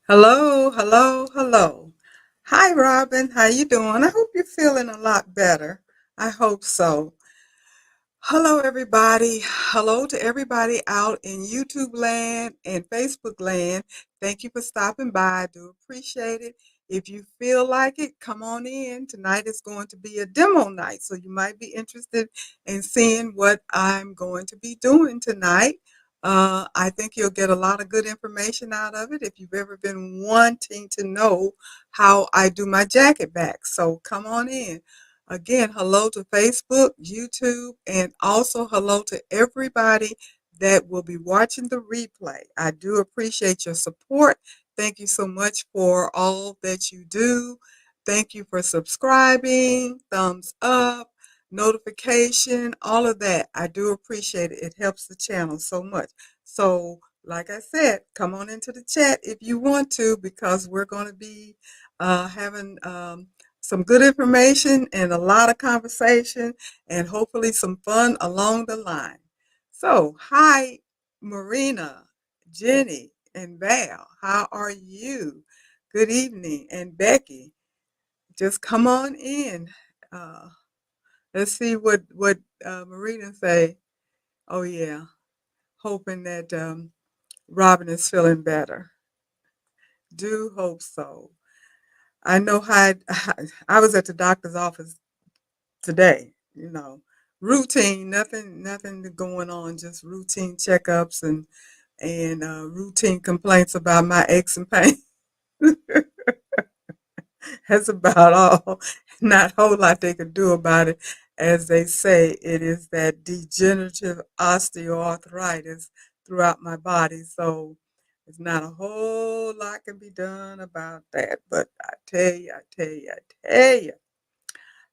Hello, hello, hello. Hi, Robin. How you doing? I hope you're feeling a lot better. I hope so. Hello, everybody. Hello to everybody out in YouTube land and Facebook land. Thank you for stopping by. I do appreciate it. If you feel like it, come on in. Tonight is going to be a demo night, so you might be interested in seeing what I'm going to be doing tonight. I think you'll get a lot of good information out of it if you've ever been wanting to know how I do my jacket back. So come on in. Again, hello to Facebook, YouTube, and also hello to everybody that will be watching the replay. I do appreciate your support. Thank you so much for all that you do. Thank you for subscribing, thumbs up, notification, all of that. I do appreciate it. It helps the channel so much. So, like I said, come on into the chat if you want to, because we're going to be having some good information and a lot of conversation and hopefully some fun along the line. So, hi, Marina, Jenny, and Val. How are you? Good evening. And Becky, just come on in. Uh, let's see what Marina say. Oh, yeah, hoping that Robin is feeling better. Do hope so. I know how I was at the doctor's office today, routine, nothing going on, just routine checkups and routine complaints about my aches and pains. That's about all. Not a whole lot they could do about it. As they say, it is that degenerative osteoarthritis throughout my body. So it's not a whole lot can be done about that. But I tell you.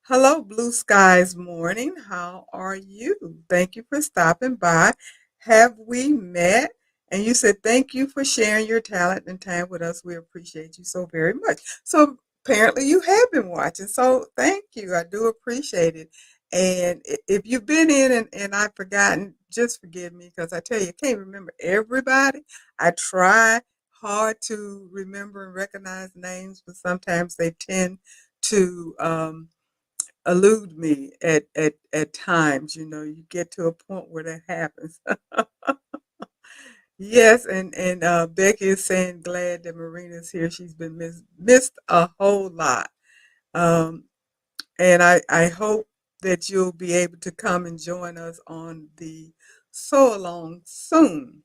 Hello, Blue Skies Morning. How are you? Thank you for stopping by. Have we met? And you said thank you for sharing your talent and time with us. We appreciate you so very much. So apparently you have been watching. So thank you. I do appreciate it. And if you've been in and I've forgotten, just forgive me because I tell you, I can't remember everybody. I try hard to remember and recognize names, but sometimes they tend to elude me at times. You get to a point where that happens. Yes, and Becky is saying glad that Marina's here. She's been missed a whole lot. Um, and I hope that you'll be able to come and join us on the sew along soon.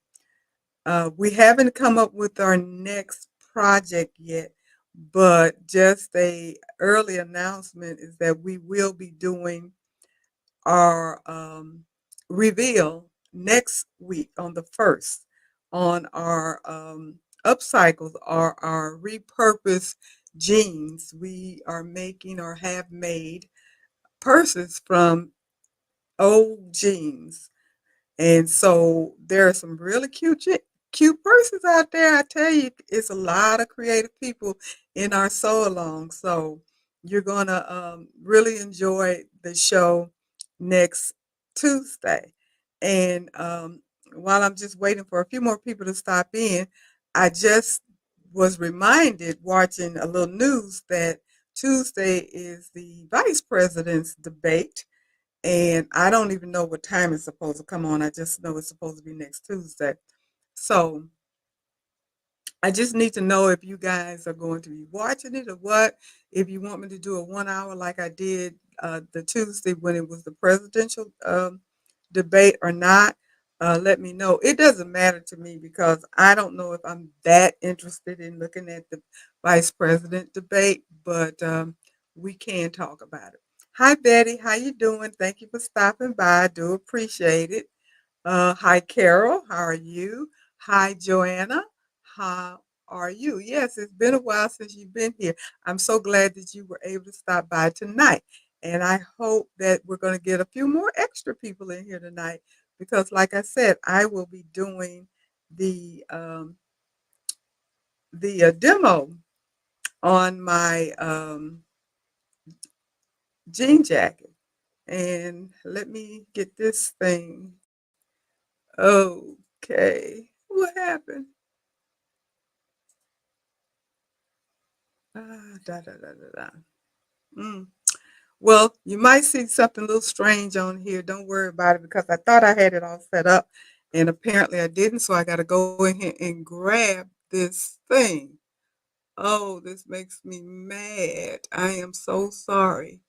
We haven't come up with our next project yet, but just a early announcement is that we will be doing our reveal next week on the 1st on our upcycles, our repurposed jeans. We are making or have made purses from old jeans. And so there are some really cute purses out there. I tell you, it's a lot of creative people in our sew along. So you're gonna really enjoy the show next Tuesday. And while I'm just waiting for a few more people to stop in, I just was reminded watching a little news that Tuesday is the vice president's debate, and I don't even know what time it's supposed to come on. I just know it's supposed to be next Tuesday. So I just need to know if you guys are going to be watching it or what. If you want me to do a 1 hour like I did the Tuesday when it was the presidential debate or not, let me know. It doesn't matter to me because I don't know if I'm that interested in looking at the vice president debate, but we can talk about it. Hi, Betty. How you doing? Thank you for stopping by. I do appreciate it. Hi, Carol. How are you? Hi, Joanna. How are you? Yes, it's been a while since you've been here. I'm so glad that you were able to stop by tonight. And I hope that we're going to get a few more extra people in here tonight because, like I said, I will be doing the demo on my jean jacket. And let me get this thing. Okay. What happened? Da, da, da, da, da. Mm. Well, you might see something a little strange on here. Don't worry about it because I thought I had it all set up and apparently I didn't. So I got to go in here and grab this thing. Oh, this makes me mad. I am so sorry.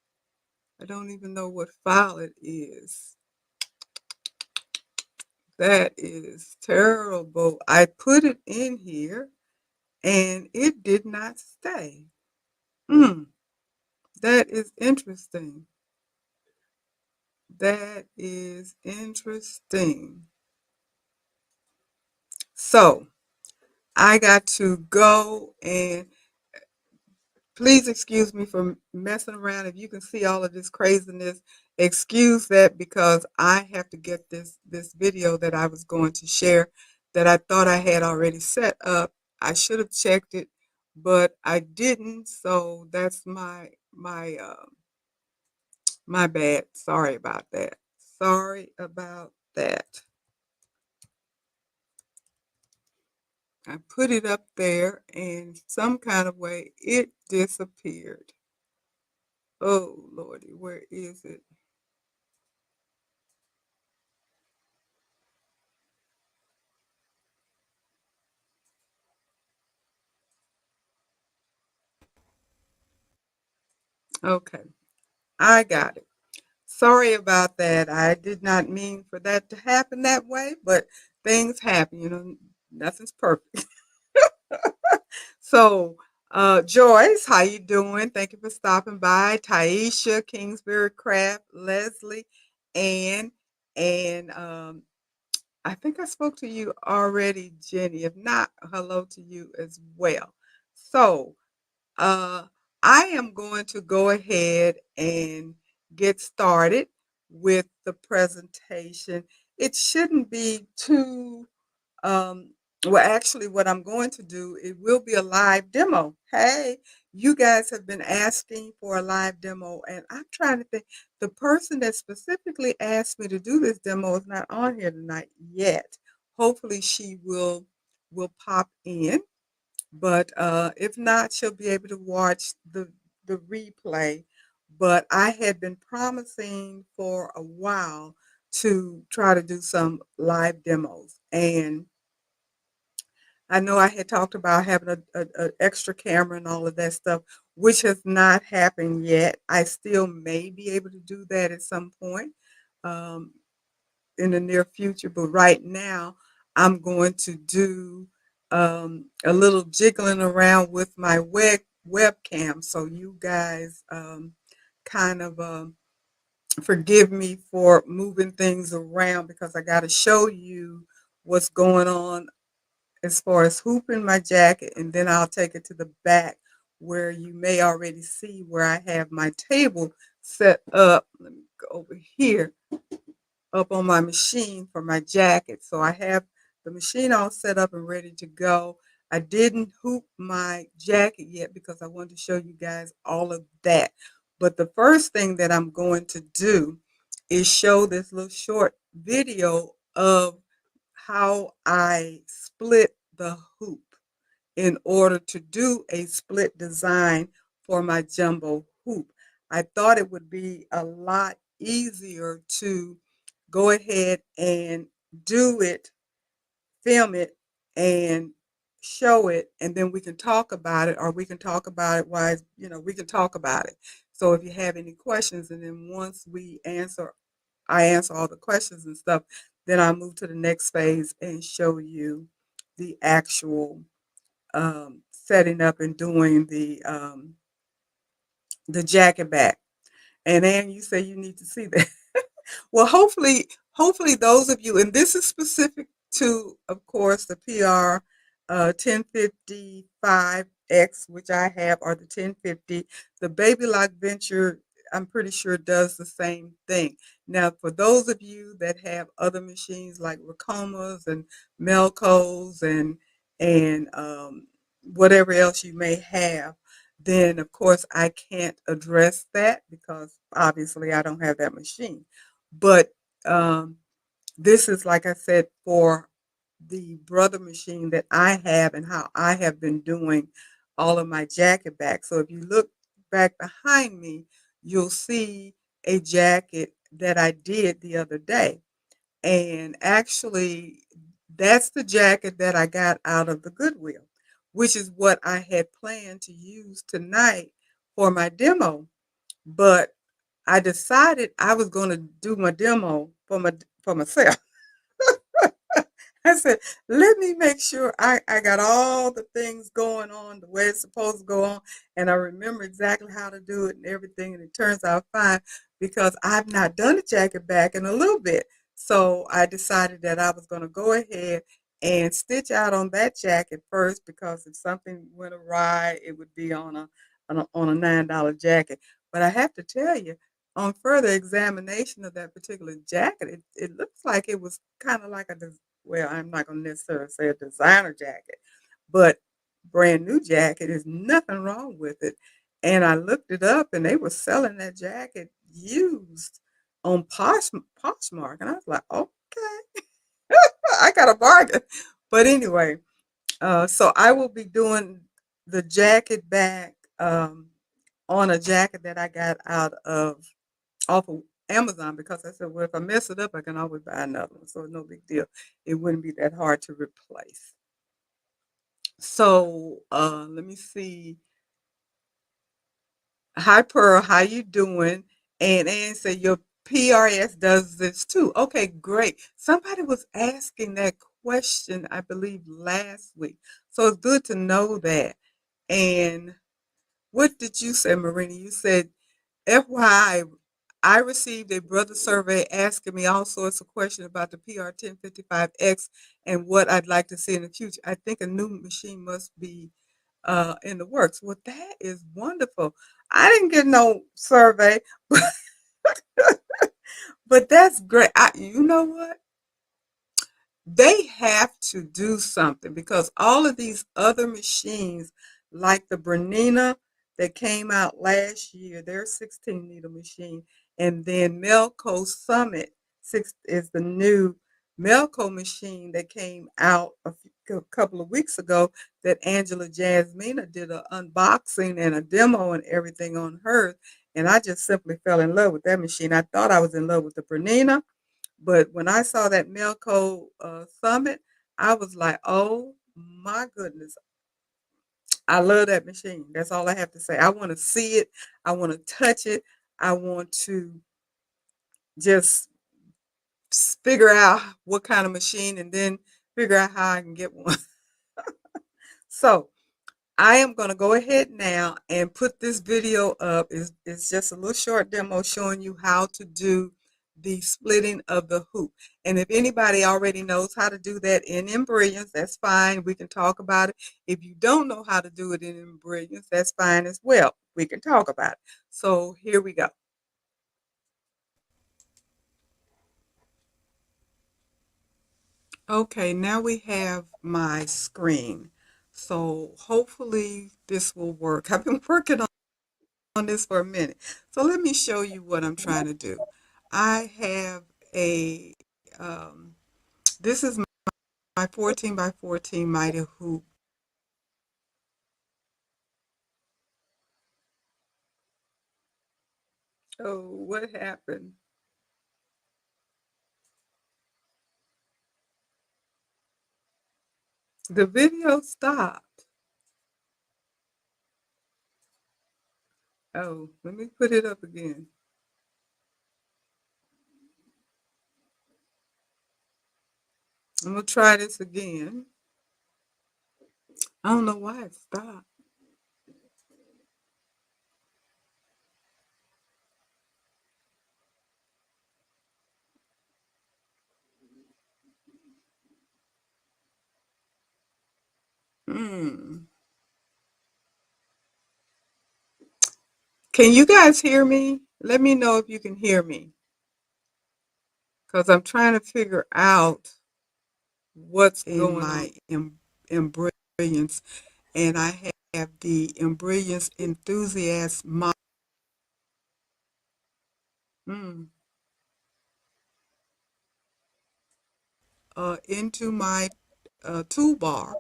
I don't even know what file it is. That is terrible. I put it in here and it did not stay. Hmm, that is interesting. That is interesting. So I got to go and please excuse me for messing around. If you can see all of this craziness, excuse that because I have to get this video that I was going to share that I thought I had already set up. I should have checked it, but I didn't. So that's my bad. Sorry about that. Sorry about that. I put it up there and some kind of way it disappeared. Oh Lordy, where is it? Okay, I got it. Sorry about that. I did not mean for that to happen that way, but things happen, nothing's perfect. So, Joyce, how you doing? Thank you for stopping by. Taisha, Kingsbury Craft, Leslie, Ann, and I think I spoke to you already, Jenny. If not, hello to you as well. So, uh, I am going to go ahead and get started with the presentation. It shouldn't be too, um, well, actually, what I'm going to do, it will be a live demo. Hey, you guys have been asking for a live demo, and I'm trying to think. The person that specifically asked me to do this demo is not on here tonight yet. Hopefully, she will pop in. But if not, she'll be able to watch the replay. But I had been promising for a while to try to do some live demos, and I know I had talked about having a extra camera and all of that stuff, which has not happened yet. I still may be able to do that at some point. Um, in the near future, but right now I'm going to do a little jiggling around with my webcam. So you guys kind of forgive me for moving things around because I got to show you what's going on as far as hooping my jacket, and then I'll take it to the back where you may already see where I have my table set up. Let me go over here up on my machine for my jacket. So I have the machine all set up and ready to go. I didn't hoop my jacket yet because I wanted to show you guys all of that. But the first thing that I'm going to do is show this little short video of how I split the hoop in order to do a split design for my jumbo hoop. I thought it would be a lot easier to go ahead and do it, film it, and show it, and then we can talk about it, or we can talk about it while, we can talk about it. So if you have any questions, and then once I answer all the questions and stuff, then I'll move to the next phase and show you the actual setting up and doing the jacket back. And then you say you need to see that. Well, hopefully those of you, and this is specific to, of course, the PR 1055X, which I have, or the 1050. The Baby Lock Venture, I'm pretty sure does the same thing. Now, for those of you that have other machines like Racomas and Melcos and whatever else you may have, then of course I can't address that because obviously I don't have that machine. But this is, like I said, for the brother machine that I have and how I have been doing all of my jacket back. So if you look back behind me, you'll see a jacket that I did the other day. And actually, that's the jacket that I got out of the Goodwill, which is what I had planned to use tonight for my demo. But I decided I was going to do my demo for myself. I said, let me make sure I got all the things going on the way it's supposed to go on. And I remember exactly how to do it and everything. And it turns out fine because I've not done a jacket back in a little bit. So I decided that I was going to go ahead and stitch out on that jacket first because if something went awry, it would be on a $9 jacket. But I have to tell you, on further examination of that particular jacket, it looks like it was kind of like well, I'm not going to necessarily say a designer jacket, but brand new jacket. There's nothing wrong with it. And I looked it up, and they were selling that jacket used on Poshmark, and I was like, okay, I got a bargain. But anyway, so I will be doing the jacket back on a jacket that I got out of off of Amazon because I said, well, if I mess it up, I can always buy another one. So no big deal. It wouldn't be that hard to replace. So let me see. Hi Pearl, how you doing? And Ann said your PRS does this too. Okay, great. Somebody was asking that question, I believe, last week. So it's good to know that. And what did you say, Marina? You said FYI, I received a brother survey asking me all sorts of questions about the PR1055X and what I'd like to see in the future. I think a new machine must be in the works. Well, that is wonderful. I didn't get no survey, but that's great. You know what? They have to do something because all of these other machines, like the Bernina that came out last year, their 16 needle machine, and then Melco Summit six is the new Melco machine that came out a couple of weeks ago that Angela Jasmina did an unboxing and a demo and everything on hers. And I just simply fell in love with that machine. I thought I was in love with the Bernina, but when I saw that Melco Summit, I was like, oh my goodness, I love that machine. That's all I have to say. I want to see it. I want to touch it. I want to just figure out what kind of machine and then figure out how I can get one. So I am going to go ahead now and put this video up. It's just a little short demo showing you how to do the splitting of the hoop. And if anybody already knows how to do that in Embrilliance, that's fine. We can talk about it. If you don't know how to do it in Embrilliance, that's fine as well. We can talk about it. So here we go. Okay, now we have my screen. So hopefully this will work. I've been working on this for a minute. So let me show you what I'm trying to do. I have a, um, this is my 14 by 14 mighty hoop. Oh, what happened? The video stopped. Oh, let me put it up again. I'm gonna try this again. I don't know why it stopped. Hmm. Can you guys hear me? Let me know if you can hear me because I'm trying to figure out what's in my Embrilliance, and I have the Embrilliance Enthusiast mod into my toolbar,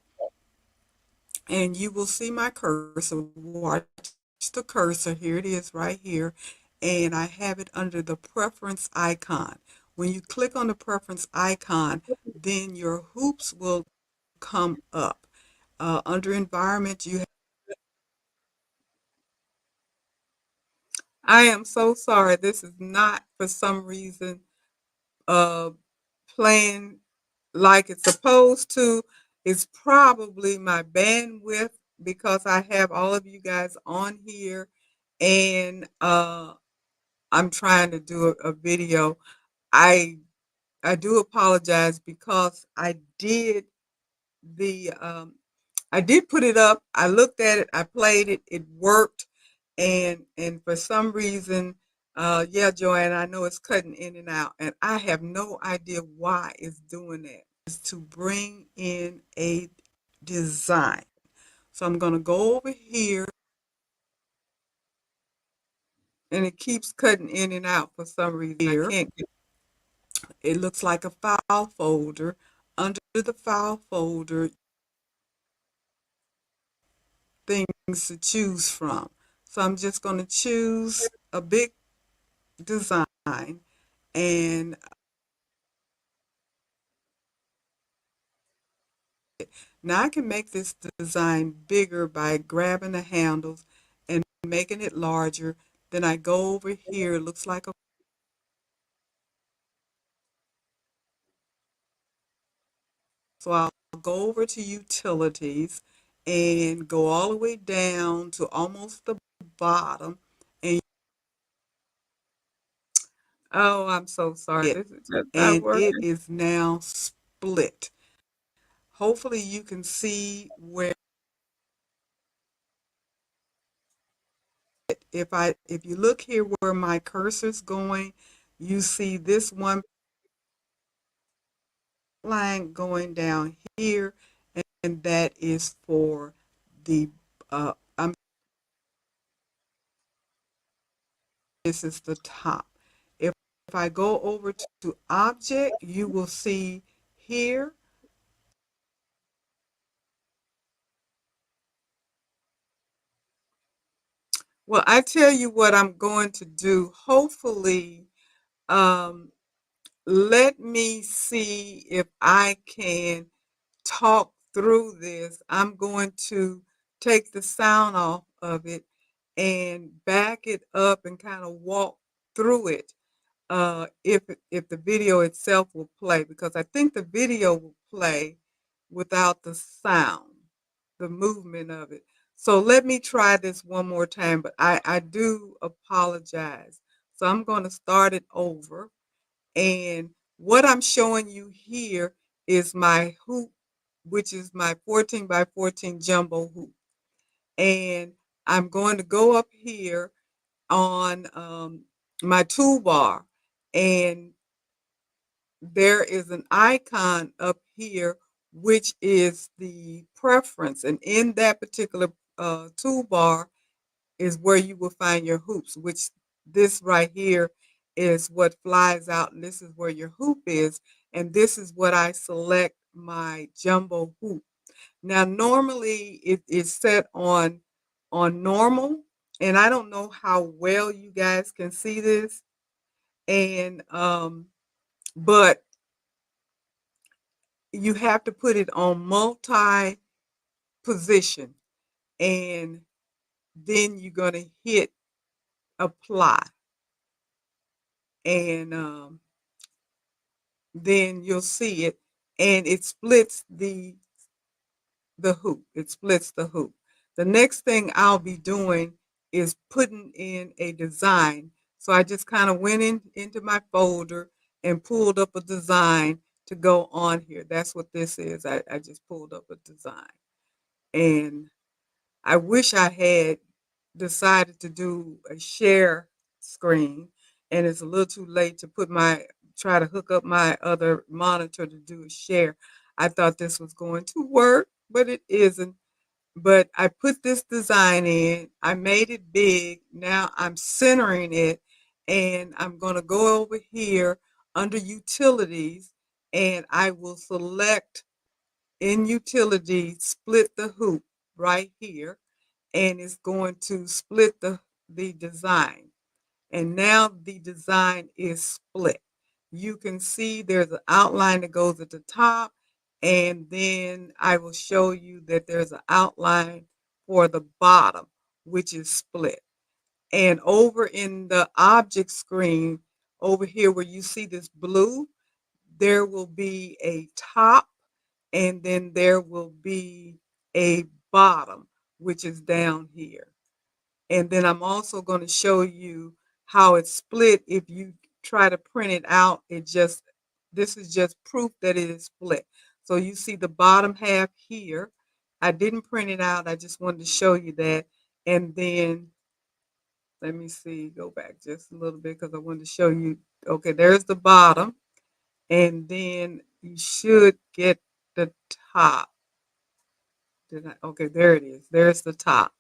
and you will see my cursor. Watch the cursor. Here it is right here. And I have it under the preference icon. When you click on the preference icon, then your hoops will come up. Under environment, you have, I am so sorry. This is not for some reason uh, playing like it's supposed to. It's probably my bandwidth because I have all of you guys on here, and I'm trying to do a video. I I do apologize because the I did put it up. I looked at it. I played it. It worked, and for some reason, yeah, Joanne, I know it's cutting in and out, and I have no idea why it's doing that. Is to bring in a design. So I'm gonna go over here, and it keeps cutting in and out for some reason. I can't get. It looks like a file folder. Under the file folder, things to choose from. So I'm just going to choose a big design, and now I can make this design bigger by grabbing the handles and making it larger. Then I go over here, it looks like a, so I'll go over to utilities and go all the way down to almost the bottom. And oh, I'm so sorry. This is just not and working. It is now split. Hopefully you can see where if you look here where my cursor's going, you see this one line going down here, and that is for the I'm this is the top. If I go over to object, you will see here. Well, I tell you what I'm going to do. Hopefully, um, let me see if I can talk through this. I'm going to take the sound off of it and back it up and kind of walk through it. If the video itself will play, because I think the video will play without the sound, the movement of it. So let me try this one more time, but I do apologize. So I'm going to start it over. And what I'm showing you here is my hoop, which is my 14 by 14 jumbo hoop. And I'm going to go up here on my toolbar, and there is an icon up here, which is the preference. And in that particular toolbar is where you will find your hoops, which this right here is what flies out, and this is where your hoop is, and this is what I select my jumbo hoop. Now, normally it is set on normal, and I don't know how well you guys can see this, and but you have to put it on multi position, and then you're gonna hit apply, and then you'll see it, and it splits the hoop. It splits the hoop. The next thing I'll be doing is putting in a design. So I just kind of went into my folder and pulled up a design to go on here. That's what this is. I just pulled up a design. And I wish I had decided to do a share screen, and it's a little too late to try to hook up my other monitor to do a share. I thought this was going to work, but it isn't. But I put this design in, I made it big. Now I'm centering it, and I'm going to go over here under utilities, and I will select in utilities, split the hoop. right here, and it's going to split the design. And now the design is split. You can see there's an outline that goes at the top, and then I will show you that there's an outline for the bottom, which is split. And over in the object screen, over here where you see this blue, there will be a top, and then there will be a bottom, which is down here. And then I'm also going to show you how it's split. If you try to print it out, this is just proof that it is split. So you see the bottom half here. I didn't print it out. I just wanted to show you that. And then let me see, go back just a little bit because I wanted to show you. Okay, there's the bottom. And then you should get the top. Okay, there it is. There's the top.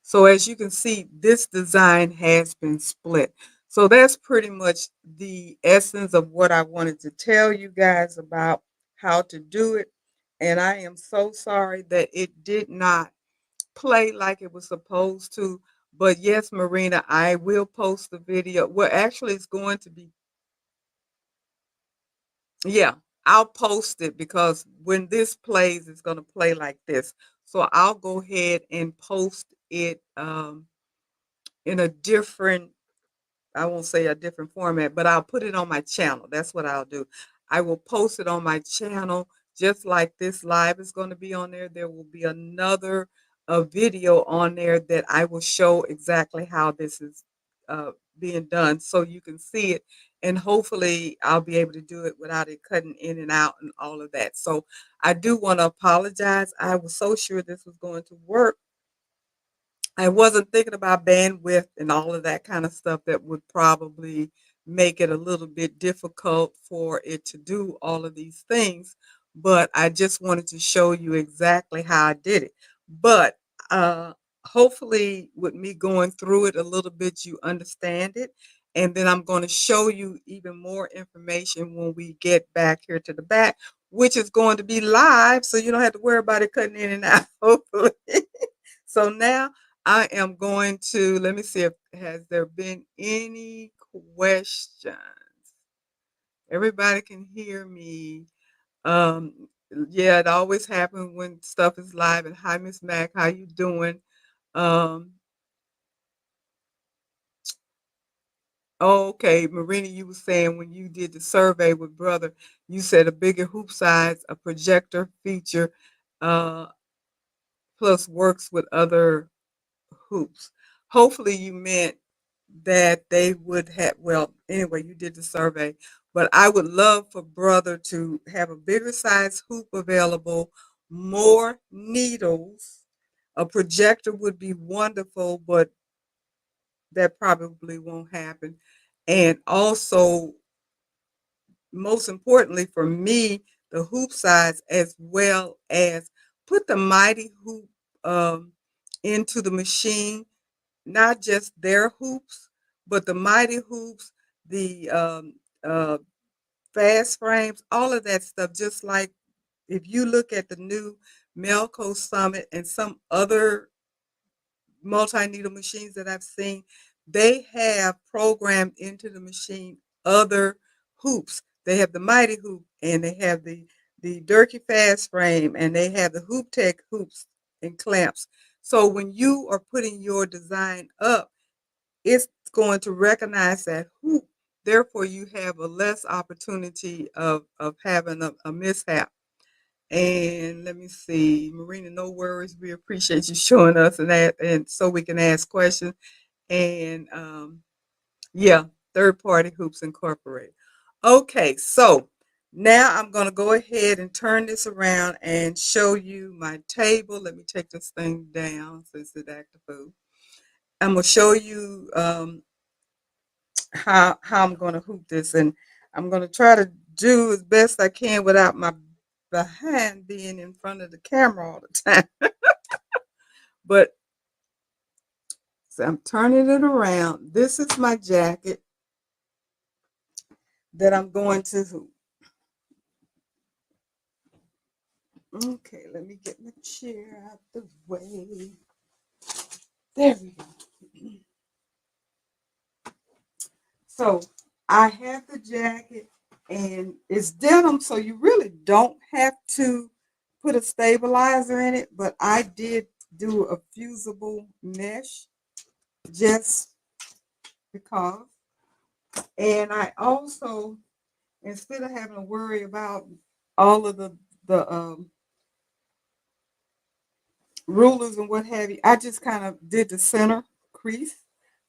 So as you can see, this design has been split. So that's pretty much the essence of what I wanted to tell you guys about how to do it. And I am so sorry that it did not play like it was supposed to. But yes, Marina, I will post the video. Well, actually, it's going to be, yeah, I'll post it because when this plays, it's going to play like this. So I'll go ahead and post it in a different, I won't say a different format, but I'll put it on my channel. That's what I'll do. I will post it on my channel just like this live is going to be on there. There will be another video on there that I will show exactly how this is being done so you can see it. And hopefully I'll be able to do it without it cutting in and out and all of that. So I do want to apologize. I was so sure this was going to work. I wasn't thinking about bandwidth and all of that kind of stuff that would probably make it a little bit difficult for it to do all of these things. But I just wanted to show you exactly how I did it. But uh, hopefully, with me going through it a little bit, you understand it. And then I'm going to show you even more information when we get back here to the back, which is going to be live. So you don't have to worry about it cutting in and out, hopefully. So now I am going to, let me see if has there been any questions. Everybody can hear me. Um, yeah, it always happens when stuff is live. And hi, Miss Mac, how you doing? Um, okay, Marina, you were saying when you did the survey with Brother, you said a bigger hoop size, a projector feature, uh, plus works with other hoops. Hopefully you meant that they would have, well, anyway, you did the survey, but I would love for Brother to have a bigger size hoop available, more needles. A projector would be wonderful, but that probably won't happen. And also, most importantly for me, the hoop size, as well as put the mighty hoop um, into the machine, not just their hoops, but the mighty hoops, the fast frames, all of that stuff. Just like if you look at the new Melco Summit and some other multi-needle machines that I've seen, they have programmed into the machine other hoops. They have the mighty hoop, and they have the Durkee fast frame, and they have the Hoop Tech hoops and clamps. So when you are putting your design up, it's going to recognize that hoop. Therefore, you have a less opportunity of having a mishap. And let me see, Marina, no worries. We appreciate you showing us and that, and so we can ask questions. And yeah, third party hoops incorporated. Okay, so now I'm going to go ahead and turn this around and show you my table. Let me take this thing down since it's active food. I'm going to show you how I'm going to hoop this, and I'm going to try to do as best I can without my behind being in front of the camera all the time. But so I'm turning it around. This is my jacket that I'm going to hoop. Okay, let me get my chair out the way. There we go. So I have the jacket, and it's denim, so you really don't have to put a stabilizer in it, but I did do a fusible mesh just because. And I also, instead of having to worry about all of the rulers and what have you, I just kind of did the center crease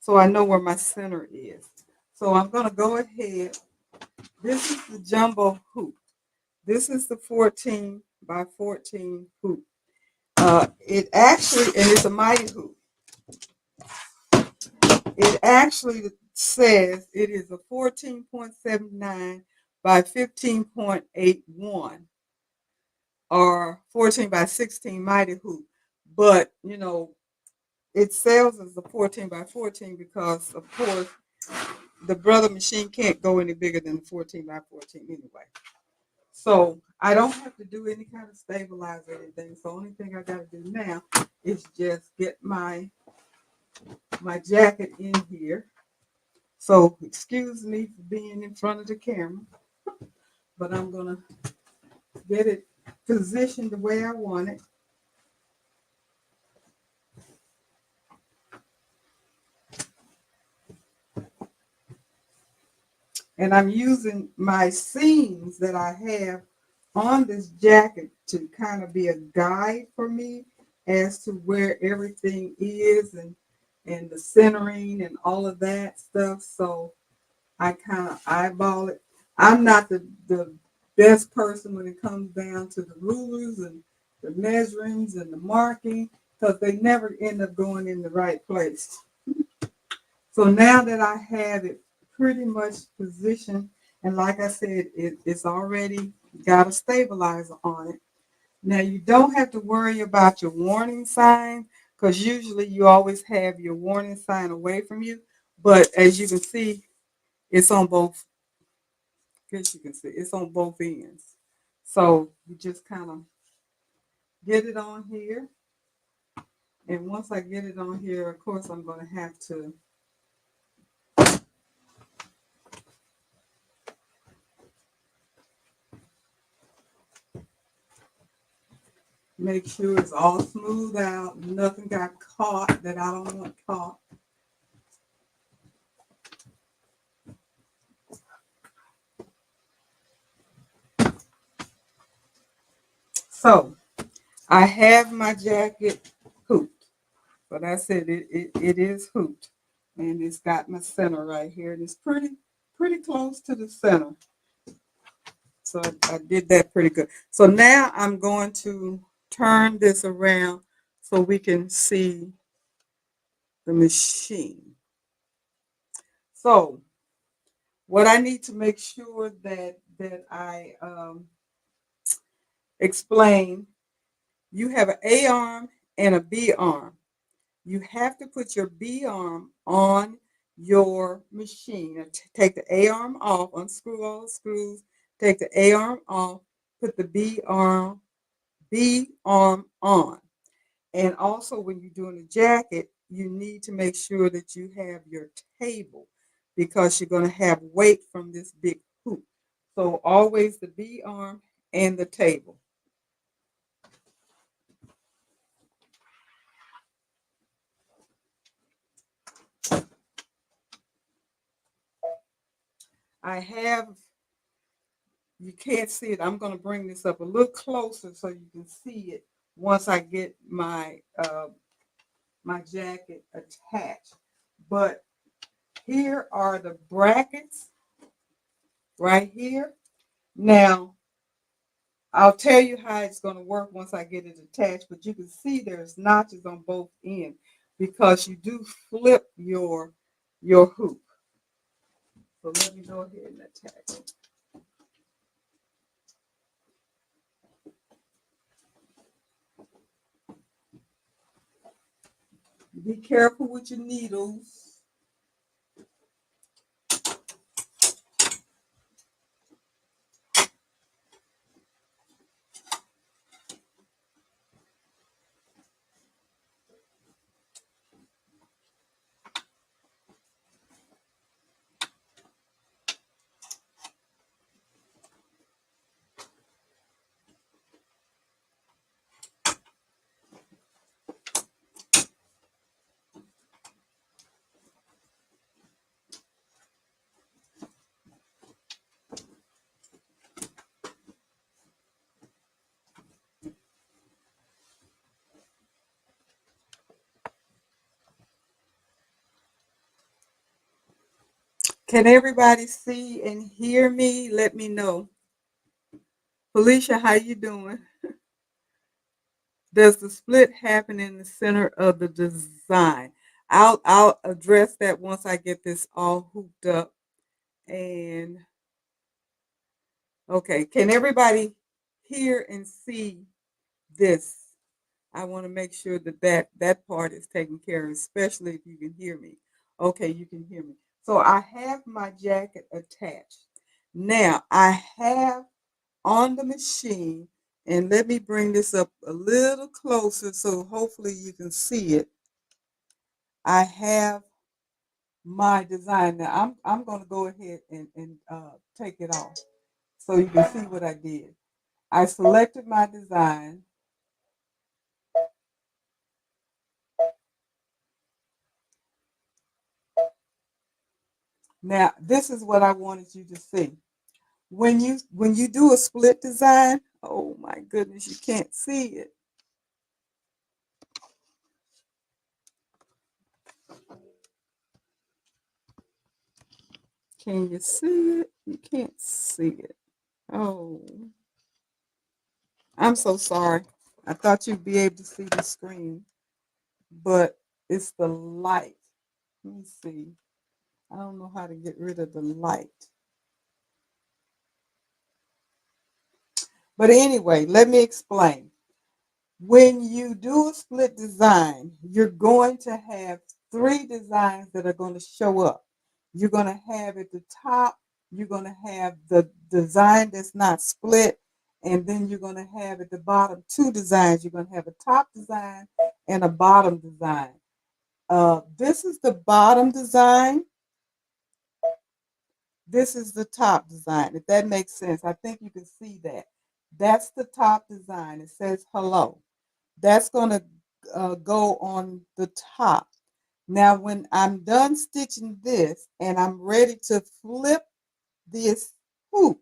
so I know where my center is. So I'm going to go ahead. This is the jumbo hoop. This is the 14 by 14 hoop. It actually, and it's a mighty hoop. It actually says it is a 14.79 by 15.81 or 14 by 16 mighty hoop. But, you know, it sells as a 14 by 14 because, of course, the Brother machine can't go any bigger than 14 by 14 anyway. So I don't have to do any kind of stabilizer or anything. So the only thing I got to do now is just get my jacket in here. So excuse me for being in front of the camera, but I'm going to get it positioned the way I want it. And I'm using my seams that I have on this jacket to kind of be a guide for me as to where everything is and the centering and all of that stuff. So I kind of eyeball it. I'm not the best person when it comes down to the rulers and the measurings and the marking because they never end up going in the right place. So now that I have it pretty much positioned, and like I said, it's already got a stabilizer on it. Now you don't have to worry about your warning sign because usually you always have your warning sign away from you. But as you can see, it's on both. I guess you can see it's on both ends. So you just kind of get it on here. And once I get it on here, of course, I'm going to have to make sure it's all smooth out. Nothing got caught that I don't want caught. So I have my jacket hooped. But I said it is hooped. And it's got my center right here. And it's pretty close to the center. So I did that pretty good. So now I'm going to turn this around so we can see the machine. So what I need to make sure that I explain, you have an A arm and a B arm. You have to put your B arm on your machine. Take the A arm off, unscrew all the screws, take the A arm off, put the B arm on. And also when you're doing a jacket, you need to make sure that you have your table because you're going to have weight from this big hoop. So always the B arm and the table. I have, you can't see it. I'm going to bring this up a little closer so you can see it once I get my my jacket attached. But here are the brackets right here. Now, I'll tell you how it's going to work once I get it attached, but you can see there's notches on both ends because you do flip your hoop. So let me go ahead and attach it. Be careful with your needles. Can everybody see and hear me? Let me know. Felicia, how you doing? Does the split happen in the center of the design? I'll address that once I get this all hooked up. And okay, can everybody hear and see this? I want to make sure that part is taken care of, especially if you can hear me. Okay, you can hear me. So I have my jacket attached. Now I have on the machine, and let me bring this up a little closer so hopefully you can see it. I have my design. Now I'm going to go ahead and take it off so you can see what I did. I selected my design. Now this is what I wanted you to see. When you do a split design, oh my goodness, you can't see it. Can you see it? You can't see it. Oh, I'm so sorry. I thought you'd be able to see the screen, but it's the light. Let me see. I don't know how to get rid of the light. But anyway, let me explain. When you do a split design, you're going to have three designs that are going to show up. You're going to have at the top, you're going to have the design that's not split, and then you're going to have at the bottom two designs. You're going to have a top design and a bottom design. This is the bottom design. This is the top design, if that makes sense. I think you can see that. That's the top design. It says hello. That's going to go on the top. Now, when I'm done stitching this and I'm ready to flip this hoop,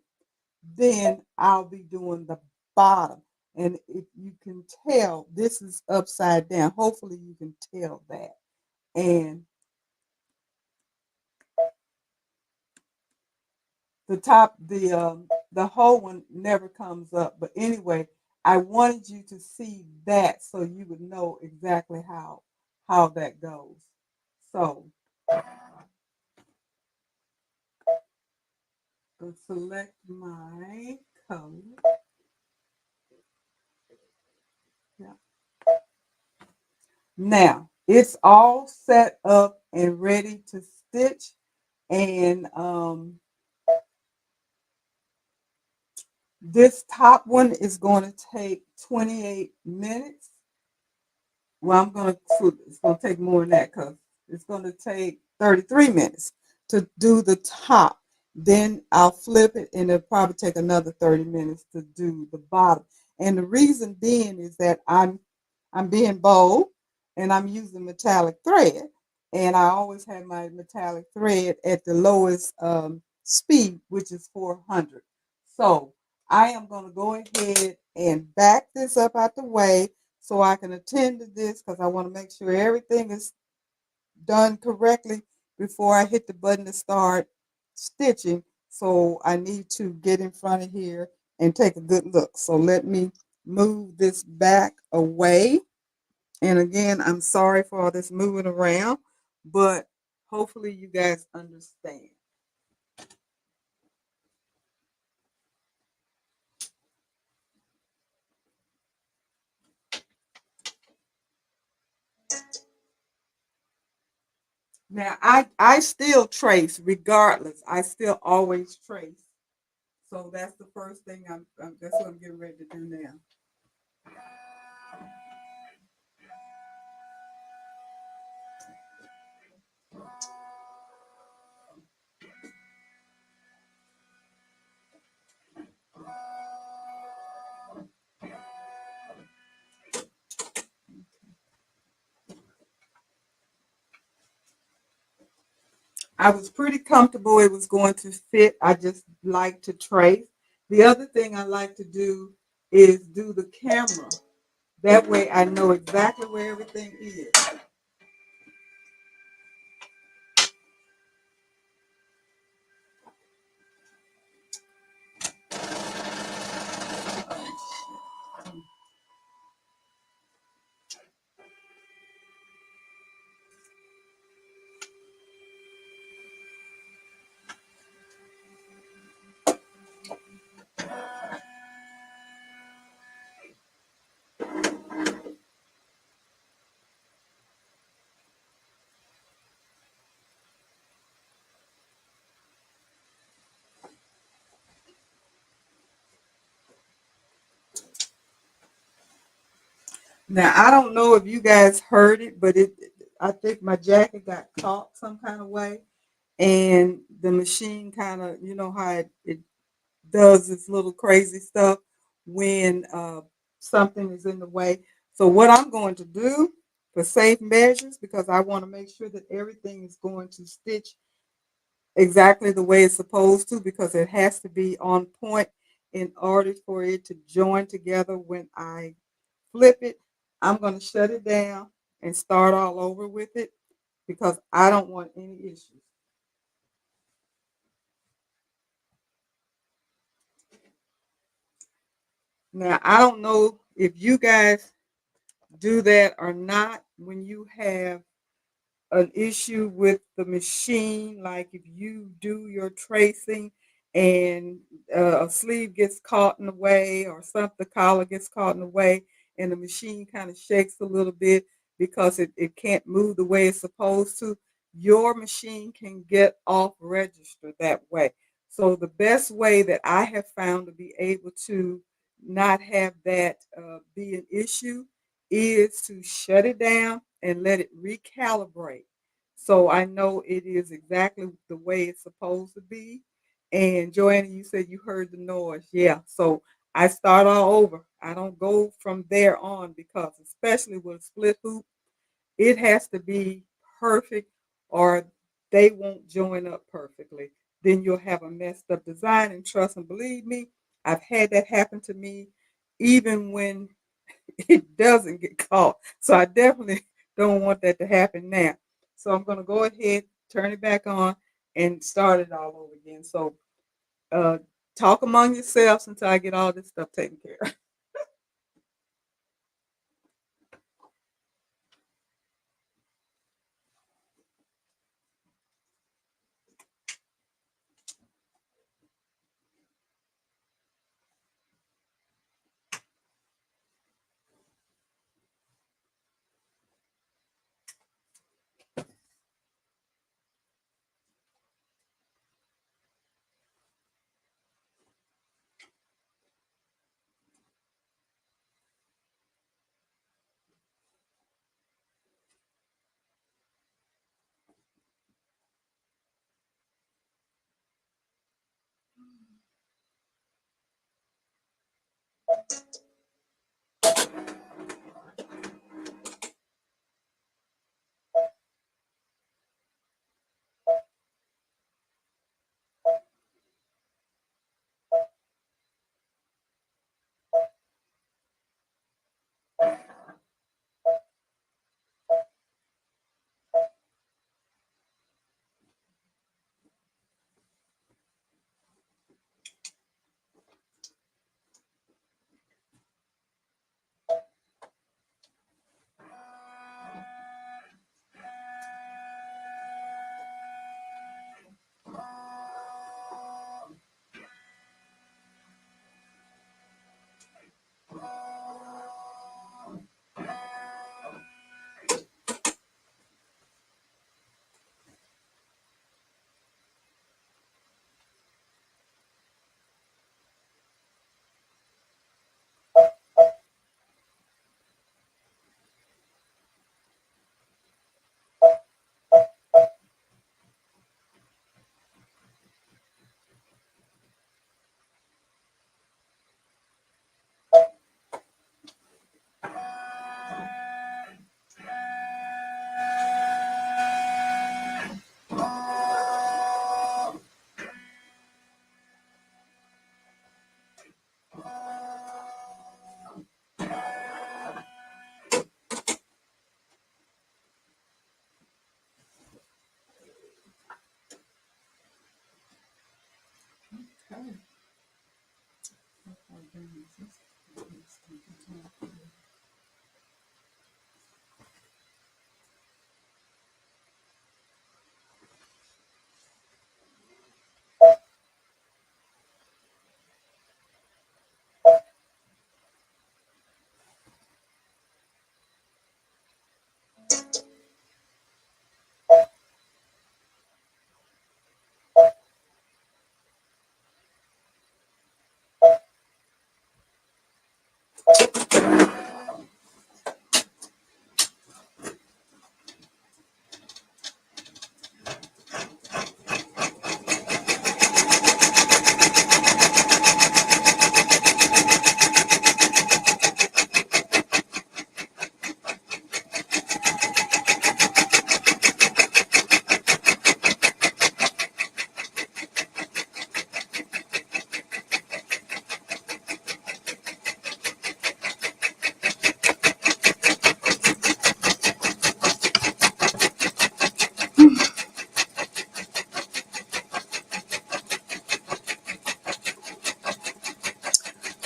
then I'll be doing the bottom. And if you can tell, this is upside down. Hopefully you can tell that. And the top, the whole one never comes up. But anyway, I wanted you to see that so you would know exactly how that goes. So I'll select my color. Yeah. Now it's all set up and ready to stitch. And this top one is going to take 28 minutes. Well, it's going to take more than that because it's going to take 33 minutes to do the top. Then I'll flip it and it'll probably take another 30 minutes to do the bottom. And the reason being is that I'm being bold and I'm using metallic thread. And I always have my metallic thread at the lowest speed, which is 400. So I am going to go ahead and back this up out the way so I can attend to this because I want to make sure everything is done correctly before I hit the button to start stitching. So I need to get in front of here and take a good look. So let me move this back away. And again, I'm sorry for all this moving around, but hopefully you guys understand. Now, I still trace regardless. I still always trace. So that's the first thing that's what I'm getting ready to do now. I was pretty comfortable it was going to fit. I just like to trace. The other thing I like to do is do the camera. That way I know exactly where everything is. Now I don't know if you guys heard it, but I think my jacket got caught some kind of way, and the machine kind of, you know how it does this little crazy stuff when something is in the way. So what I'm going to do for safe measures, because I want to make sure that everything is going to stitch exactly the way it's supposed to, because it has to be on point in order for it to join together when I flip it. I'm going to shut it down and start all over with it because I don't want any issues. Now, I don't know if you guys do that or not when you have an issue with the machine, like if you do your tracing and a sleeve gets caught in the way or something, the collar gets caught in the way, and the machine kind of shakes a little bit because it can't move the way it's supposed to, your machine can get off register that way. So the best way that I have found to be able to not have that be an issue is to shut it down and let it recalibrate. So I know it is exactly the way it's supposed to be. And Joanna, you said you heard the noise. Yeah. So I start all over. I don't go from there on because, especially with a split hoop, it has to be perfect or they won't join up perfectly. Then you'll have a messed up design. And trust and believe me, I've had that happen to me even when it doesn't get caught. So I definitely don't want that to happen now. So I'm going to go ahead, turn it back on, and start it all over again. So uh, talk among yourselves until I get all this stuff taken care of.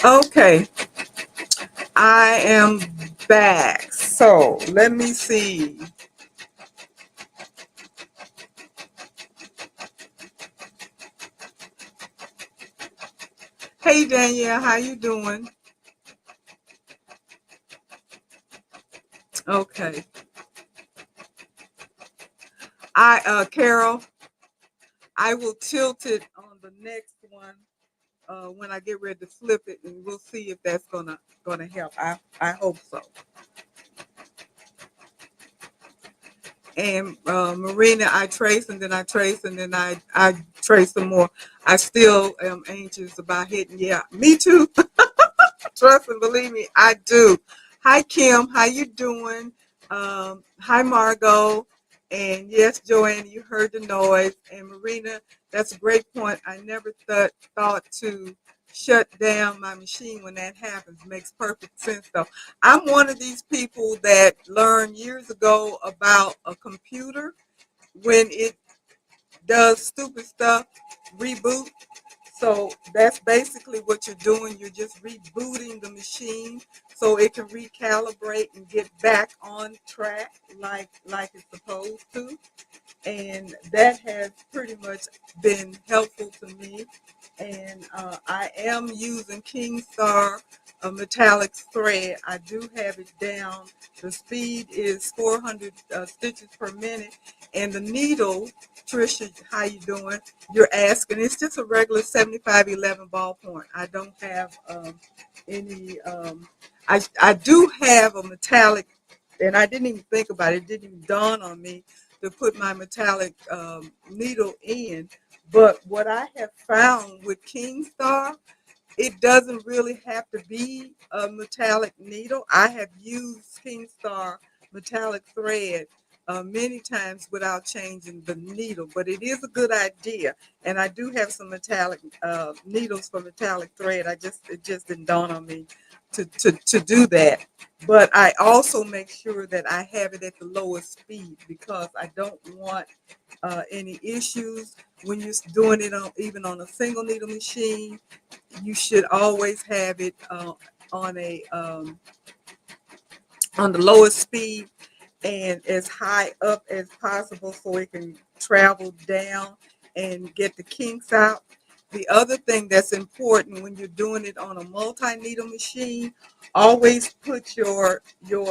Okay, I am back. So let me see. Hey Danielle, how you doing? Okay. Carol, I will tilt it on the next one when I get ready to flip it, and we'll see if that's gonna help. I hope so. And Marina, I trace and then I trace and then I trace some more. I still am anxious about hitting. Yeah, me too. Trust and believe me, I do. Hi Kim, how you doing? Hi Margot, and yes, Joanne, you heard the noise. And Marina, that's a great point. I never thought to shut down my machine when that happens. Makes perfect sense though. I'm one of these people that learned years ago about a computer when it does stupid stuff, reboot. So that's basically what you're doing. You're just rebooting the machine so it can recalibrate and get back on track like it's supposed to. And that has pretty much been helpful to me. And I am using Kingstar a metallic thread. I do have it down. The speed is 400 stitches per minute, and the needle, Trisha, how you doing? You're asking. It's just a regular 7511 ballpoint. I don't have any. I do have a metallic, and I didn't even think about it. It didn't even dawn on me to put my metallic needle in. But what I have found with Kingstar, it doesn't really have to be a metallic needle. I have used Kingstar metallic thread many times without changing the needle, but it is a good idea. And I do have some metallic needles for metallic thread. It just didn't dawn on me to do that. But I also make sure that I have it at the lowest speed because I don't want any issues when you're doing it on even on a single needle machine. You should always have it on a on the lowest speed and as high up as possible so it can travel down and get the kinks out. The other thing that's important when you're doing it on a multi-needle machine, always put your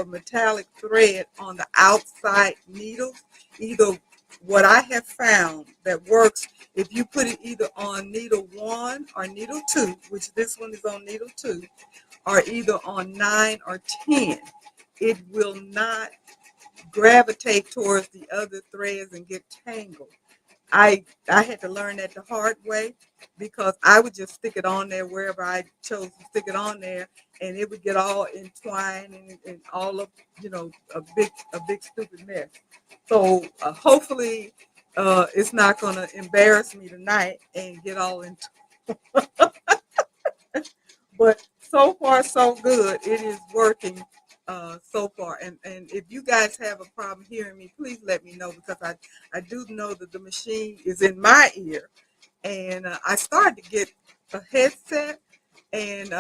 metallic thread on the outside needles. Either what I have found that works, if you put it either on needle 1 or needle 2, which this one is on needle 2, or either on 9 or 10, it will not gravitate towards the other threads and get tangled. I had to learn that the hard way because I would just stick it on there wherever I chose to stick it on there, and it would get all entwined and all of a big stupid mess. So hopefully it's not going to embarrass me tonight and get all in. But so far so good. It is working so far. And if you guys have a problem hearing me, please let me know because I do know that the machine is in my ear. And I started to get a headset and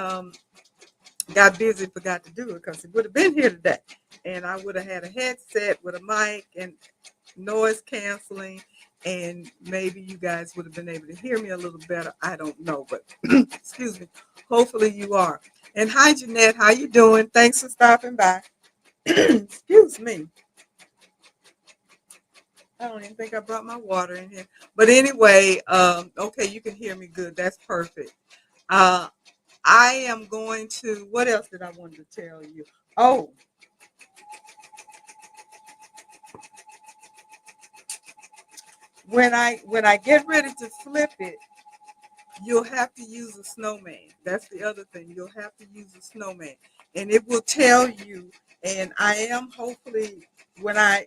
got busy and forgot to do it because it would have been here today. And I would have had a headset with a mic and noise canceling, and maybe you guys would have been able to hear me a little better. I don't know, but excuse me. Hopefully you are. And hi, Jeanette. How you doing? Thanks for stopping by. Excuse me. I don't even think I brought my water in here. But anyway, okay, you can hear me good. That's perfect. Uh, I am going to. What else did I want to tell you? Oh, when I get ready to flip it, you'll have to use a snowman. That's the other thing. You'll have to use a snowman. And it will tell you, and I am hopefully, when I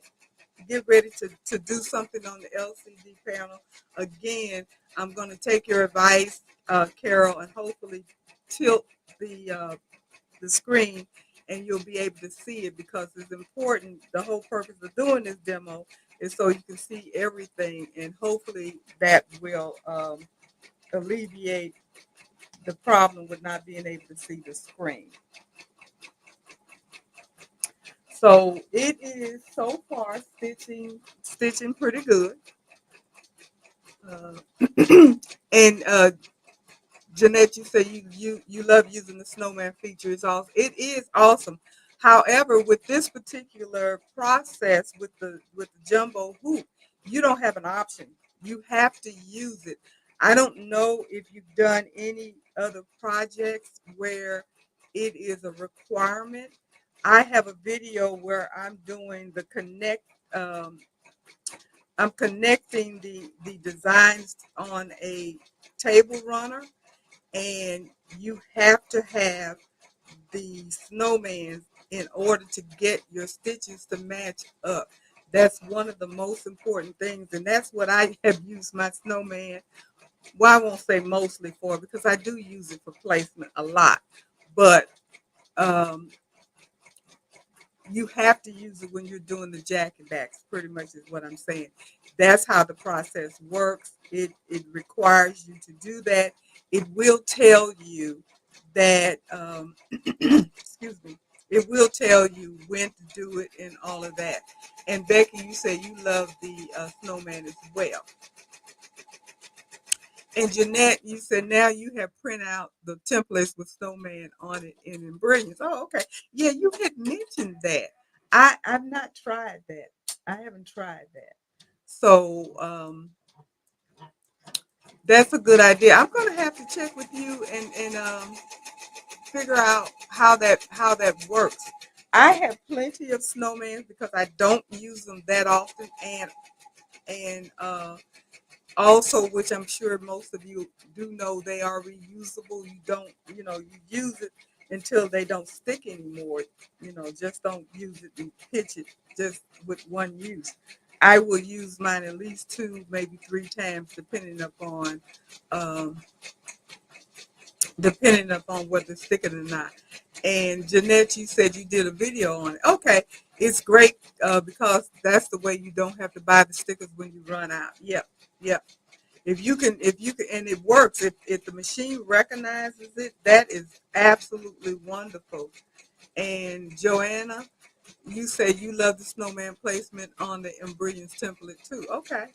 get ready to do something on the LCD panel, again, I'm going to take your advice, Carol, and hopefully tilt the screen and you'll be able to see it because it's important. The whole purpose of doing this demo is so you can see everything, and hopefully that will alleviate the problem with not being able to see the screen. So it is so far stitching pretty good. And Jeanette, you say you love using the snowman feature. It is awesome. However, with this particular process with the jumbo hoop, you don't have an option. You have to use it. I don't know if you've done any other projects where it is a requirement. I have a video where I'm doing the connect. I'm connecting the designs on a table runner, and you have to have the snowman in order to get your stitches to match up. That's one of the most important things, and that's what I have used my snowman. Well, I won't say mostly for, because I do use it for placement a lot, but um, you have to use it when you're doing the jacket backs, pretty much is what I'm saying. That's how the process works. It requires you to do that. It will tell you that, excuse me, it will tell you when to do it and all of that. And Becky, you say you love the snowman as well. And Jeanette, you said now you have print out the templates with snowman on it in Embrilliance. Oh, okay. Yeah, you had mentioned that. I've not tried that. I haven't tried that. So that's a good idea. I'm gonna have to check with you and figure out how that works. I have plenty of snowmen because I don't use them that often, and also, which I'm sure most of you do know, they are reusable. You don't, you use it until they don't stick anymore. Just don't use it and pitch it just with one use. I will use mine at least 2, maybe 3 times, um, depending upon whether it's sticking or not. And Jeanette, you said you did a video on it. Okay, it's great because that's the way you don't have to buy the stickers when you run out. Yep, yep. If you can, and it works. If the machine recognizes it, that is absolutely wonderful. And Joanna, you say you love the snowman placement on the Embrilliance template too. Okay.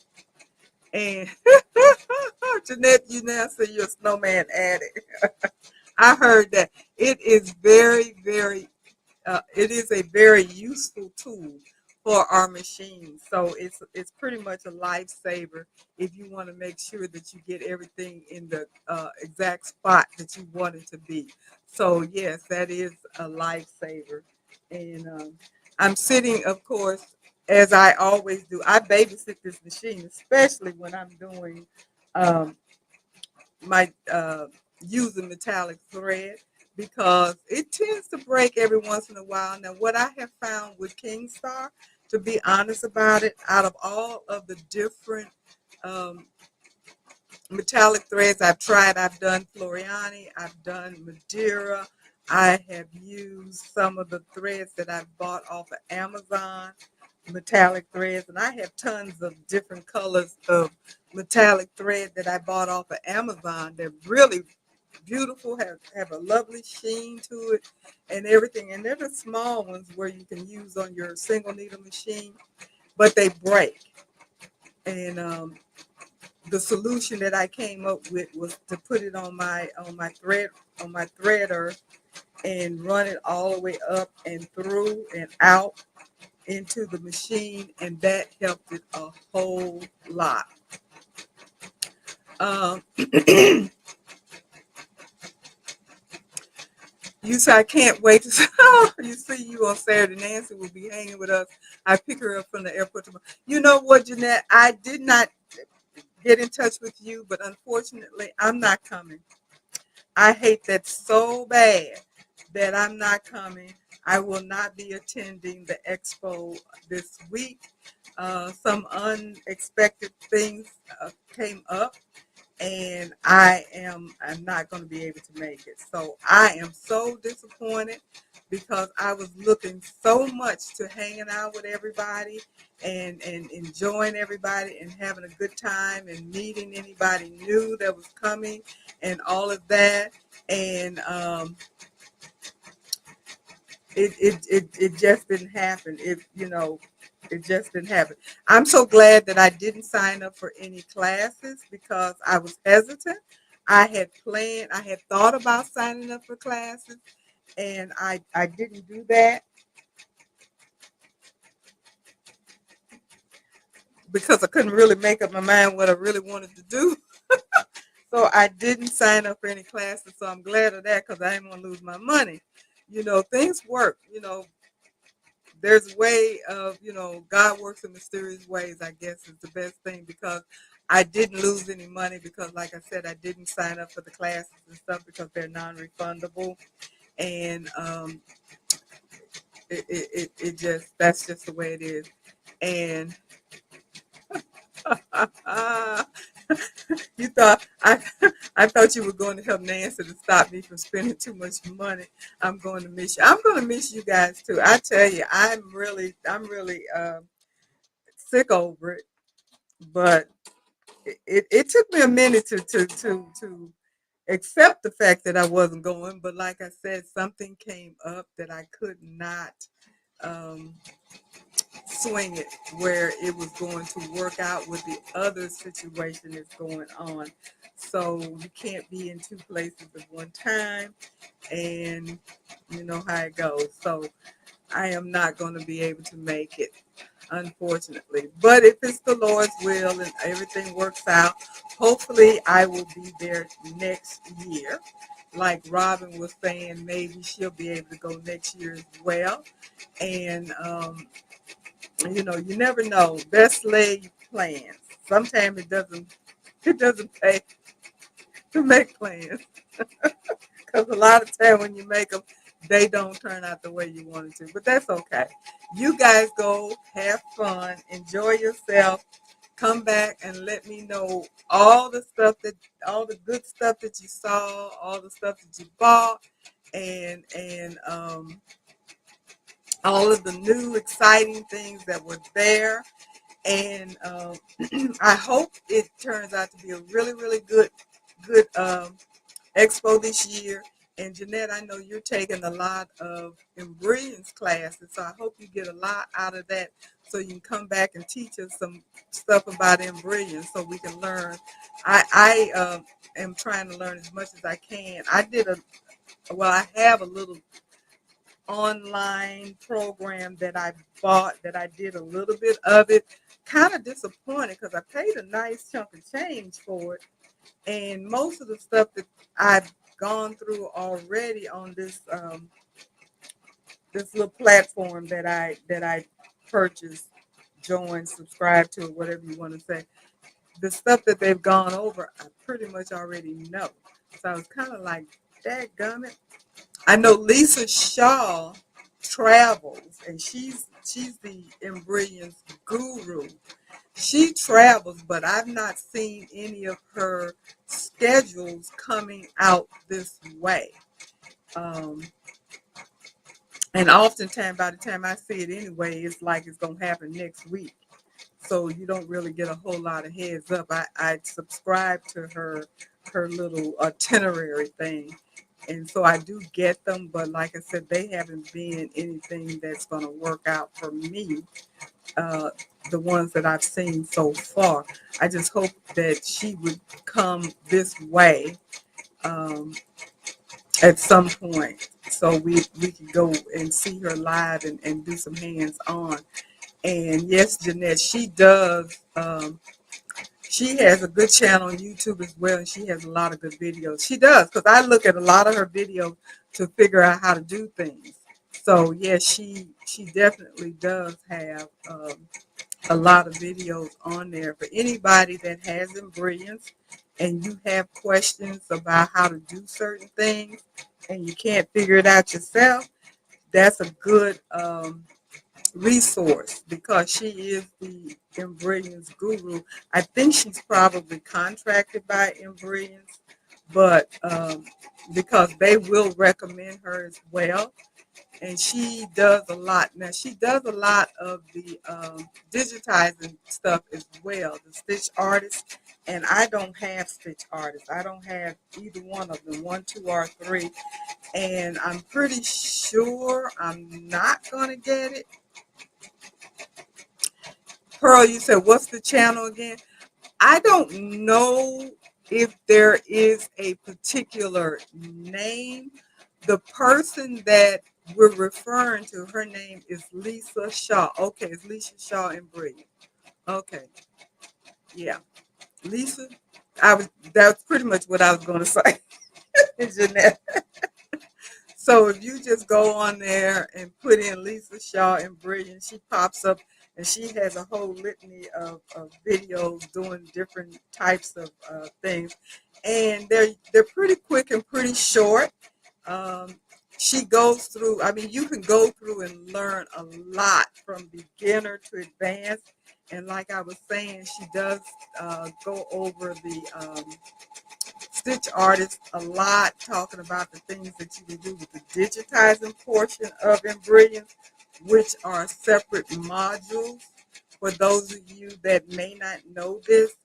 And Jeanette, you now say you're a snowman addict. I heard that. It is very, very it is a very useful tool for our machines. So it's pretty much a lifesaver if you want to make sure that you get everything in the exact spot that you want it to be. So yes, that is a lifesaver. And I'm sitting, of course, as I always do. I babysit this machine, especially when I'm doing um, my using metallic thread, because it tends to break every once in a while. Now, what I have found with Kingstar, to be honest about it, out of all of the different um, metallic threads I've tried, I've done Floriani, I've done Madeira, I have used some of the threads that I've bought off of Amazon, metallic threads, and I have tons of different colors of metallic thread that I bought off of Amazon. They're really beautiful, have a lovely sheen to it and everything. And they're the small ones where you can use on your single needle machine, but they break. And the solution that I came up with was to put it on my threader and run it all the way up and through and out into the machine, and that helped it a whole lot. Um, You say I can't wait to you see you on Saturday. Nancy will be hanging with us. I pick her up from the airport tomorrow. You know what, Jeanette? I did not get in touch with you, but unfortunately, I'm not coming. I hate that so bad that I'm not coming. I will not be attending the expo this week. Some unexpected things came up, and I'm not going to be able to make it. So I am so disappointed because I was looking so much to hanging out with everybody and enjoying everybody and having a good time and meeting anybody new that was coming and all of that. And it just didn't happen. It just didn't happen. I'm so glad that I didn't sign up for any classes because I was hesitant. I had thought about signing up for classes, and I didn't do that because I couldn't really make up my mind what I really wanted to do. So I didn't sign up for any classes. So I'm glad of that because I didn't want to lose my money. Things work. There's a way of, God works in mysterious ways, I guess is the best thing because I didn't lose any money because, like I said, I didn't sign up for the classes and stuff because they're non-refundable. And that's just the way it is. And you thought I thought you were going to help Nancy to stop me from spending too much money. I'm going to miss you. I'm going to miss you guys too. I tell you, I'm really sick over it. But it took me a minute to accept the fact that I wasn't going. But like I said, something came up that I could not um, swing it where it was going to work out with the other situation that's going on. So you can't be in two places at one time, and you know how it goes. So I am not going to be able to make it, unfortunately. But if it's the Lord's will and everything works out, hopefully I will be there next year. Like Robin was saying, maybe she'll be able to go next year as well. And you never know. Best laid plans. Sometimes it doesn't pay to make plans because a lot of time when you make them, they don't turn out the way you wanted to. But that's okay. You guys go have fun, enjoy yourself. Come back and let me know all the good stuff that you saw, all the stuff that you bought, and all of the new exciting things that were there. And I hope it turns out to be a really, really good expo this year. And Jeanette, I know you're taking a lot of Embrilliance classes, so I hope you get a lot out of that so you can come back and teach us some stuff about Embrilliance so we can learn. I am trying to learn as much as I can. I have a little online program that I bought that I did a little bit of it. Kind of disappointed because I paid a nice chunk of change for it. And most of the stuff that I've gone through already on this little platform that I purchased, joined, subscribed to, whatever you want to say. The stuff that they've gone over, I pretty much already know. So I was kind of like, dadgummit. I know Lisa Shaw travels, and she's the Embrilliance guru. She travels, but I've not seen any of her schedules coming out this way. Um, and oftentimes, by the time I see it anyway, it's like it's going to happen next week. So you don't really get a whole lot of heads up. I subscribe to her little itinerary thing. And so I do get them, but like I said, they haven't been anything that's going to work out for me, uh, the ones that I've seen so far. I just hope that she would come this way um, at some point so we could go and see her live and do some hands-on. And yes, Jeanette, she does. She has a good channel on YouTube as well, and she has a lot of good videos. She does, because I look at a lot of her videos to figure out how to do things. So yes, she definitely does have a lot of videos on there for anybody that has Embrilliance and you have questions about how to do certain things and you can't figure it out yourself. That's a good resource because she is the Embrilliance guru. I think she's probably contracted by Embrilliance, but because they will recommend her as well. And she does a lot. Now, she does a lot of the digitizing stuff as well, the stitch artist. And I don't have stitch artists. I don't have either one of them, one, two, or three. And I'm pretty sure I'm not going to get it. Pearl, you said, what's the channel again? I don't know if there is a particular name. The person that we're referring to, her name is Lisa Shaw. Okay, it's Lisa Shaw and Brilliant. Okay, yeah, Lisa. That's pretty much what I was going to say, Jeanette. So if you just go on there and put in Lisa Shaw and Brilliant, she pops up and she has a whole litany of videos doing different types of things. And they're pretty quick and pretty short. Um, she goes through, I mean, you can go through and learn a lot from beginner to advanced. And like I was saying, she does go over the stitch artist a lot, talking about the things that you can do with the digitizing portion of Embrilliance, which are separate modules. For those of you that may not know this,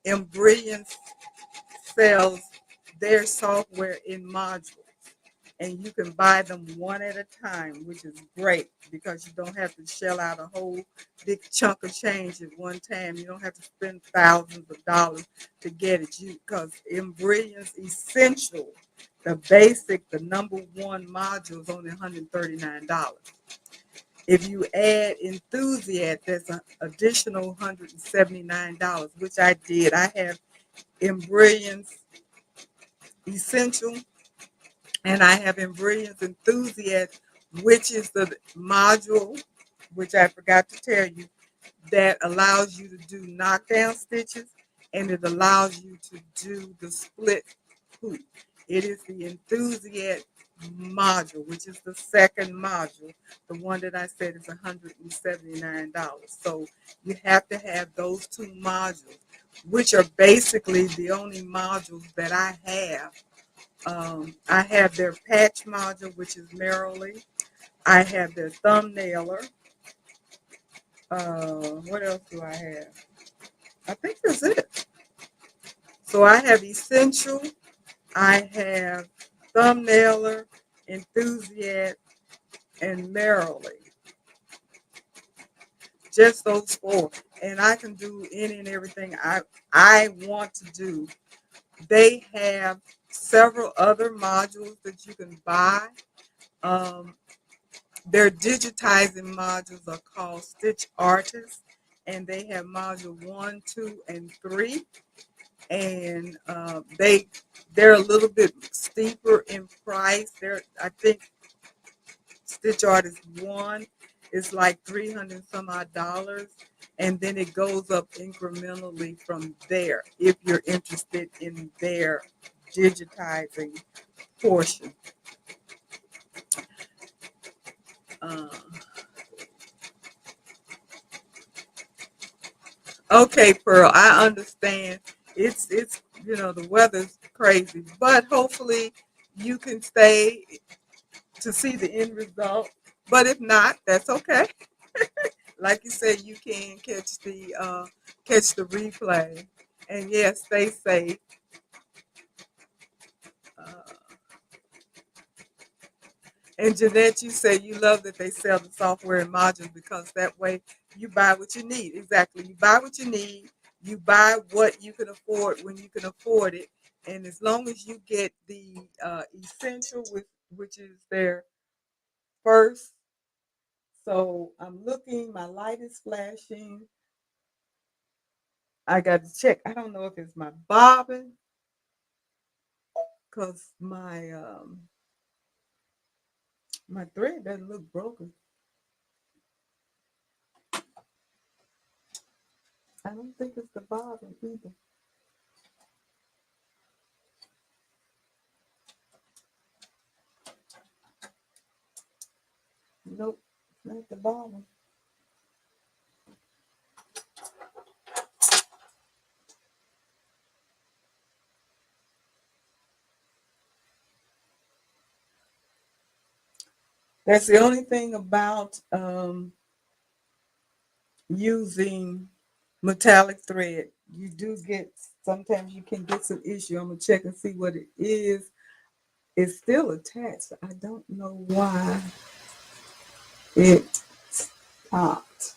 Embrilliance sells their software in modules, and you can buy them one at a time, which is great because you don't have to shell out a whole big chunk of change at one time. You don't have to spend thousands of dollars to get it. Because Embrilliance Essential, the basic, the number one module is only $139. If you add Enthusiast, there's an additional $179, which I did. I have Embrilliance Essential, and I have Embrilliance Enthusiast, which is the module, which I forgot to tell you, that allows you to do knockdown stitches, and it allows you to do the split hoop. It is the Enthusiast module, which is the second module. The one that I said is $179. So you have to have those two modules, which are basically the only modules that I have. I have their patch module, which is Merrily. I have their thumbnailer. What else do I have? I think that's it. So I have Essential, I have Thumbnailer, Enthusiast, and Merrily. Just those four. And I can do any and everything I want to do. They have several other modules that you can buy. Um, Their digitizing modules are called Stitch Artists, and they have module 1, 2, and 3. And they're a little bit steeper in price. I think Stitch Artist 1 is like 300 some odd dollars, and then it goes up incrementally from there if you're interested in their digitizing portion. Uh, Okay, Pearl, I understand. It's the weather's crazy, but hopefully you can stay to see the end result. But if not, that's okay. Like you said, you can catch the replay, and yes, stay safe. Uh, And Jeanette, you say you love that they sell the software and modules because that way you buy what you need. Exactly. You buy what you need. You buy what you can afford when you can afford it. And as long as you get the essential, which is their first. So I'm looking, my light is flashing. I got to check. I don't know if it's my bobbin because my thread doesn't look broken. I don't think it's the bobbin either. Nope, not the bobbin. That's the only thing about using metallic thread. You do get, sometimes you can get some issue. I'm gonna check and see what it is. It's still attached. I don't know why it stopped.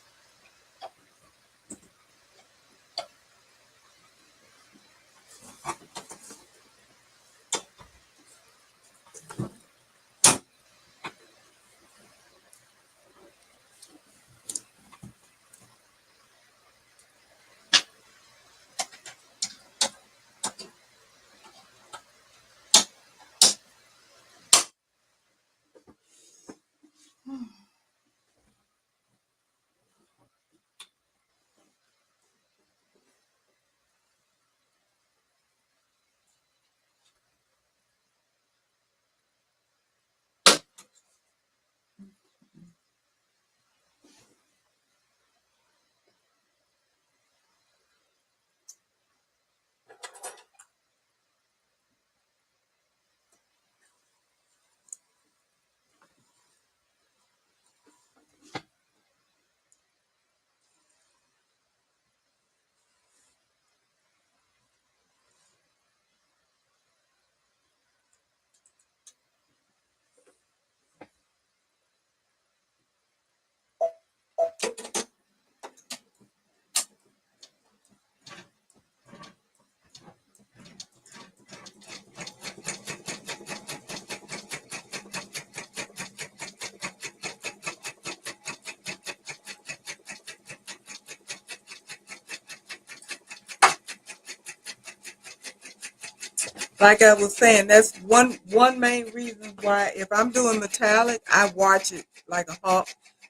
Like I was saying, that's one main reason why if I'm doing metallic, I watch it like a hawk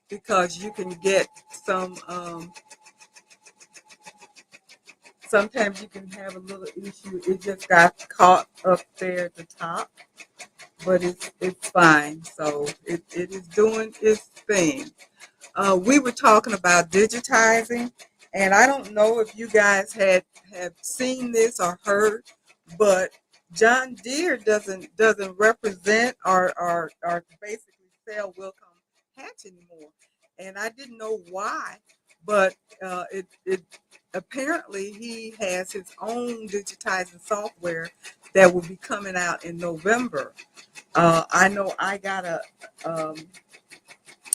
because you can get some. Sometimes you can have a little issue. It just got caught up there at the top, but it's fine. So it is doing its thing. We were talking about digitizing, and I don't know if you guys have seen this or heard, but John Deere doesn't represent or basically sell Wilcom Hatch anymore, and I didn't know why, but it apparently he has his own digitizing software that will be coming out in November. I know I got um,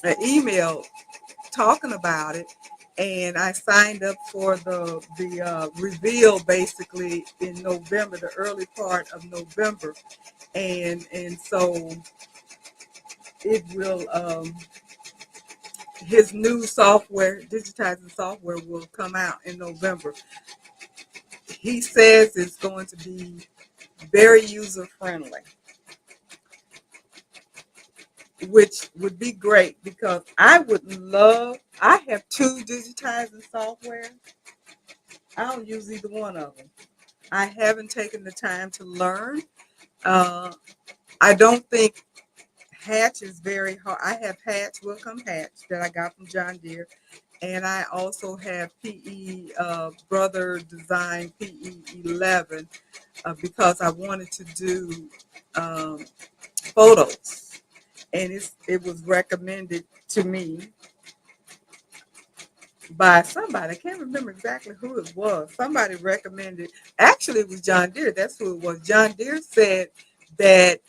an email talking about it, and I signed up for the reveal basically in November, the early part of November, and so it will his new software, digitizing software, will come out in November. He says it's going to be very user friendly, which would be great because I would love. I have two digitizing software. I don't use either one of them. I haven't taken the time to learn. Uh, I don't think Hatch is very hard. I have Hatch, Welcome Hatch, that I got from John Deere, and I also have PE Brother Design PE11 because I wanted to do um, photos, and it was recommended to me by somebody. I can't remember exactly who it was. Somebody recommended. Actually, it was John Deere. That's who it was. John Deere said that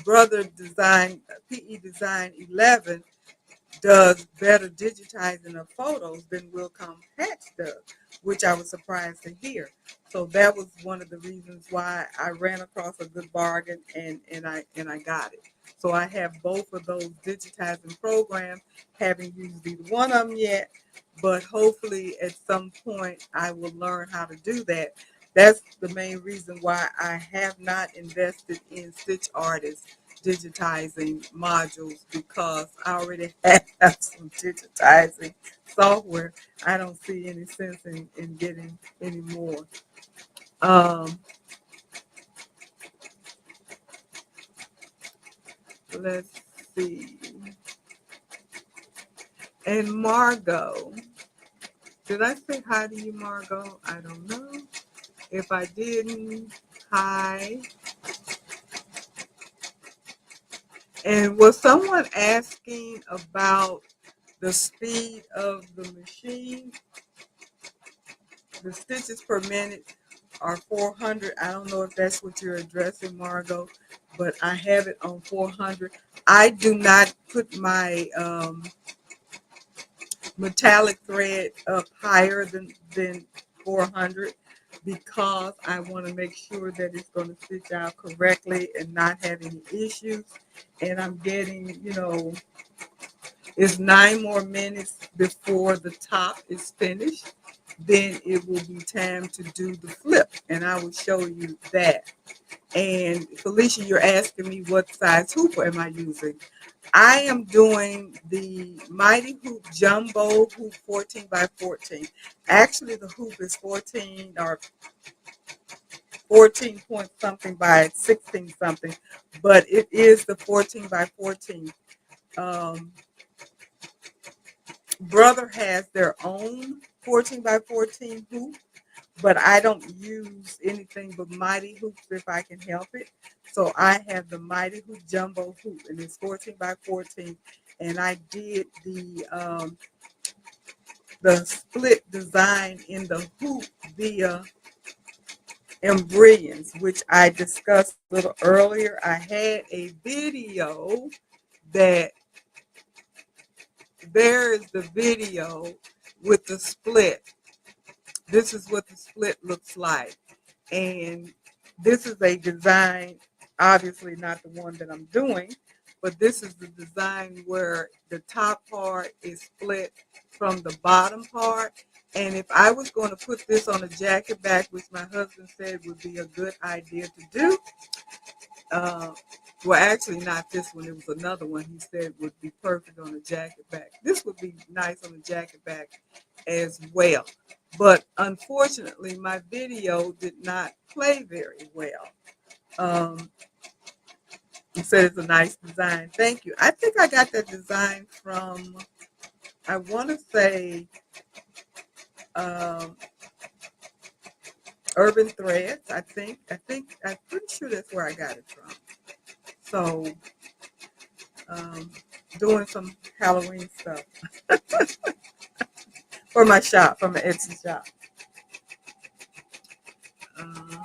Brother Design PE Design 11 does better digitizing of photos than Wilcom Hatch does, which I was surprised to hear. So that was one of the reasons why I ran across a good bargain and I got it. So I have both of those digitizing programs. Haven't used either one of them yet, but hopefully at some point I will learn how to do that. That's the main reason why I have not invested in Stitch Artist digitizing modules because I already have some digitizing software. I don't see any sense in getting any more. Um, let's see. And Margot, did I say hi to you, Margot? I don't know. If I didn't, hi. And was someone asking about the speed of the machine? The stitches per minute are 400. I don't know if that's what you're addressing, Margot, but I have it on 400. I do not put my metallic thread up higher than 400 because I want to make sure that it's going to stitch out correctly and not have any issues. And I'm getting, it's 9 more minutes before the top is finished. Then it will be time to do the flip, and I will show you that. And Felicia, you're asking me what size hoop am I using? I am doing the Mighty Hoop Jumbo Hoop 14 by 14. Actually, the hoop is 14 or 14 point something by 16 something, but it is the 14 by 14. Um, Brother has their own 14 by 14 hoop, but I don't use anything but Mighty Hoops if I can help it. So I have the Mighty Hoop Jumbo Hoop, and it's 14 by 14. And I did the split design in the hoop via Embrilliance, which I discussed a little earlier. I had a video that there is the video with the split. This is what the split looks like. And this is a design, obviously not the one that I'm doing, but this is the design where the top part is split from the bottom part. And if I was going to put this on a jacket back, which my husband said would be a good idea to do, well, actually not this one. It was another one he said would be perfect on a jacket back. This would be nice on a jacket back as well. But unfortunately, my video did not play very well. He said it's a nice design. Thank you. I think I got that design from, I want to say, um, Urban Threads. I'm pretty sure that's where I got it from. So, doing some Halloween stuff for my shop, for my Etsy shop. Uh,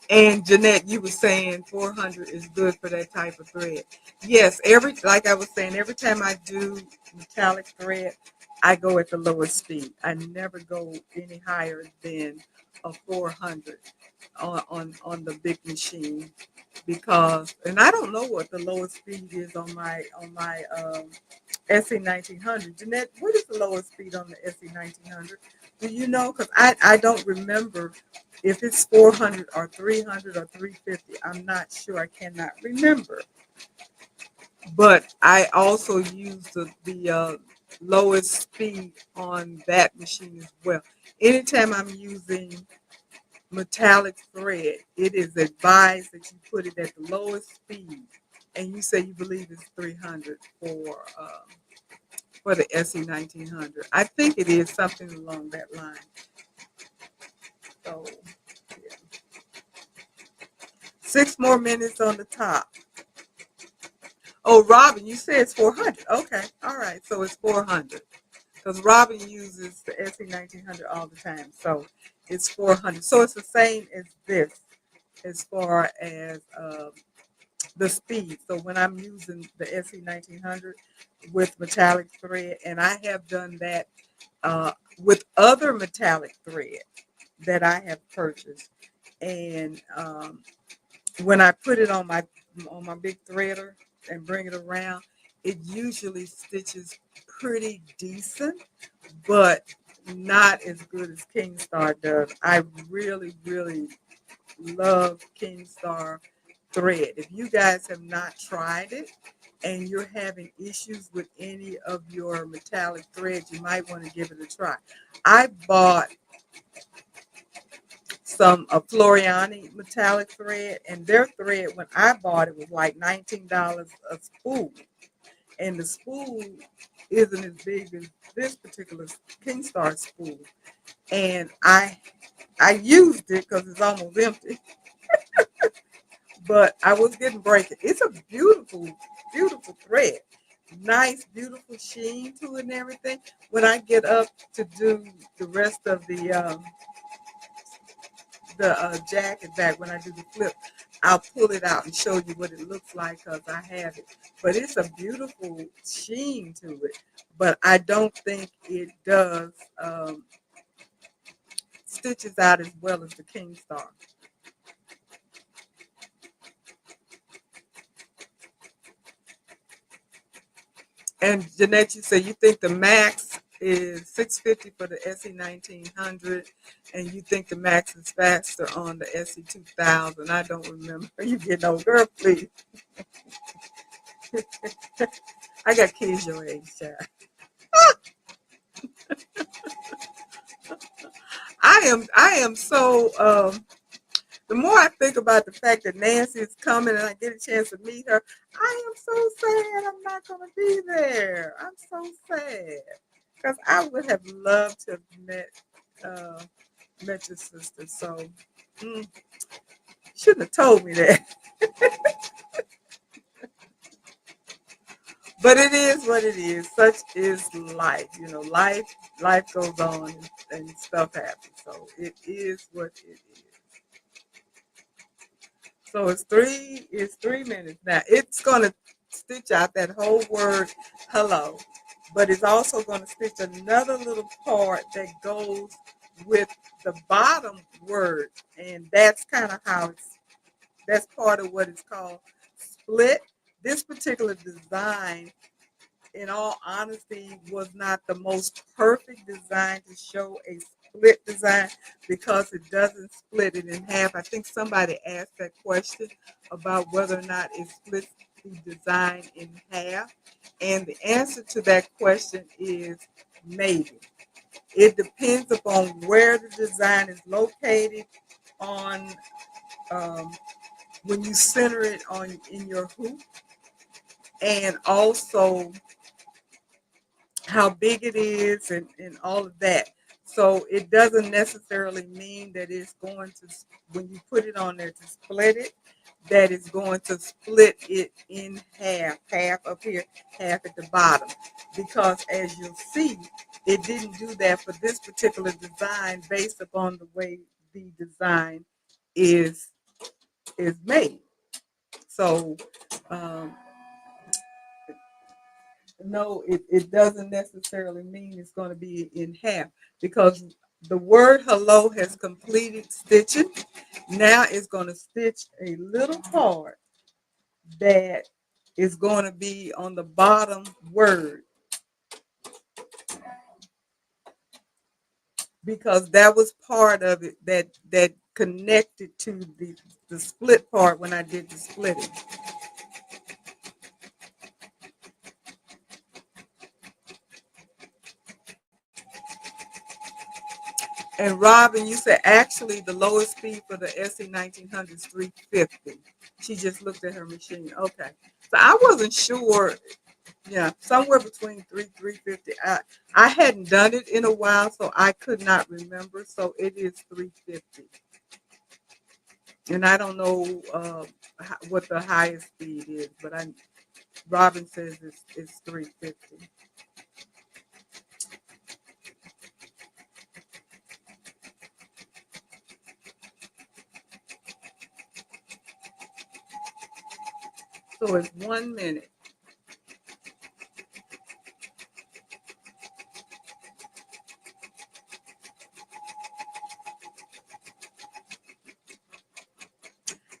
And Jeanette, you were saying 400 is good for that type of thread. Yes, like I was saying, every time I do metallic thread, I go at the lowest speed. I never go any higher than a 400 on the big machine because, and I don't know what the lowest speed is on my SE 1900. Jeanette, what is the lowest speed on the SE 1900? Do you know? Because I don't remember if it's 400 or 300 or 350. I'm not sure. I cannot remember. But I also use the lowest speed on that machine as well. Anytime I'm using metallic thread, it is advised that you put it at the lowest speed. And you say you believe it's 300 for the SE 1900. I think it is something along that line. So, yeah. 6 more minutes on the top. Oh, Robin, you said it's 400. Okay, all right. So it's 400 because Robin uses the SE 1900 all the time. So it's 400. So it's the same as this as far as the speed. So when I'm using the SE 1900 with metallic thread, and I have done that with other metallic thread that I have purchased, and when I put it on my big threader and bring it around, it usually stitches pretty decent, but not as good as Kingstar does. I really, really love Kingstar thread. If you guys have not tried it and you're having issues with any of your metallic threads, you might want to give it a try. I bought some Floriani metallic thread, and their thread when I bought it was like $19 a spool, and the spool isn't as big as this particular Kingstar spool, and I used it because it's almost empty. but I was getting breaking. It's a beautiful, beautiful thread. Nice, beautiful sheen to it and everything. When I get up to do the rest of the jacket back, when I do the flip, I'll pull it out and show you what it looks like because I have it. But it's a beautiful sheen to it. But I don't think it does stitches out as well as the King Star. And Jeanette, you say you think the max is 650 for the SE 1900, and you think the max is faster on the SE 2000. I don't remember. You get old, girl, please. I got kids your age, child. I am so the more I think about the fact that Nancy is coming and I get a chance to meet her, I am so sad I'm not going to be there. I'm so sad because I would have loved to have uh, met your sister. So, mm, shouldn't have told me that. But it is what it is. Such is life. You know, life goes on and stuff happens. So it is what it is. So it's 3 minutes. Now it's gonna stitch out that whole word hello, but it's also gonna stitch another little part that goes with the bottom word. And that's kind of how that's part of what it's called split. This particular design, in all honesty, was not the most perfect design to show a split design because it doesn't split it in half. I think somebody asked that question about whether or not it splits the design in half. And the answer to that question is maybe. It depends upon where the design is located on when you center it on in your hoop, and also how big it is and all of that. So it doesn't necessarily mean that it's going to, when you put it on there to split it, that it's going to split it in half, half up here, half at the bottom. Because as you'll see, it didn't do that for this particular design based upon the way the design is is made. So um, no, it doesn't necessarily mean it's going to be in half because the word hello has completed stitching. Now it's going to stitch a little part that is going to be on the bottom word because that was part of it that connected to the split part when I did the splitting. And Robin, you said actually the lowest speed for the SE 1900 is 350. She just looked at her machine. Okay. So I wasn't sure. Yeah, somewhere between 350. I hadn't done it in a while, so I could not remember. So it is 350. And I don't know what the highest speed is, but Robin says it's 350. So it's 1 minute.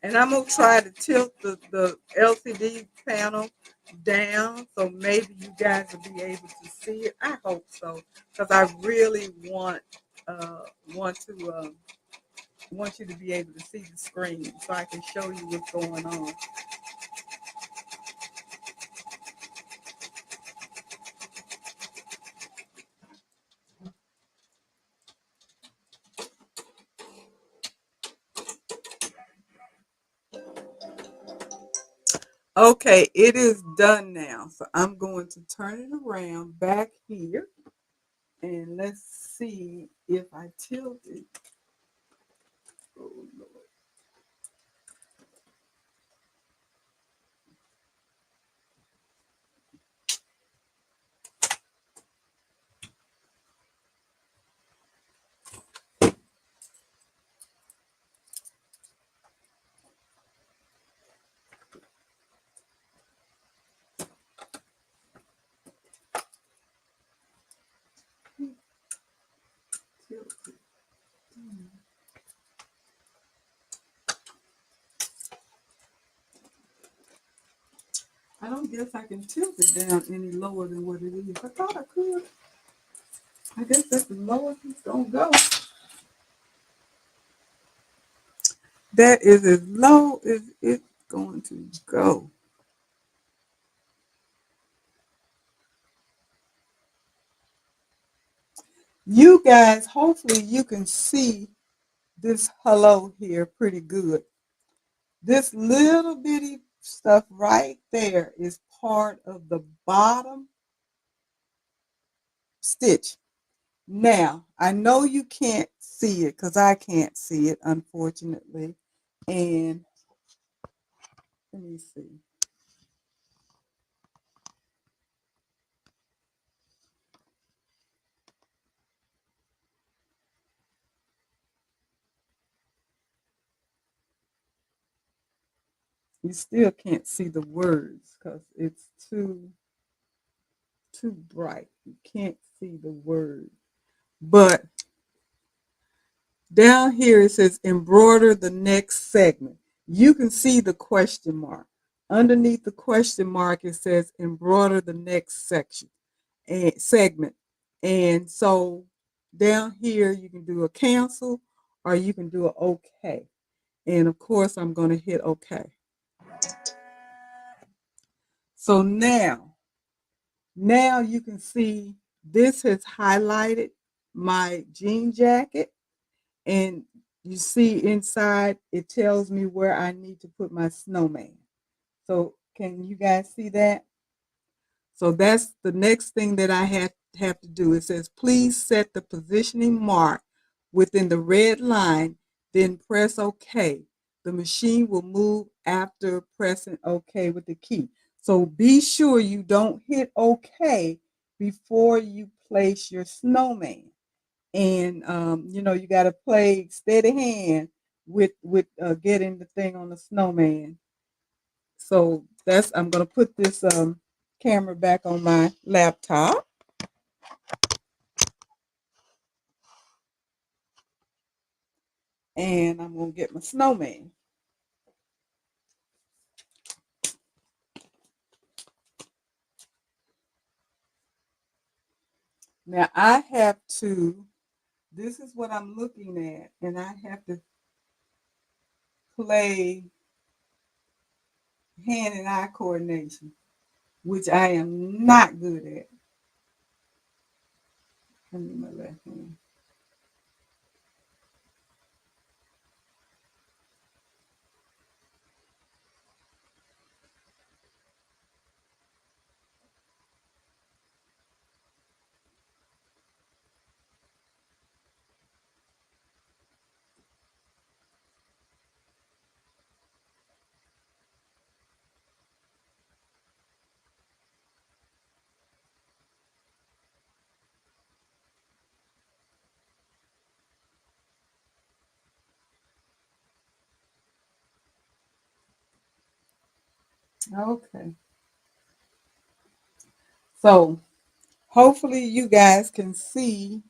And I'm going to try to tilt the LCD panel down so maybe you guys will be able to see it. I hope so because I really want to want you to be able to see the screen so I can show you what's going on. Okay, it is done now. So I'm going to turn it around back here and let's see if I tilt it. Oh, Lord. I don't guess I can tilt it down any lower than what it is. I thought I could. I guess that's the lowest it's gonna go. That is as low as it's going to go. You guys, hopefully you can see this hello here pretty good. This little bitty stuff right there is part of the bottom stitch. Now, I know you can't see it because I can't see it, unfortunately. And let me see. You still can't see the words because it's too bright. You can't see the words. But down here it says embroider the next segment. You can see the question mark. Underneath the question mark it says embroider the next section and segment. And so down here you can do a cancel or you can do an okay. And of course I'm going to hit okay. So now you can see this has highlighted my jean jacket, and you see inside it tells me where I need to put my snowman. So can you guys see that? So that's the next thing that I have to do. It says, please set the positioning mark within the red line, then press OK. The machine will move after pressing OK with the key. So be sure you don't hit OK before you place your snowman. And, you got to play steady hand with getting the thing on the snowman. So I'm going to put this camera back on my laptop. And I'm going to get my snowman. Now this is what I'm looking at, and I have to play hand and eye coordination, which I am not good at. I need my left hand. Okay. So hopefully you guys can see.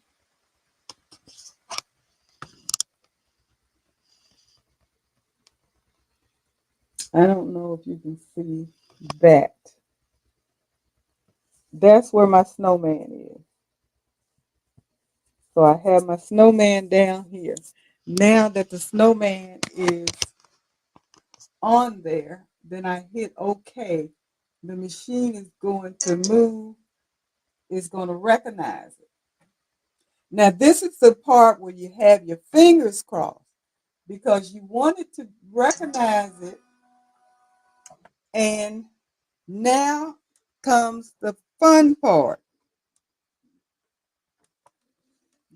I don't know if you can see that. That's where my snowman is. So I have my snowman down here. Now that the snowman is on there, then I hit OK. The machine is going to move, it's going to recognize it. Now, this is the part where you have your fingers crossed because you want it to recognize it. And now comes the fun part.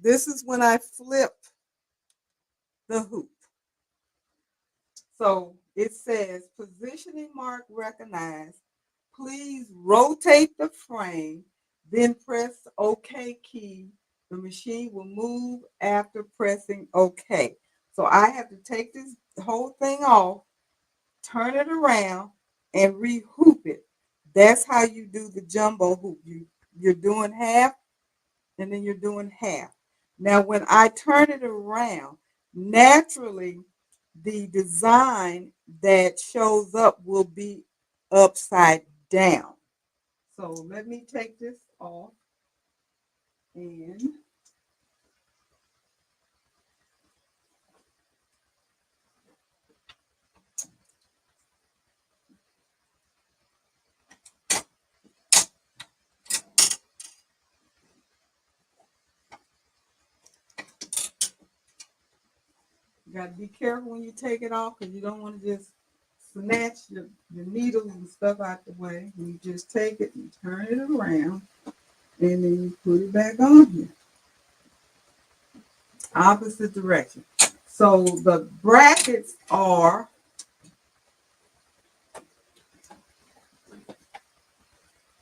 This is when I flip the hoop. So it says positioning mark recognized. Please rotate the frame, then press OK key. The machine will move after pressing OK. So I have to take this whole thing off, turn it around, and re-hoop it. That's how you do the jumbo hoop. You're doing half, and then you're doing half. Now, when I turn it around, naturally, the design that shows up will be upside down. So let me take this off and you got to be careful when you take it off because you don't want to just snatch the needles and stuff out the way. You just take it and turn it around and then you put it back on here. Opposite direction. So the brackets are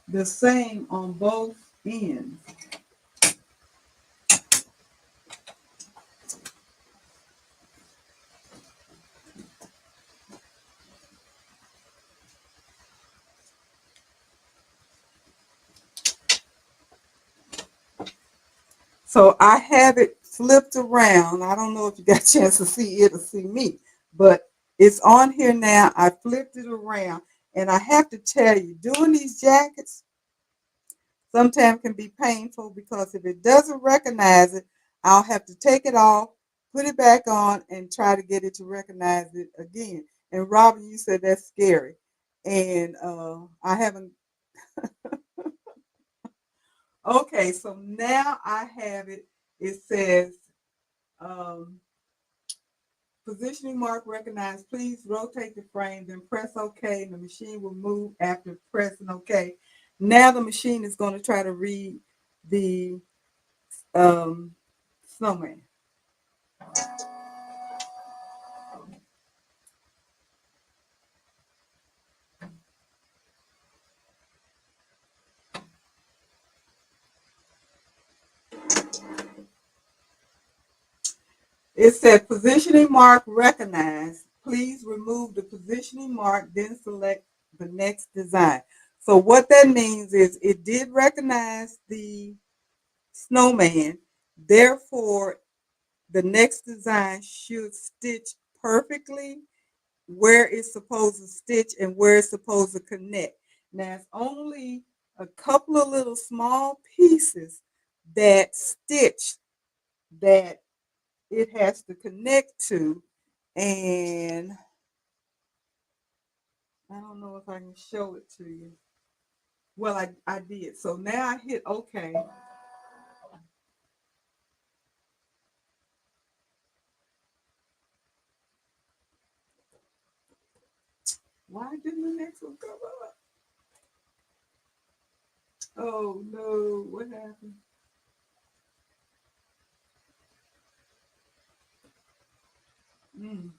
the same on both ends. So I have it flipped around. I don't know if you got a chance to see it or see me, but it's on here now. I flipped it around, and I have to tell you, doing these jackets sometimes can be painful because if it doesn't recognize it, I'll have to take it off, put it back on, and try to get it to recognize it again. And Robin, you said that's scary, and I haven't. Okay, so now I have it. It says. Um, Positioning mark recognized. Please rotate the frame, then press OK, and the machine will move after pressing OK. Now the machine is going to try to read the snowman. It said positioning mark recognized. Please remove the positioning mark, then select the next design. So what that means is it did recognize the snowman. Therefore, the next design should stitch perfectly where it's supposed to stitch and where it's supposed to connect. Now, it's only a couple of little small pieces that stitch that it has to connect to. And I don't know if I can show it to you. Well, I did. So now I hit OK. Why didn't the next one come up? Oh, no. What happened? Mm.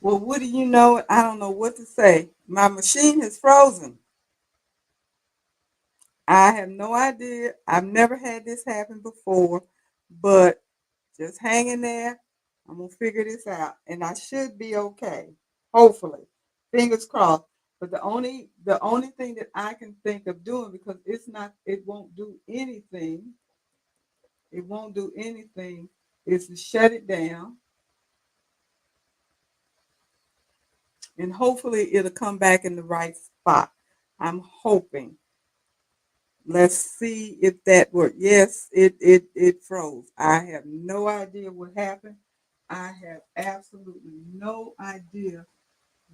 Well, what do you know? I don't know what to say. My machine is frozen. I have no idea. I've never had this happen before, but just hang in there. I'm gonna figure this out, and I should be okay. Hopefully, fingers crossed. But the only thing that I can think of doing because it won't do anything. It won't do anything. Is to shut it down, and hopefully it'll come back in the right spot. I'm hoping. Let's see if that worked. Yes, it froze. I have no idea what happened. I have absolutely no idea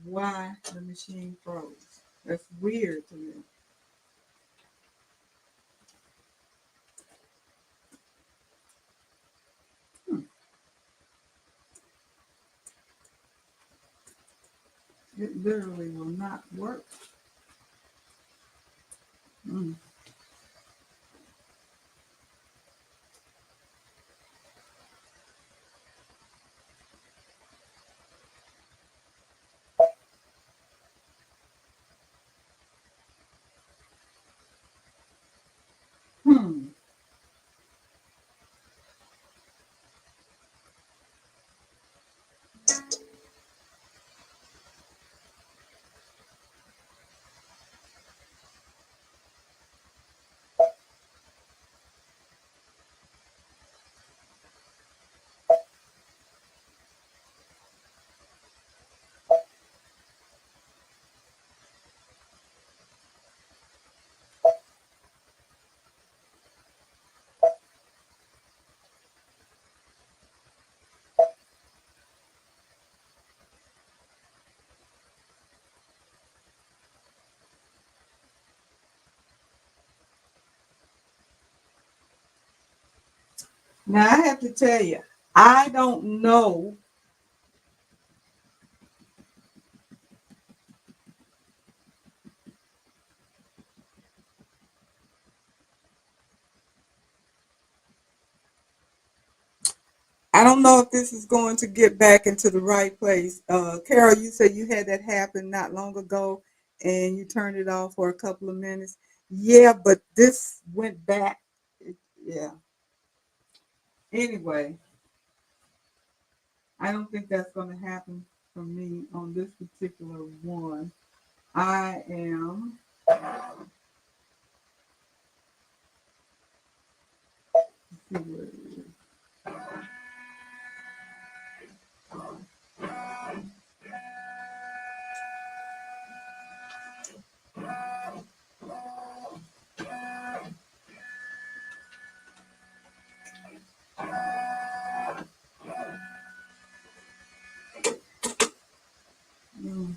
why the machine froze. That's weird to me. Hmm. It literally will not work. Hmm. Now I have to tell you, I don't know. I don't know if this is going to get back into the right place. Carol, you said you had that happen not long ago and you turned it off for a couple of minutes. Yeah, but this went back. Yeah. Anyway, I don't think that's going to happen for me on this particular one. I am. Let's see where it is. Mm.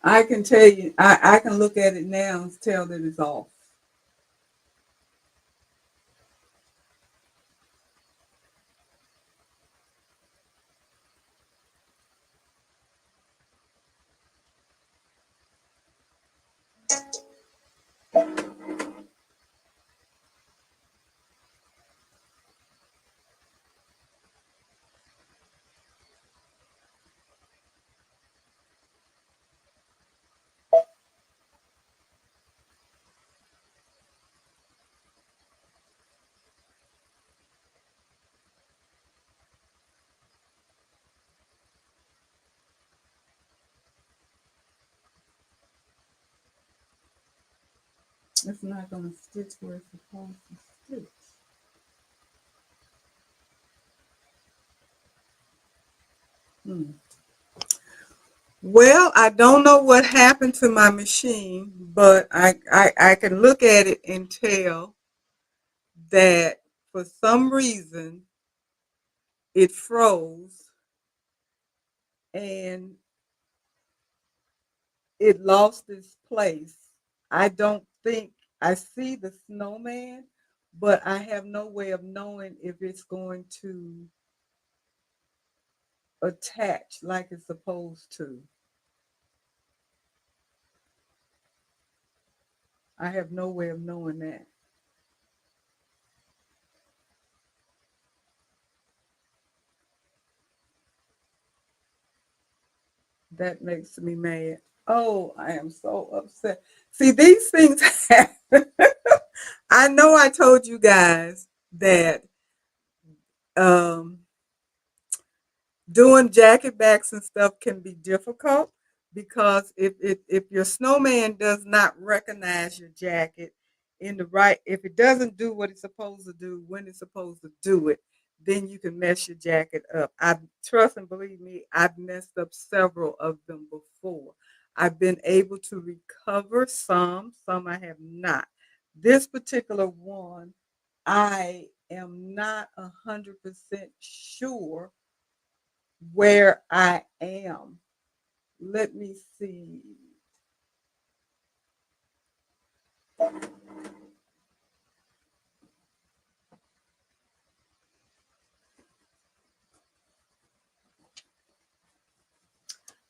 I can tell you, I can look at it now and tell that it's off. It's not going to stitch where it's supposed to stitch. Hmm. Well, I don't know what happened to my machine, but I can look at it and tell that for some reason it froze and it lost its place. I don't think I see the snowman, but I have no way of knowing if it's going to attach like it's supposed to. I have no way of knowing that. That makes me mad. Oh, I am so upset. See, these things happen. I know I told you guys that um, doing jacket backs and stuff can be difficult because if your snowman does not recognize your jacket in the right, if it doesn't do what it's supposed to do when it's supposed to do it, then you can mess your jacket up. I trust and believe me, I've messed up several of them before. I've been able to recover some I have not. This particular one, I am not 100% sure where I am. Let me see.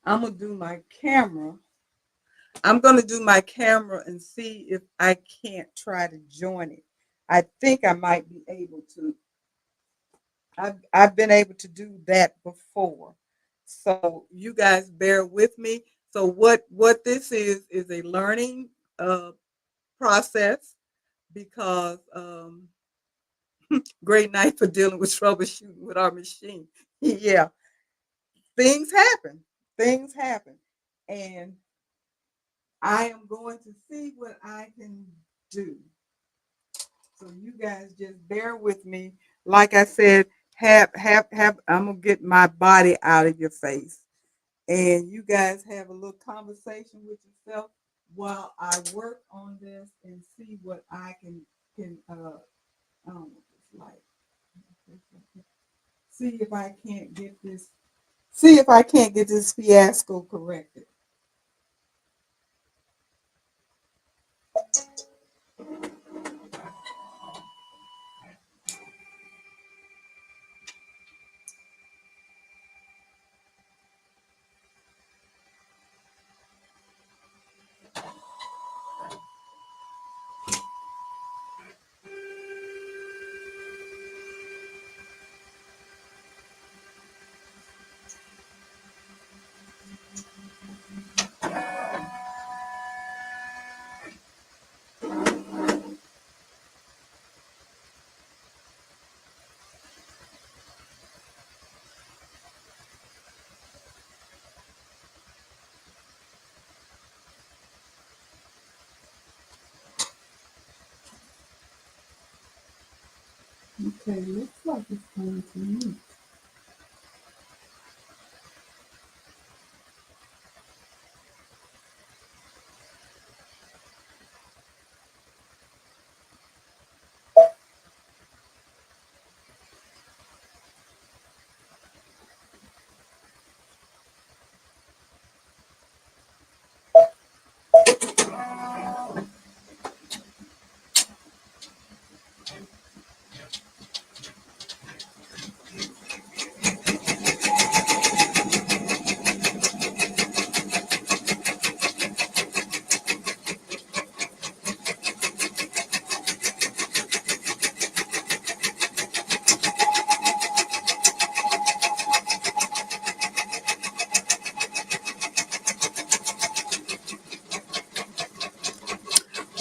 I'm going to do my camera. I'm going to do my camera and see if I can't try to join it. I think I might be able to. I've been able to do that before. So you guys bear with me. So what this is a learning process because great night for dealing with troubleshooting with our machine. Yeah, things happen. Things happen. And I am going to see what I can do. So you guys just bear with me. Like I said, have I'm gonna get my body out of your face. And you guys have a little conversation with yourself while I work on this and see what I can I don't know what it's like. See if I can't get this see if I can't get this fiasco corrected. Okay, looks like it's going to me.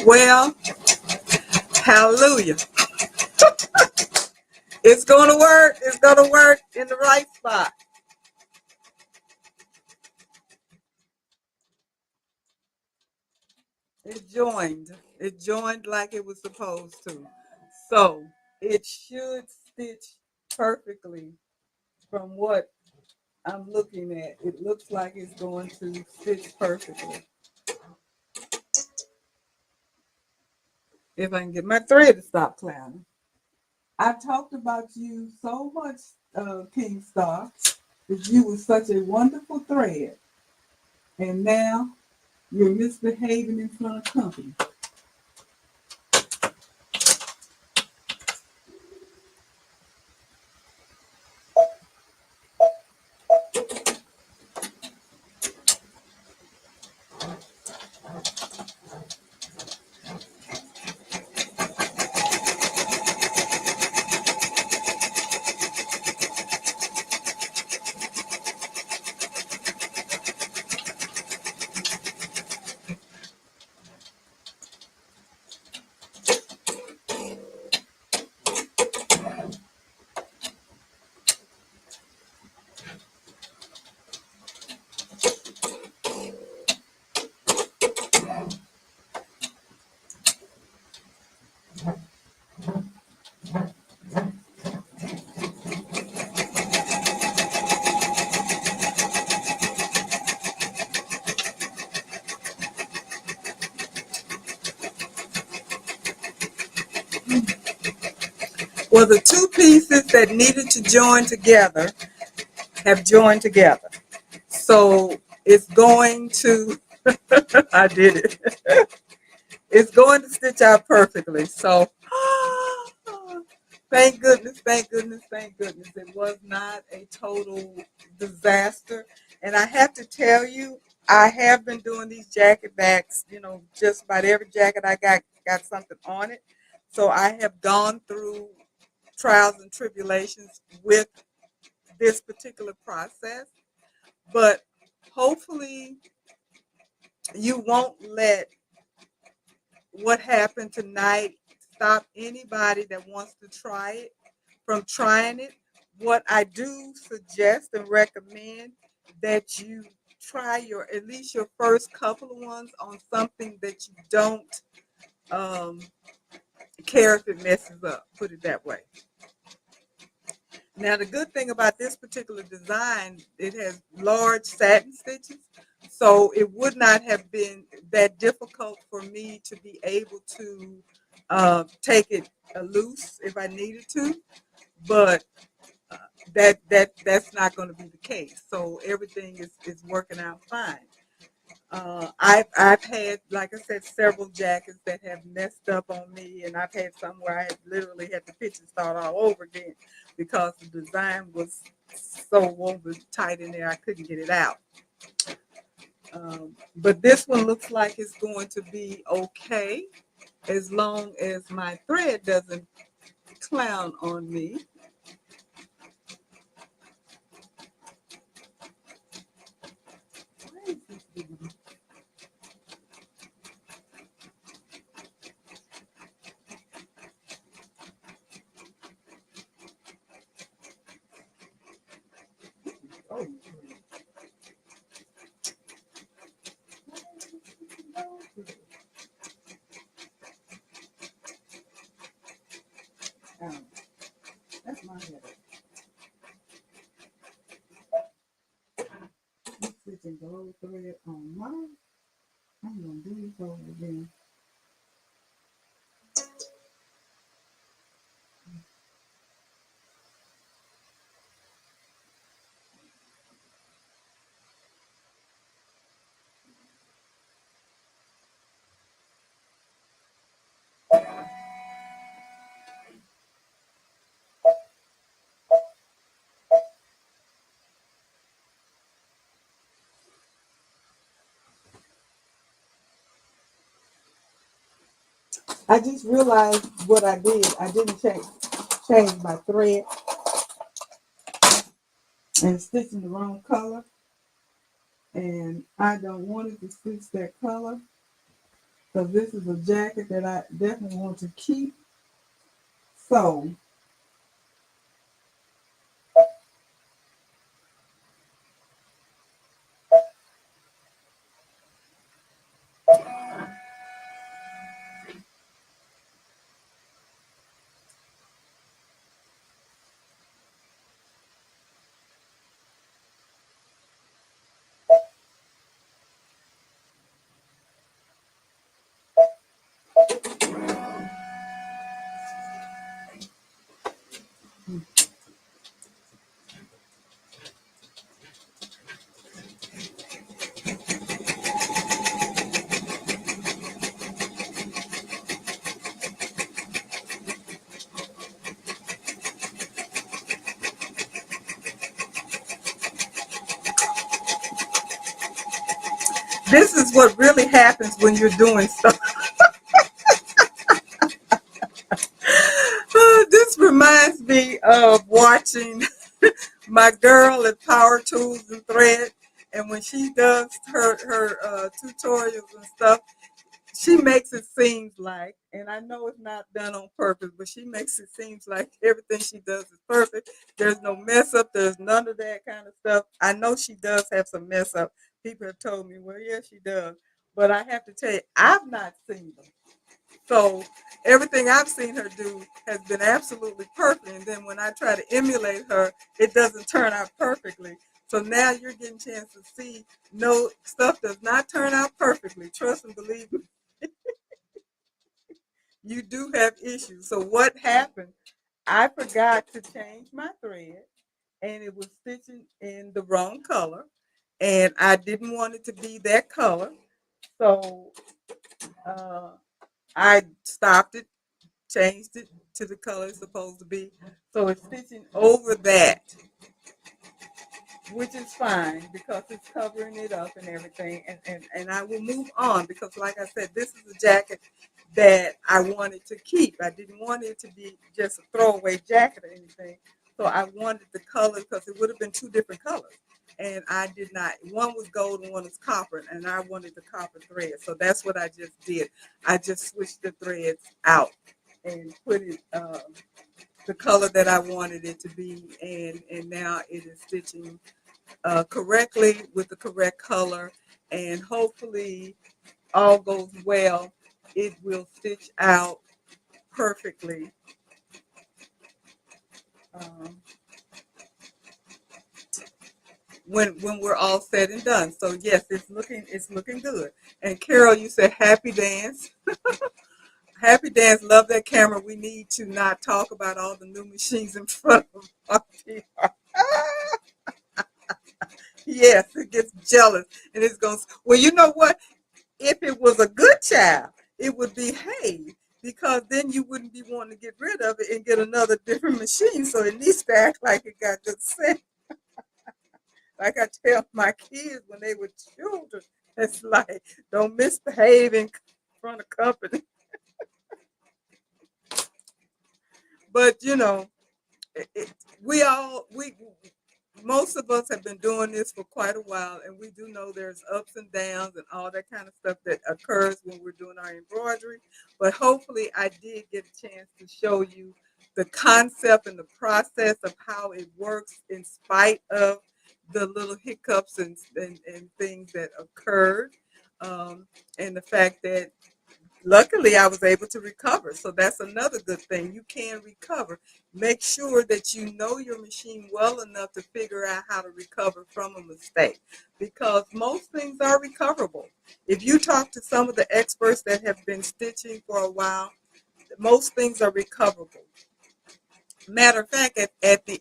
Well, hallelujah. It's going to work. It's going to work in the right spot. It joined. It joined like it was supposed to. So it should stitch perfectly from what I'm looking at. It looks like it's going to stitch perfectly. If I can get my thread to stop clowning. I talked about you so much, King Star, that you were such a wonderful thread. And now you're misbehaving in front of company. Well, the two pieces that needed to join together have joined together. So it's going to, I did it. It's going to stitch out perfectly. So thank goodness, thank goodness, thank goodness. It was not a total disaster. And I have to tell you, I have been doing these jacket backs, just about every jacket I got something on it. So I have gone through trials and tribulations with this particular process. But hopefully you won't let what happened tonight stop anybody that wants to try it from trying it. What I do suggest and recommend that you try at least your first couple of ones on something that you don't um, care if it messes up, put it that way. Now, the good thing about this particular design, it has large satin stitches, so it would not have been that difficult for me to be able to take it loose if I needed to. But that's not going to be the case. So everything is working out fine. I've had, like I said, several jackets that have messed up on me, and I've had some where I had literally had the picture start all over again because the design was so woven tight in there I couldn't get it out. But this one looks like it's going to be okay as long as my thread doesn't clown on me. Why is this doing? Oh, that's my headache. I'm switching gold thread on mine. I'm gonna do this over again. I just realized what I did. I didn't change my thread and stitching the wrong color. And I don't want it to stitch that color. So this is a jacket that I definitely want to keep. So this is what really happens when you're doing stuff. This reminds me of watching my girl at Power Tools and Thread, and when she does her tutorials and stuff, she makes it seem like, and I know it's not done on purpose, but she makes it seem like everything she does is perfect. There's no mess up. There's none of that kind of stuff. I know she does have some mess up. People have told me, well, yeah, she does. But I have to tell you, I've not seen them. So everything I've seen her do has been absolutely perfect. And then when I try to emulate her, it doesn't turn out perfectly. So now you're getting a chance to see no stuff does not turn out perfectly. Trust and believe me, you do have issues. So what happened? I forgot to change my thread and it was stitching in the wrong color. And I didn't want it to be that color. So uh, I stopped it, changed it to the color it's supposed to be. So it's stitching over that, which is fine because it's covering it up and everything. And I will move on because, like I said, this is a jacket that I wanted to keep. I didn't want it to be just a throwaway jacket or anything. So I wanted the color because it would have been two different colors. And I did not. One was gold and one was copper, and I wanted the copper thread. So that's what I just did. I just switched the threads out and put it the color that I wanted it to be, and now it is stitching correctly with the correct color, and hopefully all goes well. It will stitch out perfectly um, when we're all said and done. So yes, it's looking good. And Carol, you said happy dance. Happy dance. Love that camera. We need to not talk about all the new machines in front of our PR. Yes, it gets jealous and it's going to, well, you know what? If it was a good child, it would behave because then you wouldn't be wanting to get rid of it and get another different machine. So it needs to act like it got good sense. Like I tell my kids when they were children, it's like, don't misbehave in front of company. But you know, it, we all we most of us have been doing this for quite a while, and we do know there's ups and downs and all that kind of stuff that occurs when we're doing our embroidery. But hopefully, I did get a chance to show you the concept and the process of how it works, in spite of the little hiccups and things that occurred, and the fact that luckily I was able to recover. So that's another good thing. You can recover. Make sure that you know your machine well enough to figure out how to recover from a mistake, because most things are recoverable. If you talk to some of the experts that have been stitching for a while, most things are recoverable. Matter of fact, at the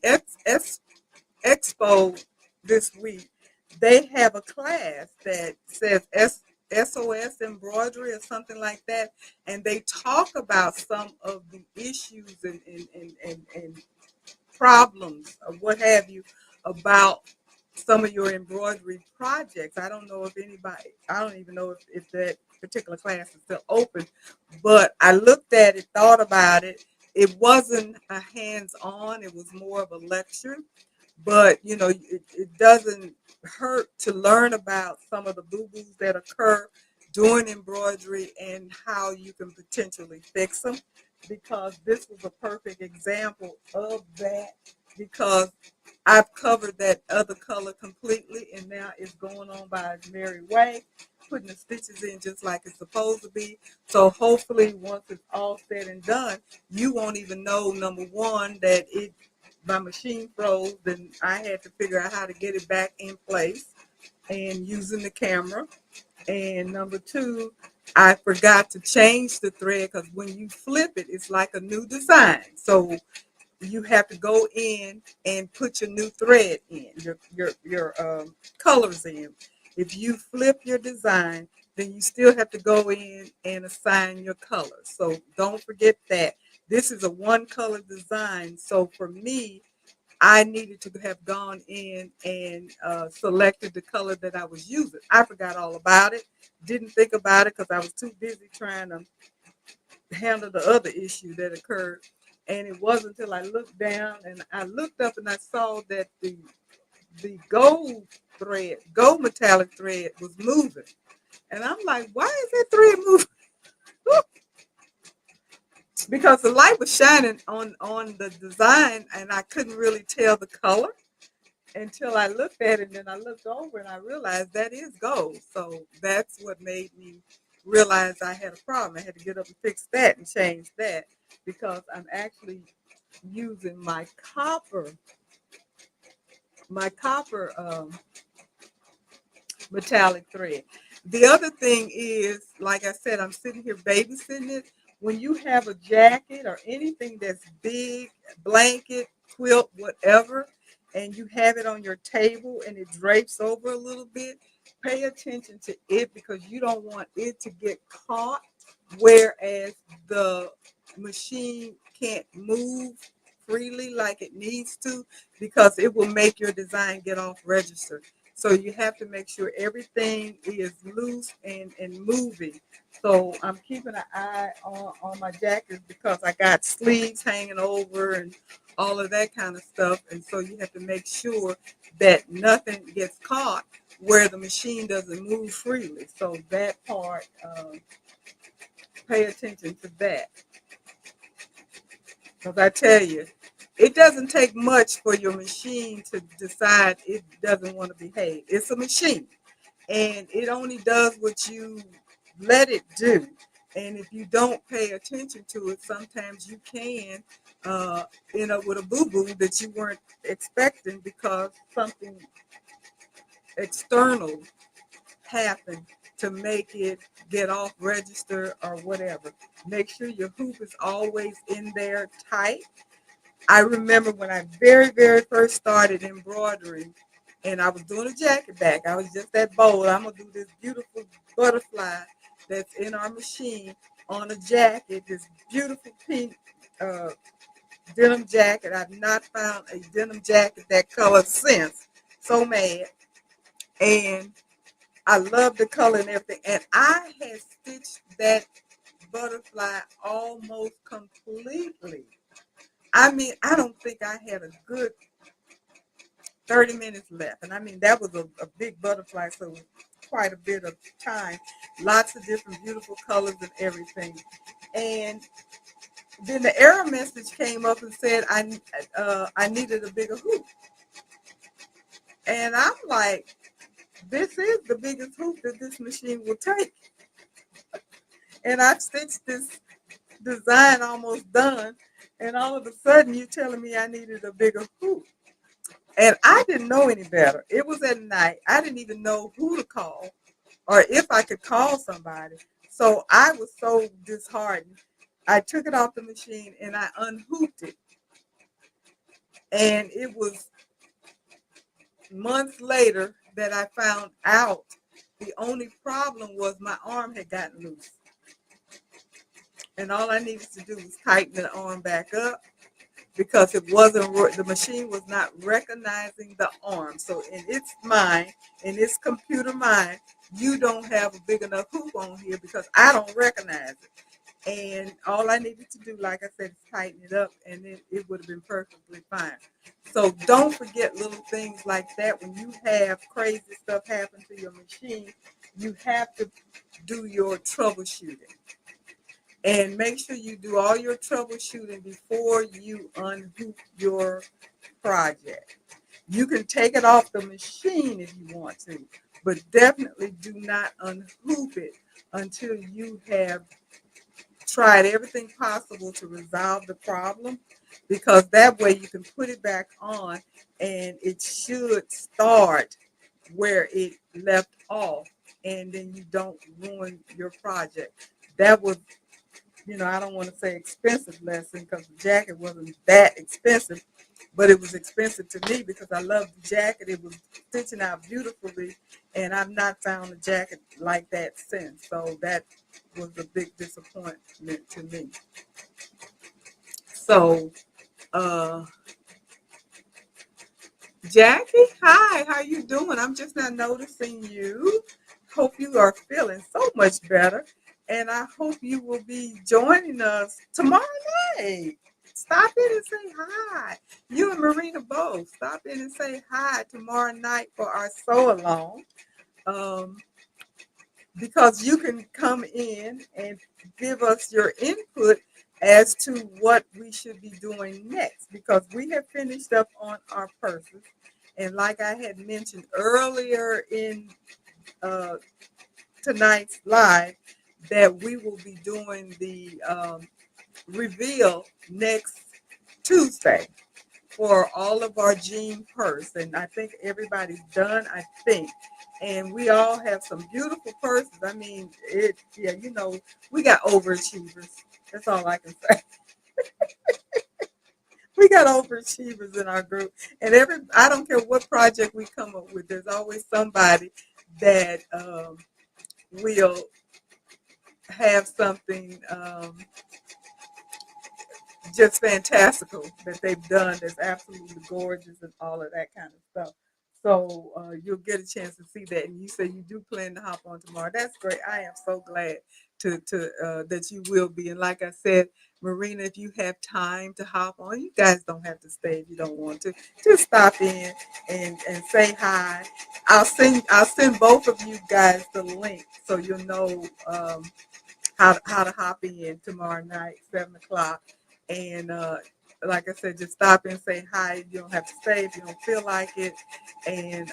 expo this week, they have a class that says SOS embroidery or something like that, and they talk about some of the issues and problems or what have you about some of your embroidery projects. I don't know if anybody, I don't even know if that particular class is still open, but I looked at it, thought about it. It wasn't a hands-on, it was more of a lecture, but you know, it doesn't hurt to learn about some of the boo-boos that occur doing embroidery and how you can potentially fix them, because this was a perfect example of that, because I've covered that other color completely and now it's going on by its merry way, putting the stitches in just like it's supposed to be. So hopefully once it's all said and done, you won't even know, number one, that it my machine froze, then I had to figure out how to get it back in place and using the camera. And number two, I forgot to change the thread, because when you flip it, it's like a new design. So you have to go in and put your new thread in, your colors in. If you flip your design, then you still have to go in and assign your colors. So don't forget that. This is a one color design. So for me, I needed to have gone in and selected the color that I was using. I forgot all about it. Didn't think about it because I was too busy trying to handle the other issue that occurred. And it wasn't until I looked down and I looked up and I saw that the gold metallic thread was moving. And I'm like, why is that thread moving? Because the light was shining on the design and I couldn't really tell the color until I looked at it, and then I looked over and I realized that is gold. So that's what made me realize I had a problem. I had to get up and fix that and change that, because I'm actually using my copper metallic thread. The other thing is, like I said, I'm sitting here babysitting it. When you have a jacket or anything that's big, blanket, quilt, whatever, and you have it on your table and it drapes over a little bit, pay attention to it, because you don't want it to get caught, whereas the machine can't move freely like it needs to, because it will make your design get off register. So you have to make sure everything is loose and moving. So I'm keeping an eye on my jackets, because I got sleeves hanging over and all of that kind of stuff. And so you have to make sure that nothing gets caught where the machine doesn't move freely. So that part, pay attention to that. Because I tell you, it doesn't take much for your machine to decide it doesn't want to behave. It's a machine, and it only does what you let it do. And if you don't pay attention to it, sometimes you can end up with a boo-boo that you weren't expecting, because something external happened to make it get off register or whatever. Make sure your hoop is always in there tight. I remember when I very, very first started embroidering, and I was doing a jacket back. I was just that bold. I'm gonna do this beautiful butterfly that's in our machine on a jacket. This beautiful pink uh, denim jacket. I've not found a denim jacket that color since. So mad, and I love the color and everything. And I had stitched that butterfly almost completely. I mean, I don't think I had a good 30 minutes left. And I mean, that was a big butterfly, so it was quite a bit of time. Lots of different beautiful colors and everything. And then the error message came up and said I needed a bigger hoop. And I'm like, this is the biggest hoop that this machine will take. And I stitched this design almost done. And all of a sudden, you're telling me I needed a bigger hoop. And I didn't know any better. It was at night. I didn't even know who to call or if I could call somebody. So I was so disheartened. I took it off the machine and I unhooped it. And it was months later that I found out the only problem was my arm had gotten loose. And all I needed to do was tighten the arm back up because it wasn't, the machine was not recognizing the arm. So in its mind, in its computer mind, you don't have a big enough hoop on here because I don't recognize it. And all I needed to do, like I said, is tighten it up, and it would have been perfectly fine. So don't forget little things like that. When you have crazy stuff happen to your machine, you have to do your troubleshooting. And make sure you do all your troubleshooting before you unhook your project. You can take it off the machine if you want to, but definitely do not unhook it until you have tried everything possible to resolve the problem, because that way you can put it back on and it should start where it left off, and then you don't ruin your project. That was, I don't want to say expensive lesson because the jacket wasn't that expensive, but it was expensive to me because I loved the jacket. It was stitching out beautifully, and I've not found a jacket like that since. So that was a big disappointment to me. So, Jackie, hi, how you doing? I'm just not noticing you. Hope you are feeling so much better, and I hope you will be joining us tomorrow night. Stop in and say hi. You and Marina both stop in and say hi tomorrow night for our sew along. Um, because you can come in and give us your input as to what we should be doing next, because we have finished up on our purses. And like I had mentioned earlier in uh, tonight's live, that we will be doing the reveal next Tuesday for all of our jean purse. And I think everybody's done, I think. And we all have some beautiful purses. I mean, we got overachievers. That's all I can say. We got overachievers in our group. And I don't care what project we come up with, there's always somebody that will have something just fantastical that they've done that's absolutely gorgeous and all of that kind of stuff. So you'll get a chance to see that. And you say you do plan to hop on tomorrow. That's great. I am so glad to that you will be. And like I said, Marina, if you have time to hop on, you guys don't have to stay if you don't want to. Just stop in and say hi. I'll send both of you guys the link so you'll know how to hop in tomorrow night, 7 o'clock. And like I said, just stop and say hi. You don't have to stay if you don't feel like it. And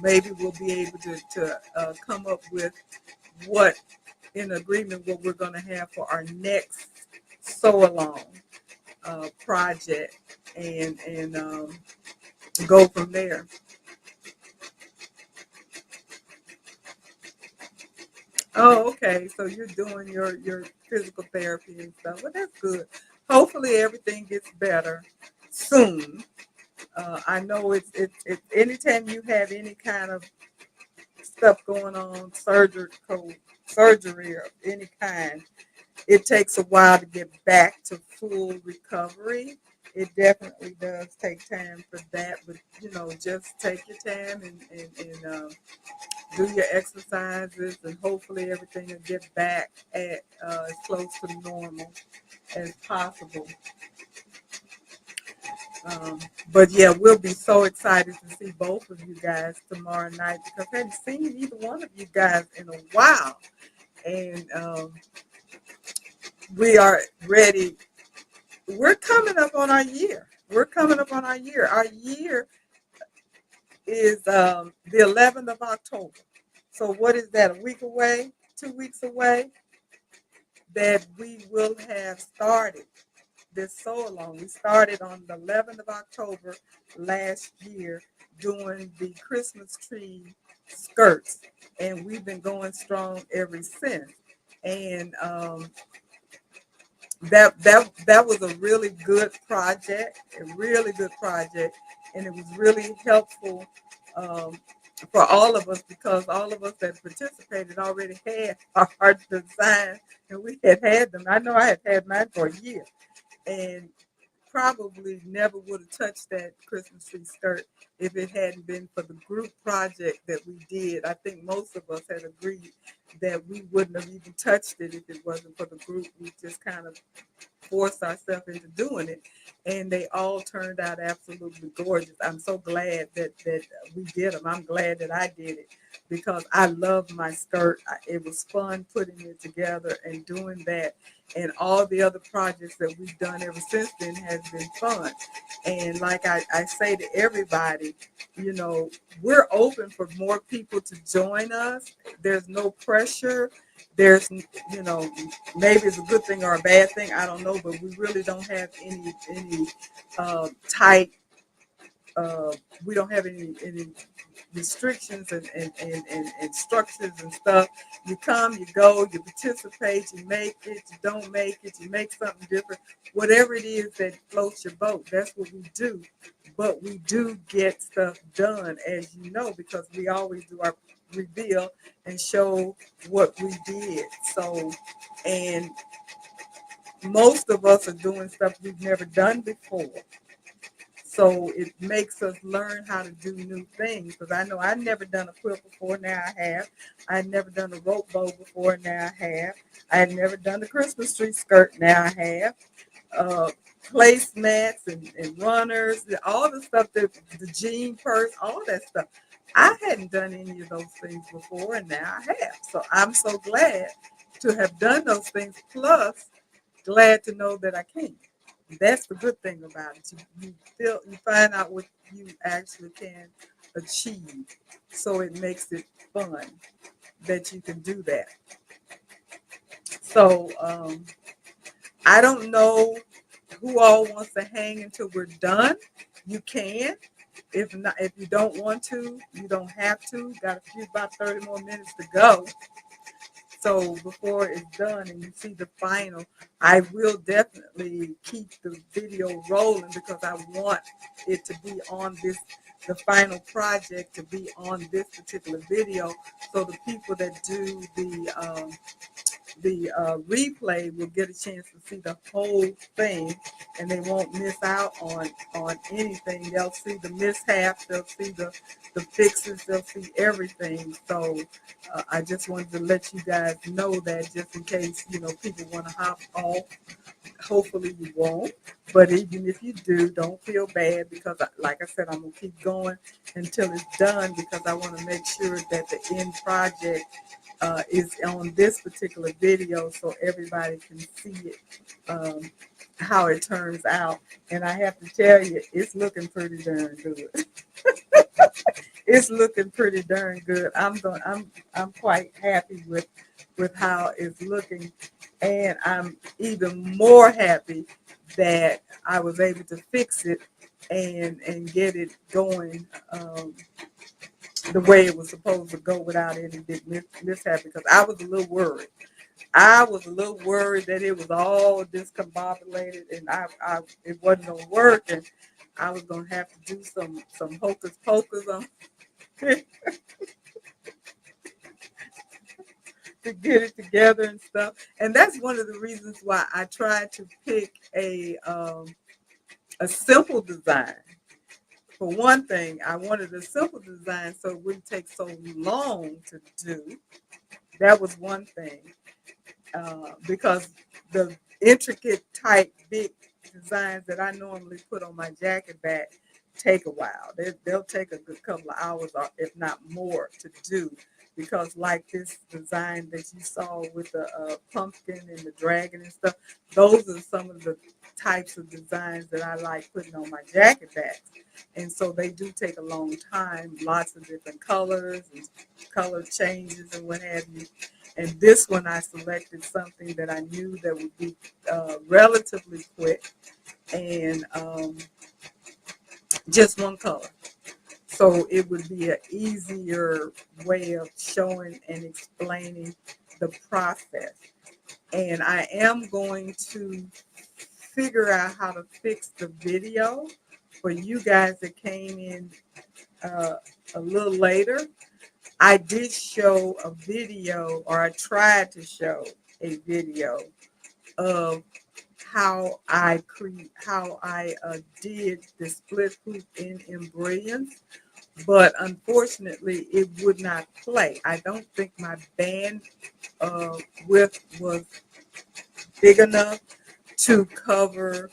maybe we'll be able to come up with what in agreement what we're going to have for our next sew along project, and go from there. Oh, okay. So you're doing your physical therapy and stuff. Well, that's good. Hopefully everything gets better soon. I know it's anytime you have any kind of stuff going on, surgery of any kind, it takes a while to get back to full recovery. It definitely does take time for that, but just take your time and do your exercises, and hopefully everything will get back at as close to normal as possible. Um, but yeah, we'll be so excited to see both of you guys tomorrow night because I haven't seen either one of you guys in a while, and we are ready. We're coming up on our year. We're coming up on our year. Our year is the 11th of October. So what is that? A week away? 2 weeks away? That we will have started this so long. We started on the 11th of October last year doing the Christmas tree skirts, and we've been going strong ever since. And that was a really good project, and it was really helpful um, for all of us because all of us that participated already had our design, and we had them. I know I had mine for a year, and probably never would have touched that Christmas tree skirt if it hadn't been for the group project that we did. I think most of us had agreed that we wouldn't have even touched it if it wasn't for the group. We just kind of forced ourselves into doing it, and they all turned out absolutely gorgeous. I'm so glad that we did them. I'm glad that I did it because I love my skirt. It was fun putting it together and doing that, and all the other projects that we've done ever since then has been fun. And like I say to everybody, we're open for more people to join us. There's no pressure. There's, maybe it's a good thing or a bad thing, I don't know, but we really don't have any tight. We don't have any restrictions and structures and stuff. You come, you go, you participate, you make it, you don't make it, you make something different. Whatever it is that floats your boat, that's what we do. But we do get stuff done, as you know, because we always do our reveal and show what we did. So, and most of us are doing stuff we've never done before. So it makes us learn how to do new things. Because I know I've never done a quilt before, now I have. I've never done a rope bow before, now I have. I've never done a Christmas tree skirt, now I have. Placemats and runners, all the stuff, the jean purse, all that stuff. I hadn't done any of those things before, and now I have. So I'm so glad to have done those things, plus glad to know that I can. That's the good thing about it. You find out what you actually can achieve. So it makes it fun that you can do that. So I don't know who all wants to hang until we're done. You can. If not, if you don't want to, you don't have to. Got about 30 more minutes to go. So before it's done and you see the final, I will definitely keep the video rolling because I want it to be on the final project to be on this particular video. So the people that do the replay will get a chance to see the whole thing, and they won't miss out on anything. They'll see the mishaps, they'll see the fixes, they'll see everything. So I just wanted to let you guys know that, just in case people want to hop off. Hopefully you won't, but even if you do, don't feel bad because, like I said, I'm gonna keep going until it's done because I want to make sure that the end project is on this particular video so everybody can see it, how it turns out. And I have to tell you, it's looking pretty darn good. It's looking pretty darn good. I'm quite happy with how it's looking, and I'm even more happy that I was able to fix it and get it going the way it was supposed to go without any big mishap, because I was a little worried. I was a little worried that it was all discombobulated and it wasn't gonna work. And I was gonna have to do some hocus pocus on to get it together and stuff. And that's one of the reasons why I tried to pick a simple design. For one thing, I wanted a simple design so it wouldn't take so long to do. That was one thing. Because the intricate type big designs that I normally put on my jacket back take a while. They'll take a good couple of hours, or if not more, to do. Because like this design that you saw with the pumpkin and the dragon and stuff, those are some of the types of designs that I like putting on my jacket backs. And so they do take a long time, lots of different colors and color changes and what have you. And this one I selected something that I knew that would be relatively quick and just one color. So it would be an easier way of showing and explaining the process. And I am going to figure out how to fix the video for you guys that came in a little later. I did show a video, or I tried to show a video of how I did the split hoop in Embrilliance, but unfortunately it would not play. I don't think my band width was big enough to cover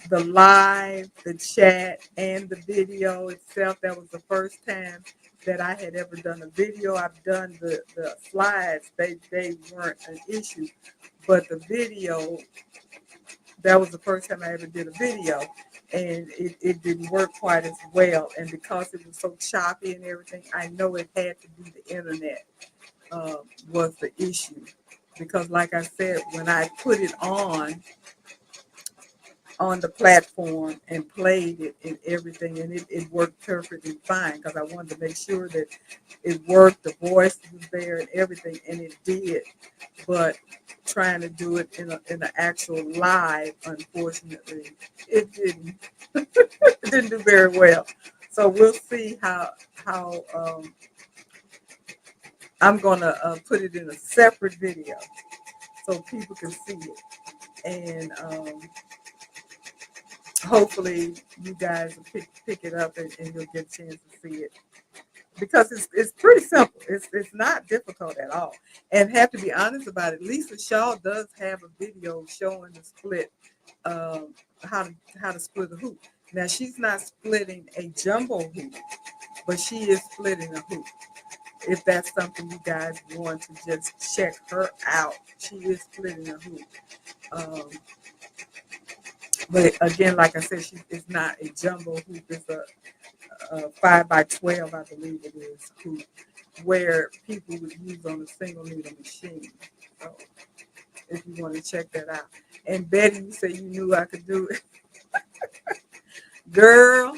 the live, the chat, and the video itself. That was the first time that I had ever done a video. I've done the slides, they weren't an issue, but the video, that was the first time I ever did a video, and it didn't work quite as well. And because it was so choppy and everything, I know it had to be the internet was the issue. Because like I said, when I put it on the platform and played it and everything, and it worked perfectly fine, because I wanted to make sure that it worked, the voice was there and everything, and it did. But trying to do it in an actual live, unfortunately, it didn't it didn't do very well. So we'll see how I'm gonna put it in a separate video so people can see it. And hopefully you guys will pick it up, and you'll get a chance to see it, because it's pretty simple. It's not difficult at all. And have to be honest about it, Lisa Shaw does have a video showing the split, how to split a hoop. Now she's not splitting a jumbo hoop, but she is splitting a hoop. If that's something you guys want to just check her out, she is splitting a hoop. Um, But again, like I said, it's not a jumbo hoop. It's a 5 by 12, I believe it is, hoop, where people would use on a single needle machine. So if you want to check that out. And Betty, you said you knew I could do it. Girl,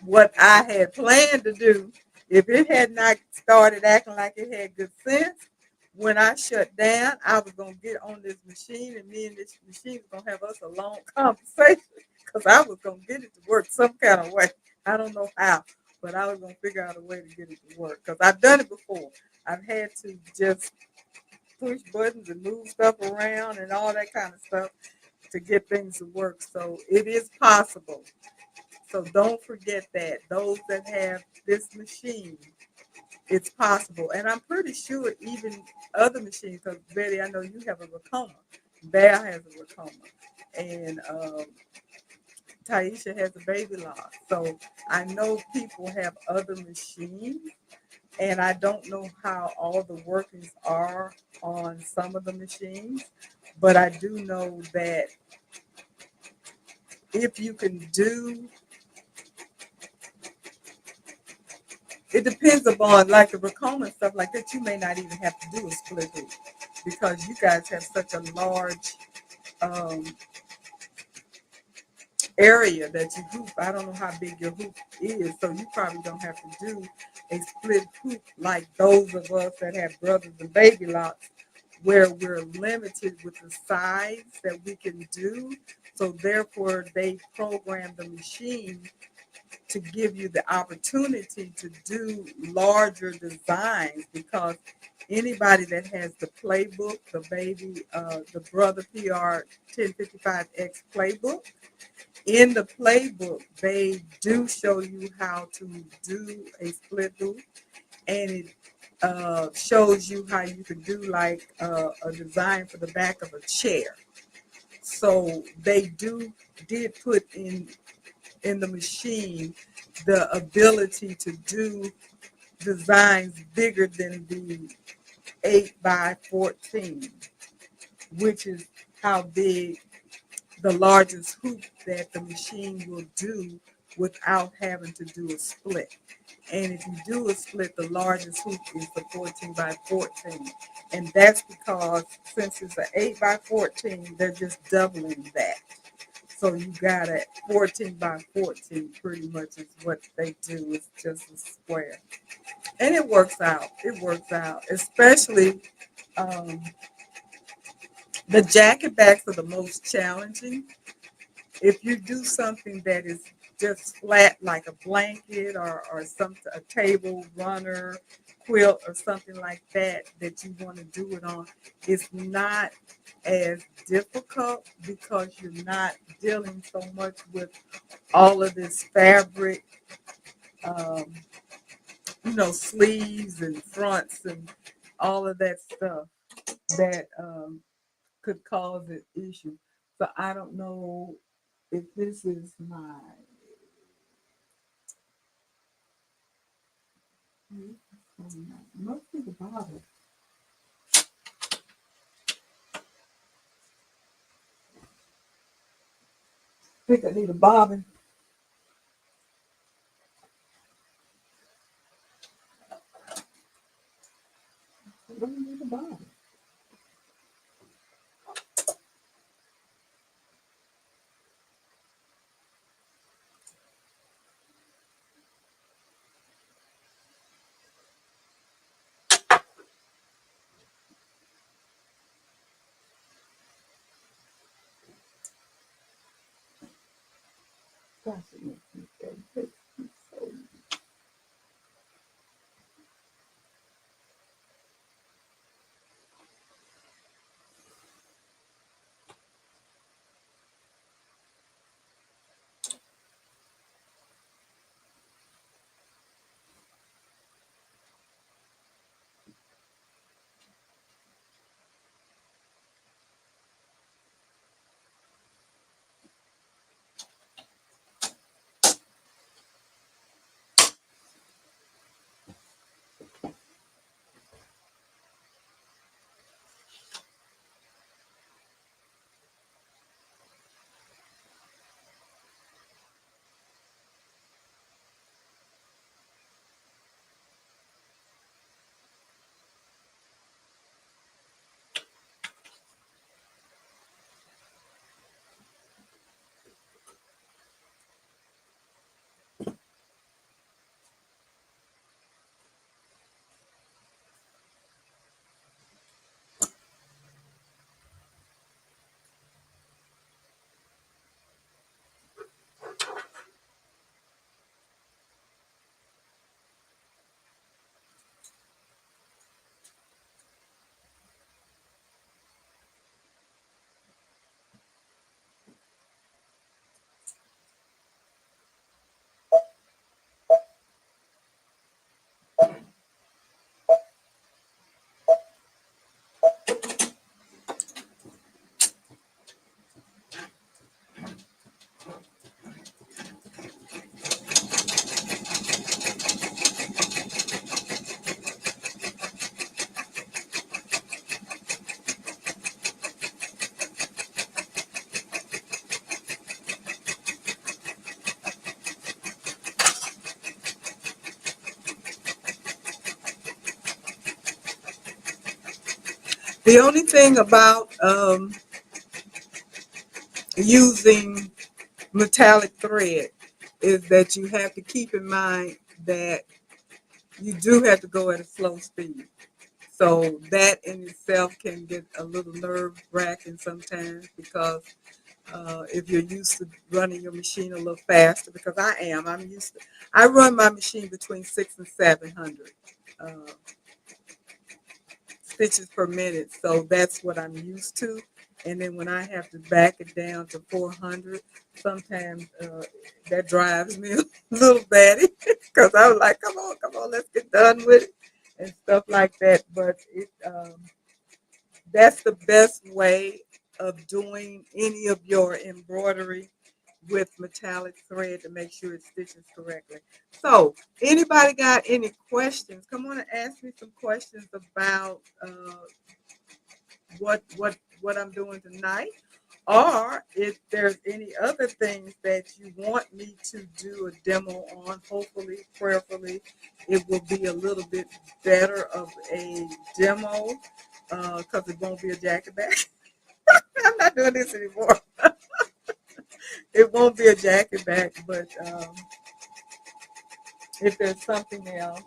what I had planned to do, if it had not started acting like it had good sense, when I shut down, I was gonna get on this machine, and me and this machine was gonna have us a long conversation, because I was gonna get it to work some kind of way. I don't know how, but I was gonna figure out a way to get it to work, because I've done it before. I've had to just push buttons and move stuff around and all that kind of stuff to get things to work. So it is possible. So don't forget that. Those that have this machine, it's possible. And I'm pretty sure even other machines, because Betty, I know you have a Racoma. Bear has a Racoma. And Taisha has a Baby Lock. So I know people have other machines. And I don't know how all the workings are on some of the machines. But I do know that if you can do, it depends upon, like the Racoma and stuff like that, you may not even have to do a split hoop, because you guys have such a large area that you hoop. I don't know how big your hoop is, so you probably don't have to do a split hoop like those of us that have brothers and baby locks where we're limited with the size that we can do. So therefore, they program the machine to give you the opportunity to do larger designs, because anybody that has the playbook, the Brother PR1055X playbook, in the playbook, they do show you how to do a split hoop, and it shows you how you can do like a design for the back of a chair. So they did put in the machine the ability to do designs bigger than the 8 by 14, which is how big the largest hoop that the machine will do without having to do a split. And if you do a split, the largest hoop is the 14 by 14. And that's because since it's an 8 by 14, they're just doubling that. So you got a 14 by 14 pretty much is what they do. It's just a square. And it works out. It works out. Especially um, the jacket backs are the most challenging. If you do something that is just flat like a blanket or something, a table runner, quilt or something like that that you want to do it on, it's not as difficult because you're not dealing so much with all of this fabric, um, sleeves and fronts and all of that stuff that could cause an issue. So I don't know if this is my. Must be the bobbin. I think I need a bobbin. I don't need a bobbin. Gosh, it makes me so. The only thing about using metallic thread is that you have to keep in mind that you do have to go at a slow speed. So that in itself can get a little nerve wracking sometimes because if you're used to running your machine a little faster, because I'm used to, I run my machine between 600 and 700 uh, stitches per minute. So that's what I'm used to. And then when I have to back it down to 400, sometimes that drives me a little batty because I was like, come on, let's get done with it and stuff like that. But that's the best way of doing any of your embroidery with metallic thread to make sure it stitches correctly. So, anybody got any questions? Come on and ask me some questions about what I'm doing tonight, or if there's any other things that you want me to do a demo on. Hopefully, prayerfully, it will be a little bit better of a demo because it won't be a jacket back. I'm not doing this anymore. It won't be a jacket back, but if there's something else.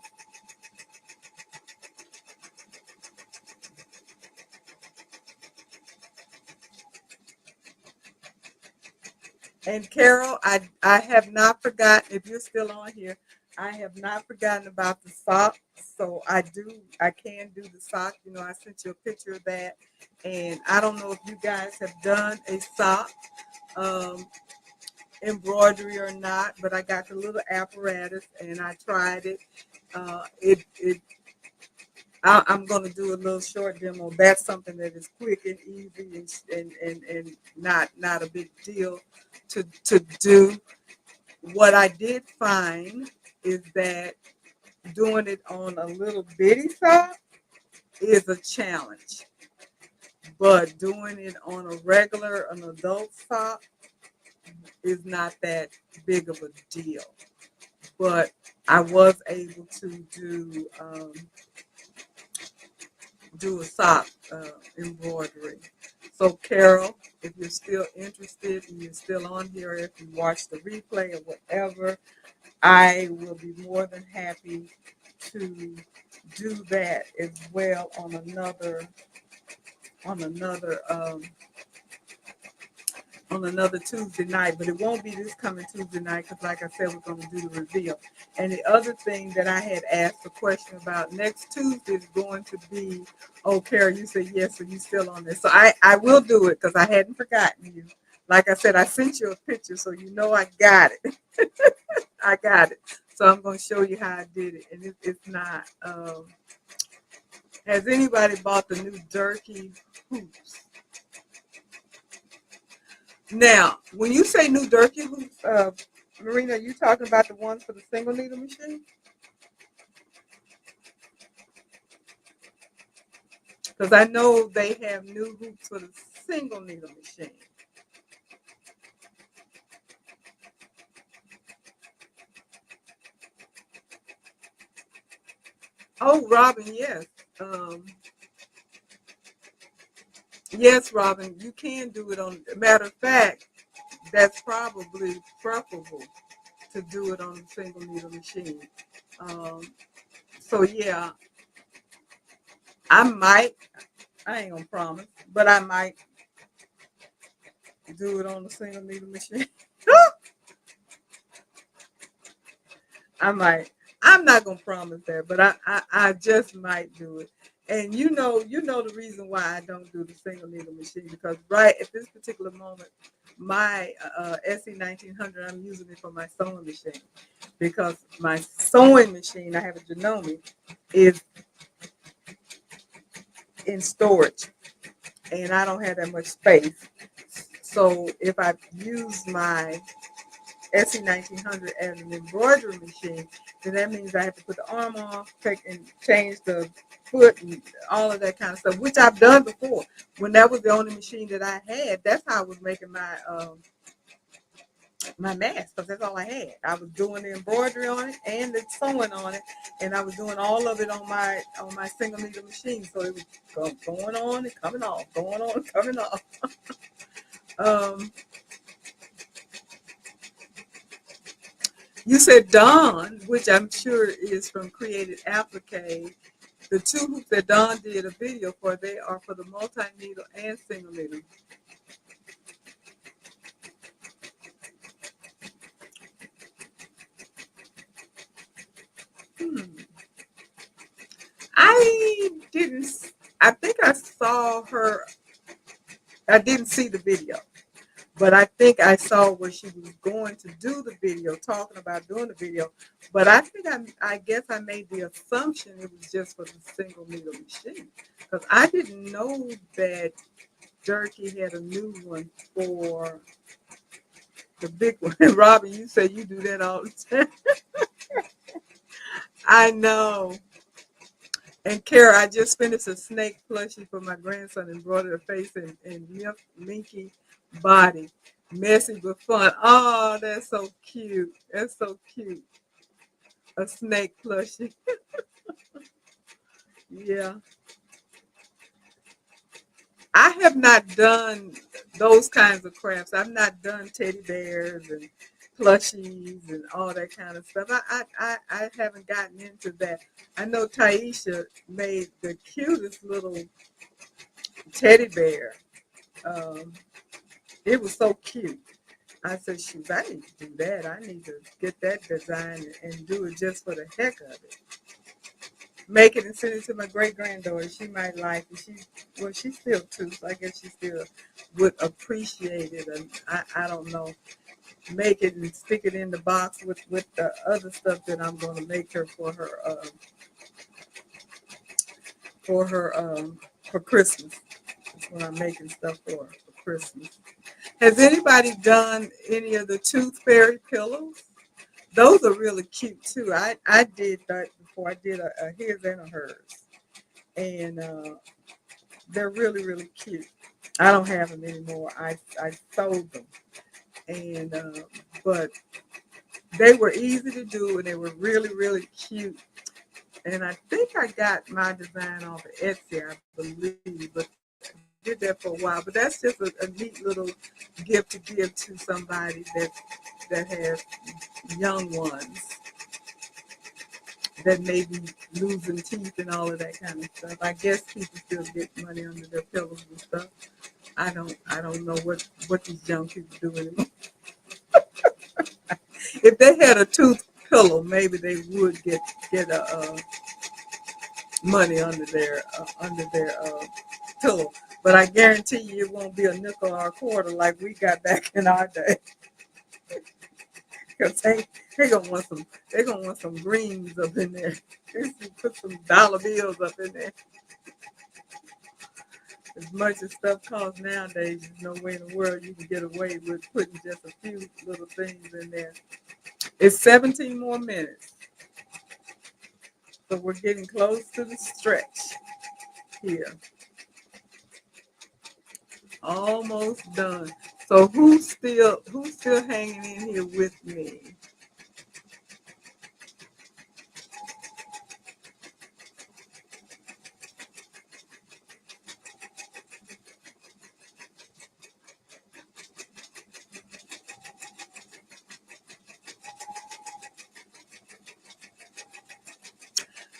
And Carol, I have not forgotten, if you're still on here, I have not forgotten about the sock. So I can do the sock. You know, I sent you a picture of that. And I don't know if you guys have done a sock um, embroidery or not, but I got the little apparatus and I tried it. I'm going to do a little short demo. That's something that is quick and easy and not a big deal to do. What I did find is that doing it on a little bitty sock is a challenge, but doing it on an adult sock is not that big of a deal. But I was able to do a sock embroidery. So Carol, if you're still interested and you're still on here, if you watch the replay or whatever, I will be more than happy to do that as well on another on another Tuesday night, but it won't be this coming Tuesday night because, like I said, we're going to do the reveal. And the other thing that I had asked a question about next Tuesday is going to be, oh, Carol, you said yes, so you still on this. So I will do it because I hadn't forgotten you. Like I said, I sent you a picture, so you know I got it. I got it. So I'm going to show you how I did it. And it's not, has anybody bought the new Durkee hoops? Now, when you say new Durkee hoops, Marina, are you talking about the ones for the single needle machine? Because I know they have new hoops for the single needle machine. Oh, Robin, yes. Yes, Robin, you can do it on. Matter of fact, that's probably preferable to do it on a single needle machine. Um, so yeah, I ain't gonna promise, but I might do it on a single needle machine. I might. I'm not gonna promise that, but I just might do it. And you know the reason why I don't do the single needle machine because right at this particular moment, my SE 1900, I'm using it for my sewing machine because my sewing machine, I have a Janome, is in storage, and I don't have that much space. So if I use my SE 1900 as an embroidery machine, then that means I have to put the arm off, take and change the foot and all of that kind of stuff, which I've done before. When that was the only machine that I had, that's how I was making my mask because that's all I had. I was doing the embroidery on it and the sewing on it, and I was doing all of it on my single needle machine. So it was going on and coming off, going on and coming off. um, You said Dawn, which I'm sure is from Created Applique. The two hoops that Dawn did a video for, they are for the multi-needle and single needle. Hmm. I didn't, I think I saw her, I didn't see the video, but I think I saw where she was going to do the video, talking about doing the video. But I think I guess I made the assumption it was just for the single needle machine, because I didn't know that Jerky had a new one for the big one. Robin, you say you do that all the time. I know. And Kara, I just finished a snake plushie for my grandson, embroidered a face and minky body. Messy but fun. Oh, that's so cute. That's so cute. A snake plushie. Yeah. I have not done those kinds of crafts. I've not done teddy bears and plushies and all that kind of stuff. I haven't gotten into that. I know Taisha made the cutest little teddy bear. Um, it was so cute. I said, shoot, I need to do that. I need to get that design and do it just for the heck of it. Make it and send it to my great granddaughter. She might like it. She's still two, so I guess she still would appreciate it. And I don't know. Make it and stick it in the box with the other stuff that I'm going to make her for Christmas. That's what I'm making stuff for Christmas. Has anybody done any of the Tooth Fairy pillows? Those are really cute too. I did that before. I did a his and a hers, and they're really really cute. I don't have them anymore. I sold them, and but they were easy to do, and they were really really cute. And I think I got my design off of Etsy, I believe, but did that for a while. But that's just a neat little gift to give to somebody that has young ones that may be losing teeth and all of that kind of stuff. I guess people still get money under their pillows and stuff. I don't know what these young people do anymore. If they had a tooth pillow, maybe they would get a money under their pillow. But I guarantee you, it won't be a nickel or a quarter like we got back in our day. Because they gonna want some greens up in there. Put some dollar bills up in there. As much as stuff costs nowadays, there's no way in the world you can get away with putting just a few little things in there. It's 17 more minutes. So we're getting close to the stretch here. Almost done. So who's still hanging in here with me?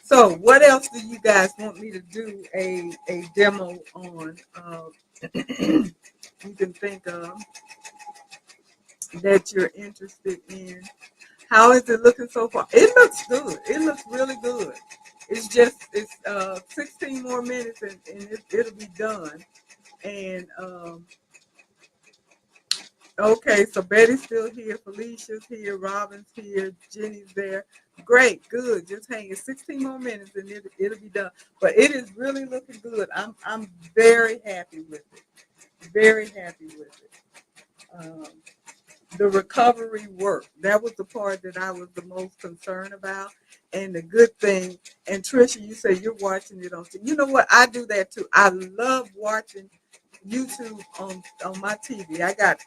So what else do you guys want me to do a demo on? You can think of that you're interested in. How is it looking so far? It looks good. It looks really good. It's 16 more minutes and it'll be done. And okay, so Betty's still here, Felicia's here, Robin's here, Jenny's there. Great, good. Just hang it 16 more minutes and it'll be done. But it is really looking good. I'm very happy with it. Very happy with it. The recovery work, that was the part that I was the most concerned about. And the good thing, and Trisha, you say you're watching it on, you know what? I do that too. I love watching YouTube on my TV. I got,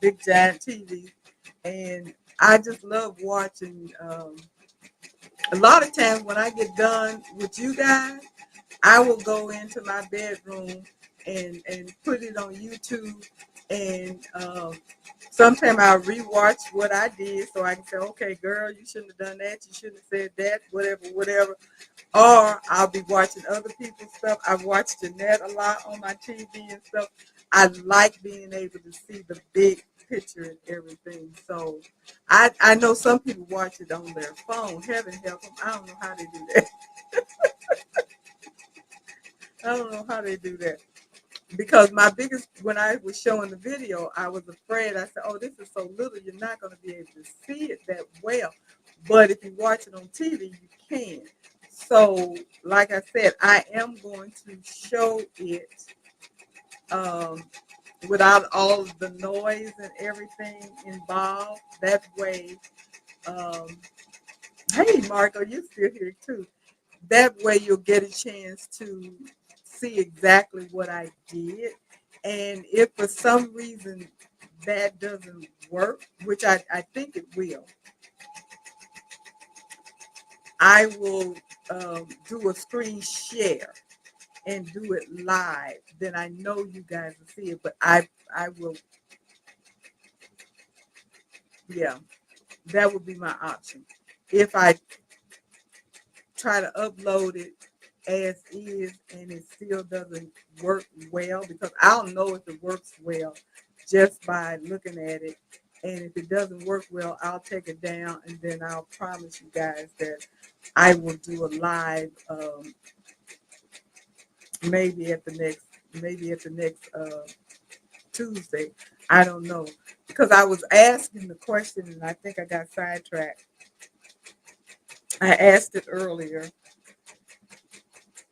big giant TV, and I just love watching. A lot of times when I get done with you guys, I will go into my bedroom and put it on YouTube And sometimes I'll rewatch what I did so I can say, okay, girl, you shouldn't have done that. You shouldn't have said that, whatever, whatever. Or I'll be watching other people's stuff. I've watched Jeanette a lot on my TV and stuff. I like being able to see the big picture and everything. So I know some people watch it on their phone. Heaven help them. I don't know how they do that. I don't know how they do that. Because my biggest, when I was showing the video, I was afraid. I said, oh, this is so little, you're not going to be able to see it that well. But if you watch it on TV, you can. So, like I said, I am going to show it um, without all of the noise and everything involved. That way, um, hey, Marco, you're still here too. That way you'll get a chance to see exactly what I did. And if for some reason that doesn't work, which I think it will, I will do a screen share and do it live. Then I know you guys will see it, but I will, yeah, that would be my option. If I try to upload it as is and it still doesn't work well, because I'll know if it works well just by looking at it. And if it doesn't work well, I'll take it down and then I'll promise you guys that I will do a live maybe at the next Tuesday. I don't know. Because I was asking the question and I think I got sidetracked. I asked it earlier.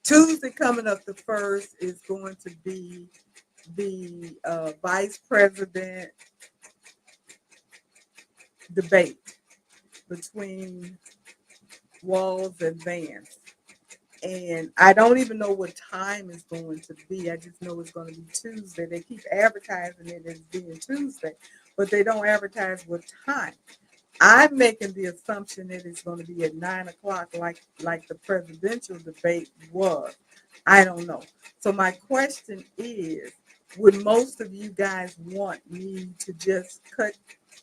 Tuesday coming up the 1st is going to be the vice president debate between Walls and Vance. And I don't even know what time it's going to be. I just know it's going to be Tuesday. They keep advertising it as being Tuesday, but they don't advertise what time. I'm making the assumption that it's going to be at 9 o'clock, like the presidential debate was. I don't know. So my question is, would most of you guys want me to just cut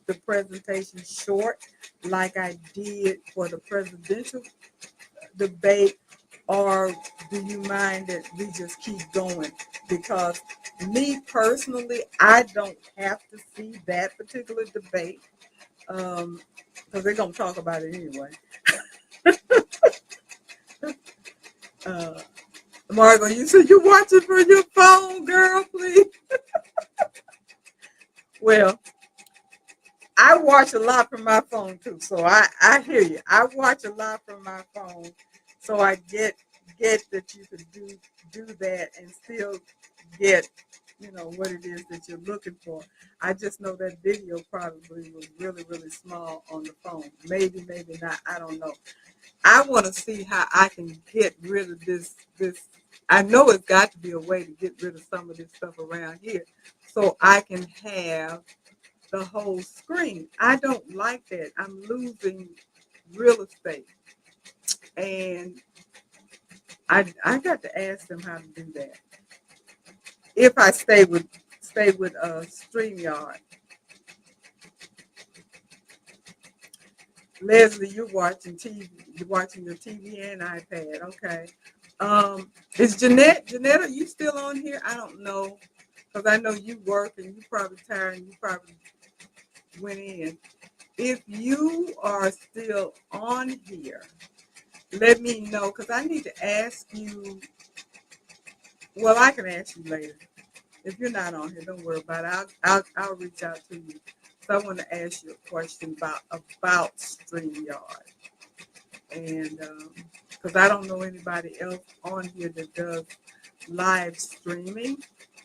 the presentation short like I did for the presidential debate, or do you mind that we just keep going? Because me personally, I don't have to see that particular debate because they're gonna talk about it anyway. Uh, Margo, you said you watching from your phone, girl, please. Well, I watch a lot from my phone too, so I hear you. I watch a lot from my phone, so I get that you could do that and still get what it is that you're looking for. I just know that video probably was really really small on the phone. Maybe not. I don't know. I want to see how I can get rid of this. I know it's got to be a way to get rid of some of this stuff around here, so I can have the whole screen. I don't like that. I'm losing real estate, and I got to ask them how to do that. If I stay with Streamyard. Leslie, you're watching TV. You're watching your TV and iPad. Okay. Is Jeanette? Jeanette, are you still on here? I don't know, because I know you work and you probably tired and you probably went in. If you are still on here, let me know, because I need to ask you. Well, I can ask you later. If you're not on here, don't worry about it. I'll reach out to you. So I want to ask you a question about StreamYard, and because I don't know anybody else on here that does live streaming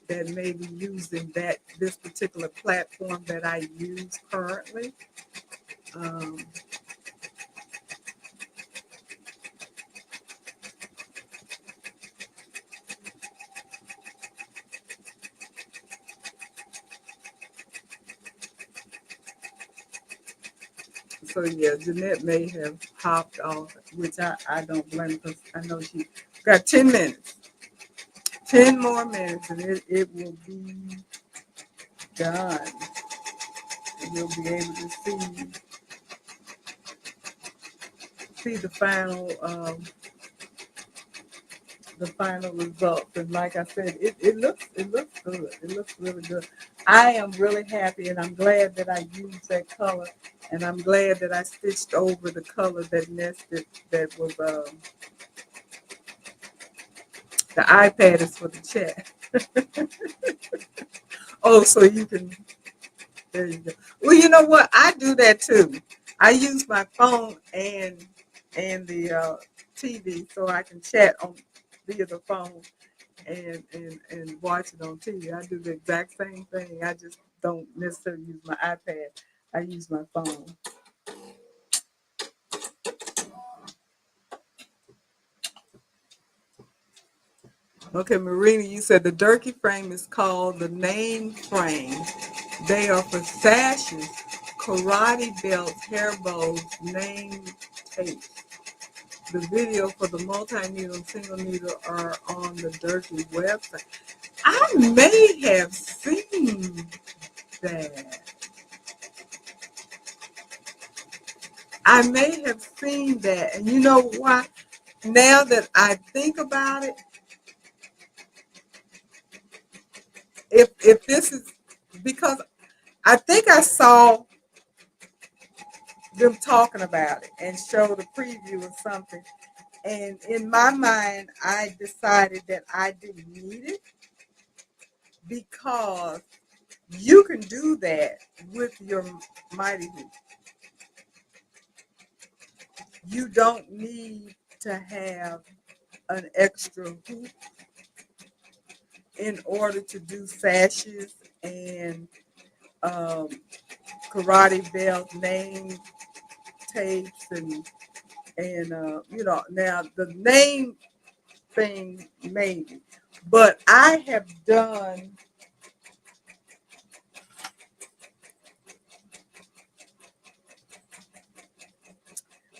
that may be using this particular platform that I use currently. Um, so yeah, Jeanette may have hopped off, which I don't blame her, because I know she got 10 minutes. 10 more minutes and it will be done, you'll be able to see the final results. And like I said, it looks good. It looks really good. I am really happy, and I'm glad that I used that color, and I'm glad that I stitched over the color that nested. That was the iPad is for the chat. Oh, so you can. There you go. Well, you know what? I do that too. I use my phone and the TV so I can chat on via the phone and watch it on TV. I do the exact same thing. I just don't necessarily use my iPad. I use my phone. Okay, Marina, you said the Durkee frame is called the name frame. They are for sashes, karate belts, hair bows, name tapes. The video for the multi-needle and single needle are on the Durkee website. I may have seen that. I may have seen that. And you know what? Now that I think about it, if this is because I think I saw them talking about it and showed a preview or something. And in my mind, I decided that I didn't need it because you can do that with your Mighty Hoop. You don't need to have an extra hoop in order to do sashes and um, karate belt name tapes and now the name thing maybe, but I have done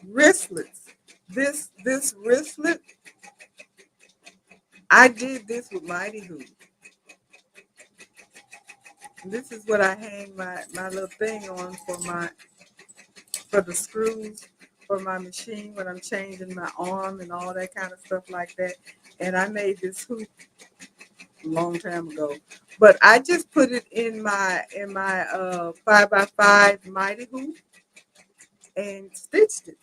wristlets. This wristlet, I did this with Mighty Hoop. This is what I hang my little thing on for the screws for my machine when I'm changing my arm and all that kind of stuff like that. And I made this hoop a long time ago, but I just put it in my 5x5 Mighty Hoop and stitched it.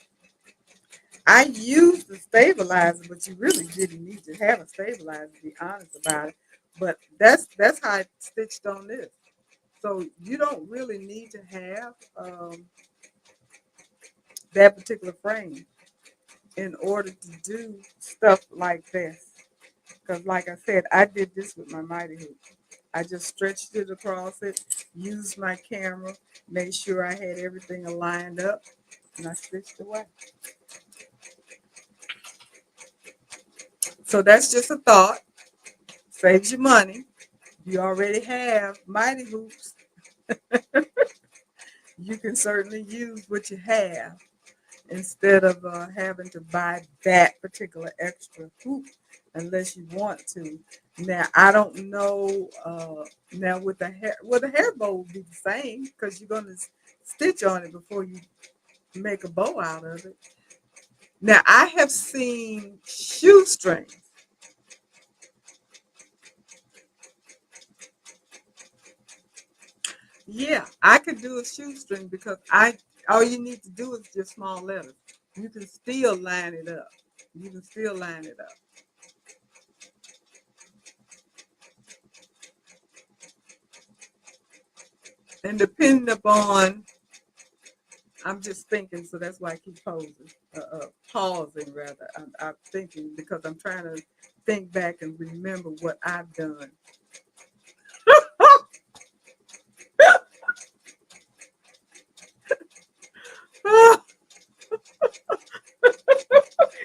I used the stabilizer, but you really didn't need to have a stabilizer to be honest about it. But that's how I stitched on this. So you don't really need to have that particular frame in order to do stuff like this. Because like I said, I did this with my Mighty Hoop. I just stretched it across it, used my camera, made sure I had everything aligned up, and I stitched away. So that's just a thought. Saves you money. You already have Mighty Hoops. You can certainly use what you have instead of having to buy that particular extra hoop unless you want to. Now I don't know. Now with the hair, well, the hair bow will be the same because you're going to stitch on it before you make a bow out of it. Now I have seen shoestrings. Yeah, I could do a shoestring because all you need to do is just small letters. You can still line it up. You can still line it up. And depending upon, I'm just thinking, so that's why I keep pausing rather. I'm thinking because I'm trying to think back and remember what I've done.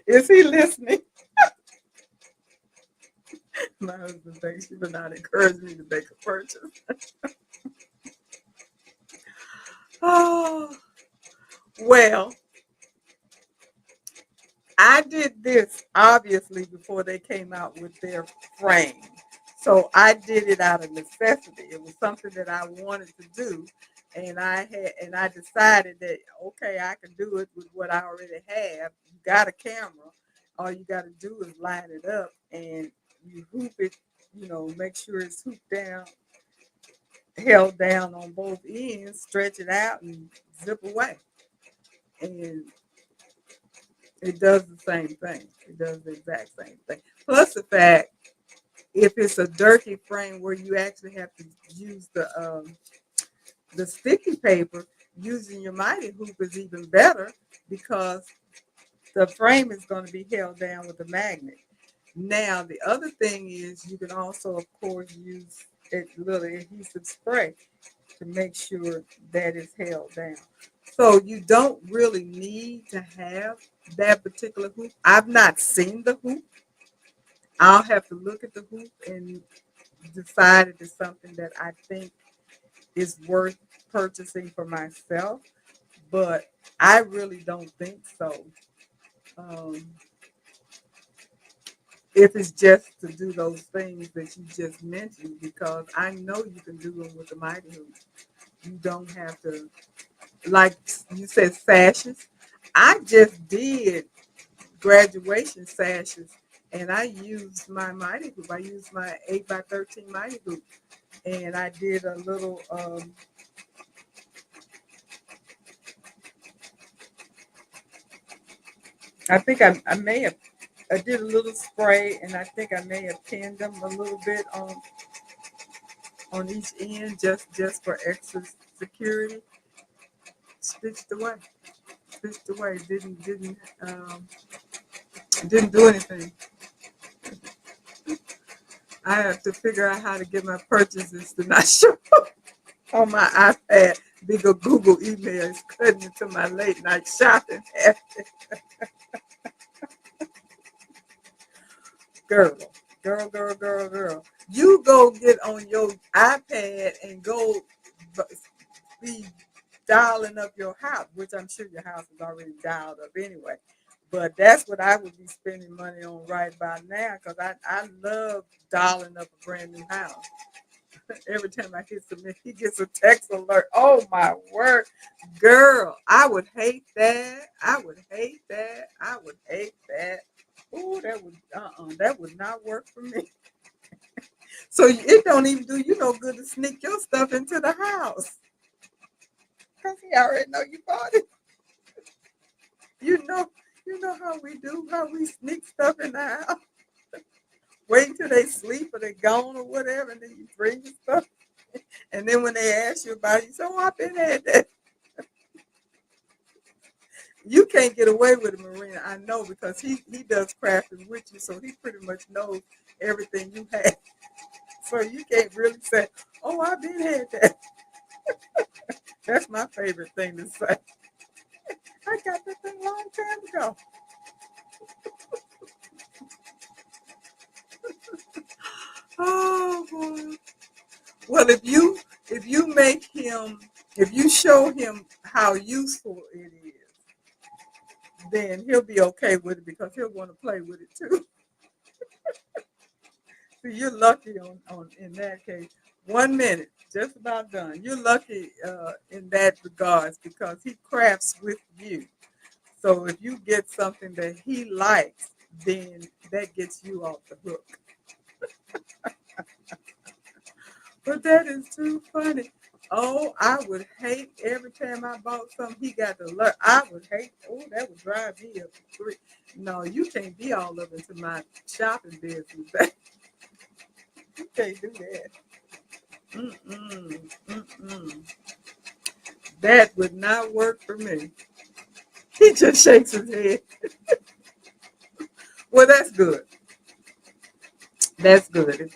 Is he listening? My husband thinks she would not encourage me to make a purchase. Oh, well, I did this obviously before they came out with their frame. So I did it out of necessity. It was something that I wanted to do, and I decided that okay, I can do it with what I already have. You got a camera, all you got to do is line it up and you hoop it. Make sure it's hooped down, held down on both ends, stretch it out, and zip away. And it does the same thing. It does the exact same thing. Plus the fact, if it's a dirty frame where you actually have to use the sticky paper, using your mighty hoop is even better because the frame is going to be held down with a magnet. Now, the other thing is you can also, of course, use a little adhesive spray to make sure that it's held down. So you don't really need to have that particular hoop. I've not seen the hoop. I'll have to look at the hoop and decide if it's something that I think is worth purchasing for myself. But I really don't think so. Um, if it's just to do those things that you just mentioned, because I know you can do them with the mighty hoop. You don't have to, like you said, sashes. I just did graduation sashes, and I used my mighty hoop. I used my 8x13 mighty hoop, and I did a little. I think I may have. I did a little spray, and I think I may have pinned them a little bit on each end, just for extra security. Stitched away, stitched away. Didn't do anything. I have to figure out how to get my purchases to not show up on my iPad. Big old Google email is cutting into my late night shopping habit. Girl, girl. You go get on your iPad and go be dialing up your house, which I'm sure your house is already dialed up anyway. But that's what I would be spending money on right about now because I love dialing up a brand new house. Every time I hit submit, he gets a text alert. Oh my word, girl, I would hate that. I would hate that. I would hate that. Oh, that would not work for me. So it don't even do you no good to sneak your stuff into the house because he already know you bought it. You know, you know how we do, how we sneak stuff in the house. Wait until they sleep or they gone or whatever, and then you bring your stuff. And then when they ask you about it, you say, "Oh, I've been had that." You can't get away with it, Marina. I know because he does crafting with you, so he pretty much knows everything you have. So you can't really say, "Oh, I've been had that." That's my favorite thing to say. I got that thing a long time ago. Oh boy. Well, if you make him if you show him how useful it is, then he'll be okay with it because he'll want to play with it too. So you're lucky on in that case. 1 minute, just about done. You're lucky in that regards because he crafts with you. So if you get something that he likes, then that gets you off the hook. But that is too funny. Oh, I would hate every time I bought something he got to learn. I would hate. Oh, that would drive me up the street. No, you can't be all up into my shopping business. You can't do that. Mm-mm, mm-mm. That would not work for me. He just shakes his head. Well, that's good. That's good. If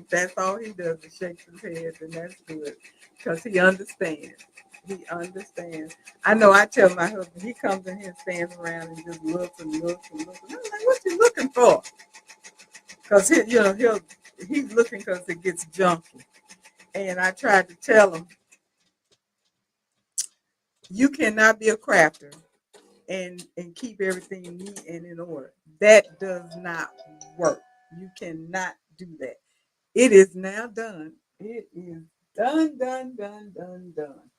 that's all he does is shakes his head, then that's good because he understands. He understands. I know. I tell my husband he comes in here and stands around and just looks and looks and looks. And I'm like, "What you looking for?" Because he's looking because it gets junky. And I tried to tell him, you cannot be a crafter and keep everything neat and in order. That does not work. You cannot do that. It is now done. It is done, done, done, done, done.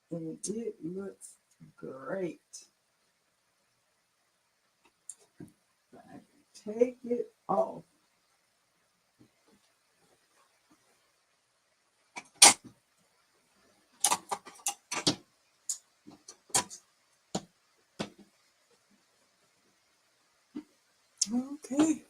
And it looks great. I can take it off. Okay.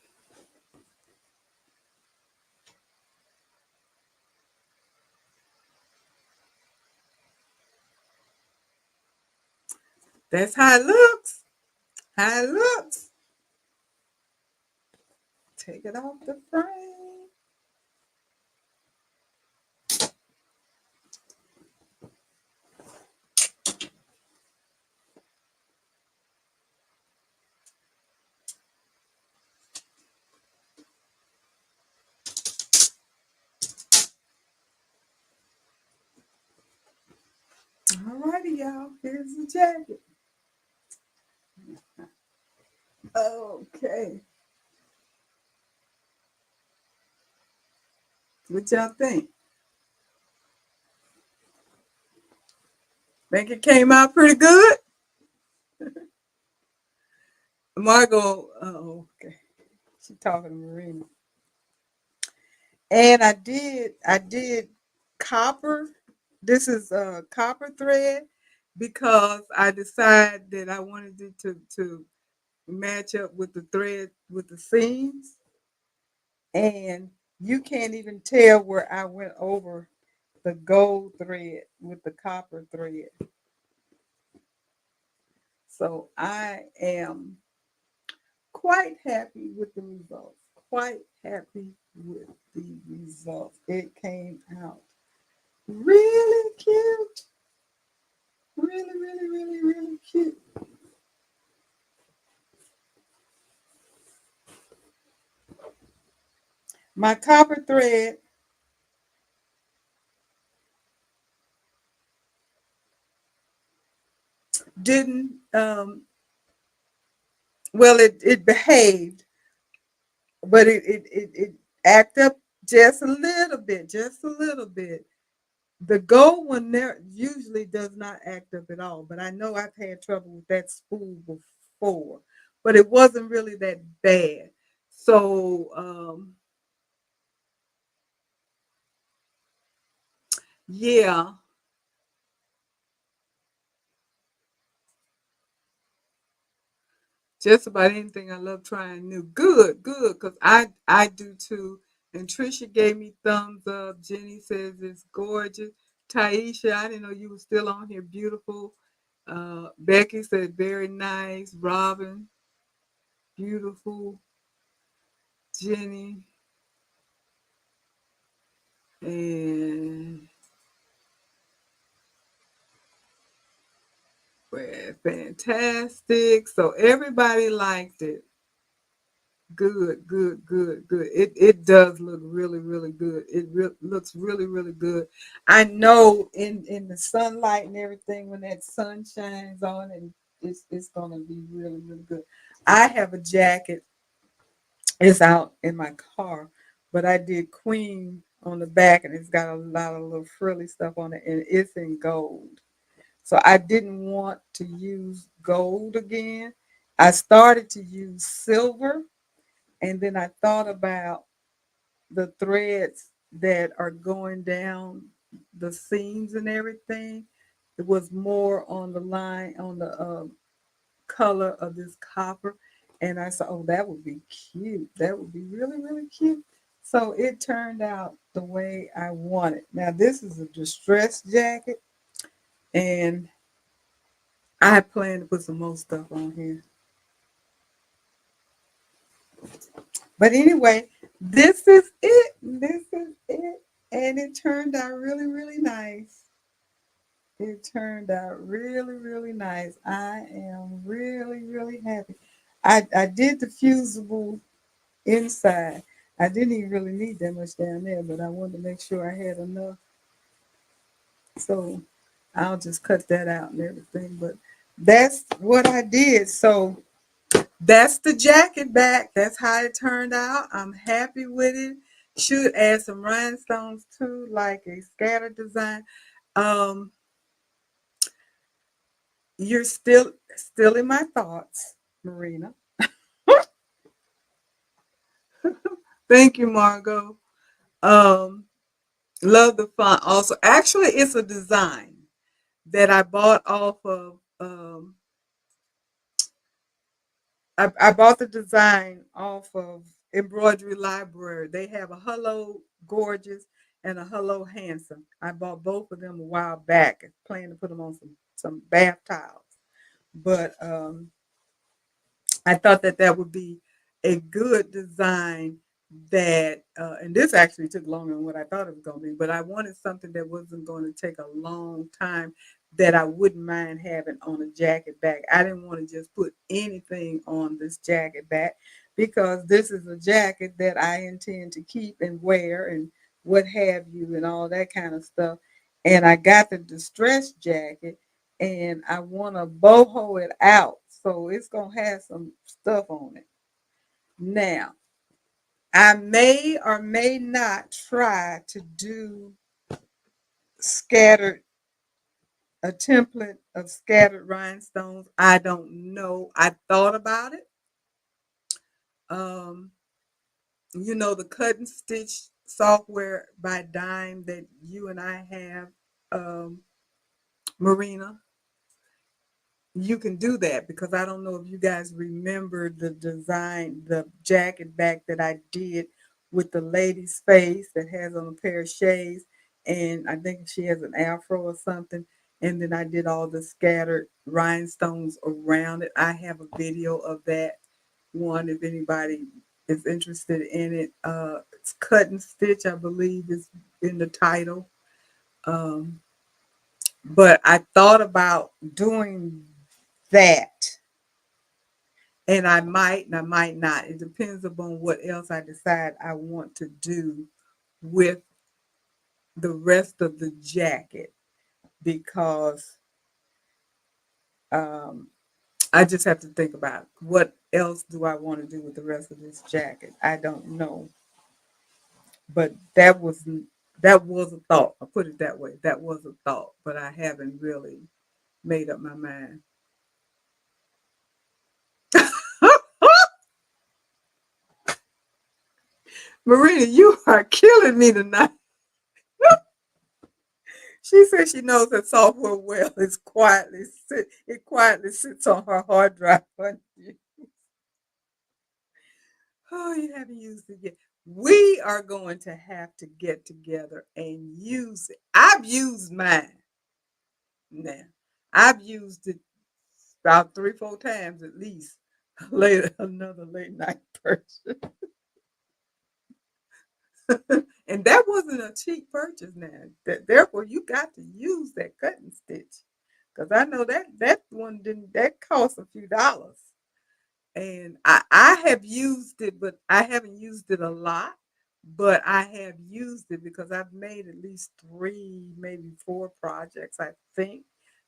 That's how it looks. How it looks. Take it off the frame. All righty, y'all. Here's the jacket. Okay. What y'all think? Think it came out pretty good? Margot, okay. She talking to Marina. And I did copper. This is copper thread because I decided that I wanted it to match up with the thread with the seams. And you can't even tell where I went over the gold thread with the copper thread. So I am quite happy with the results. Quite happy with the results. It came out really cute. Really, really, really, really cute. My copper thread didn't well it behaved, but it acted up just a little bit, just a little bit. The gold one there usually does not act up at all, but I know I've had trouble with that spool before, but it wasn't really that bad. So yeah, just about anything I love trying new. Good, good, because I do too. And Trisha gave me thumbs up. Jenny says it's gorgeous. Taisha, I didn't know you were still on here. Beautiful. Becky said very nice. Robin, beautiful. Jenny and well, fantastic. So everybody liked it. Good, good, good, good. It does look really, really good. Looks really, really good. I know in the sunlight and everything, when that sun shines on it, it's gonna be really, really good. I have a jacket. It's out in my car, but I did queen on the back, and it's got a lot of little frilly stuff on it, and it's in gold. So I didn't want to use gold again. I started to use silver, and then I thought about the threads that are going down the seams and everything. It was more on the line, on the color of this copper. And I said, oh, that would be cute. That would be really, really cute. So it turned out the way I wanted. Now, this is a distressed jacket, and I plan to put some more stuff on here. But anyway, this is it. This is it. And it turned out really, really nice. It turned out really, really nice. I am really, really happy. I did the fusible inside. I didn't even really need that much down there, but I wanted to make sure I had enough. So I'll just cut that out and everything. But that's what I did. So that's the jacket back. That's how it turned out. I'm happy with it. Should add some rhinestones too, like a scatter design. Um, you're still in my thoughts, Marina. Thank you, Margot. Um, love the font. Also, actually, it's a design that I bought off of. I bought the design off of Embroidery Library. They have a Hello Gorgeous and a Hello Handsome. I bought both of them a while back, planning to put them on some bath tiles. But I thought that that would be a good design that, and this actually took longer than what I thought it was going to be, but I wanted something that wasn't going to take a long time that I wouldn't mind having on a jacket back. I didn't want to just put anything on this jacket back because this is a jacket that I intend to keep and wear and what have you and all that kind of stuff. And I got the distressed jacket and I want to boho it out. So it's going to have some stuff on it. Now, I may or may not try to do scattered, a template of scattered rhinestones. I don't know. I thought about it. Um, the cut and stitch software by Dime that you and I have, um, Marina. You can do that because I don't know if you guys remember the design, the jacket back that I did with the lady's face that has on a pair of shades, and I think she has an afro or something. And then I did all the scattered rhinestones around it. I have a video of that one if anybody is interested in it. It's cut and stitch, I believe, is in the title. Um, but I thought about doing that. And I might and I might not. It depends upon what else I decide I want to do with the rest of the jacket because um, I just have to think about what else do I want to do with the rest of this jacket. I don't know, but that was a thought. I'll put it that way. That was a thought, but I haven't really made up my mind. Marina, you are killing me tonight. She says she knows that software well. It quietly sits on her hard drive. Oh, you haven't used it yet. We are going to have to get together and use it. I've used mine now. I've used it about 3, 4 times at least. Later, another late night person. And that wasn't a cheap purchase now. Therefore, you got to use that cut and stitch. Because I know that one didn't that cost a few dollars. And I have used it, but I haven't used it a lot. But I have used it because I've made at least 3, maybe 4 projects, I think,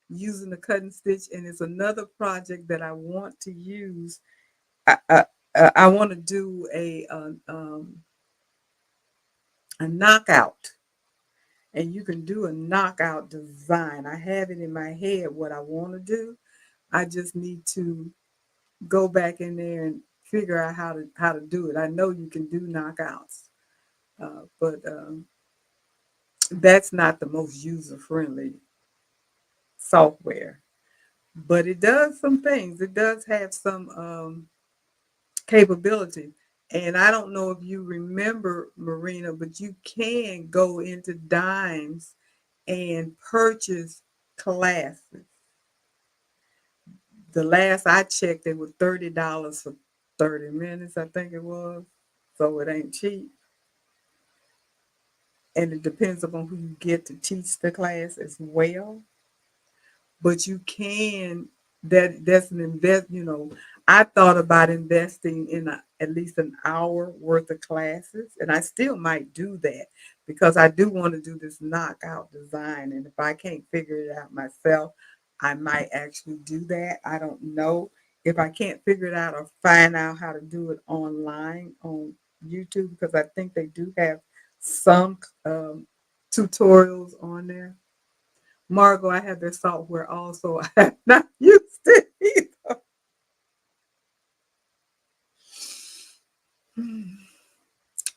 using the cut and stitch. And it's another project that I want to use. I want to do a knockout, and you can do a knockout design. I have it in my head what I want to do. I just need to go back in there and figure out how to do it. I know you can do knockouts, but that's not the most user friendly software. But it does some things. It does have some capability. And I don't know if you remember, Marina, but you can go into Dimes and purchase classes. The last I checked, they were $30 for 30 minutes, I think it was. So it ain't cheap. And it depends upon who you get to teach the class as well. But you can that's an invest. I thought about investing in at least an hour worth of classes, and I still might do that because I do want to do this knockout design, and if I can't figure it out myself, I might actually do that. I don't know. if I can't figure it out or find out how to do it online on YouTube, because I think they do have some tutorials on there. Margot, I have their software also. I have not used it either.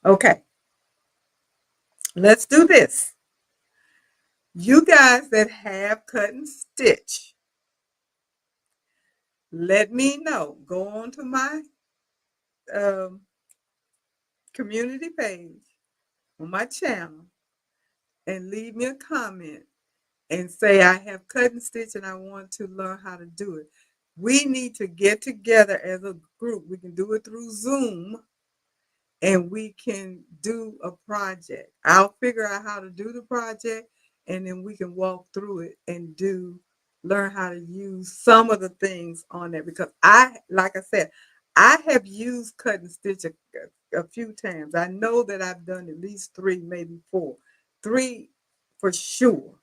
Okay, let's do this. You guys that have cut and stitch, let me know. Go on to my um, community page on my channel and leave me a comment and say I have cut and stitch and I want to learn how to do it. We need to get together as a group. We can do it through Zoom and we can do a project. I'll figure out how to do the project and then we can walk through it and learn how to use some of the things on there, because like I said, I have used cut and stitch a few times. I know that I've done at least three, maybe four, three for sure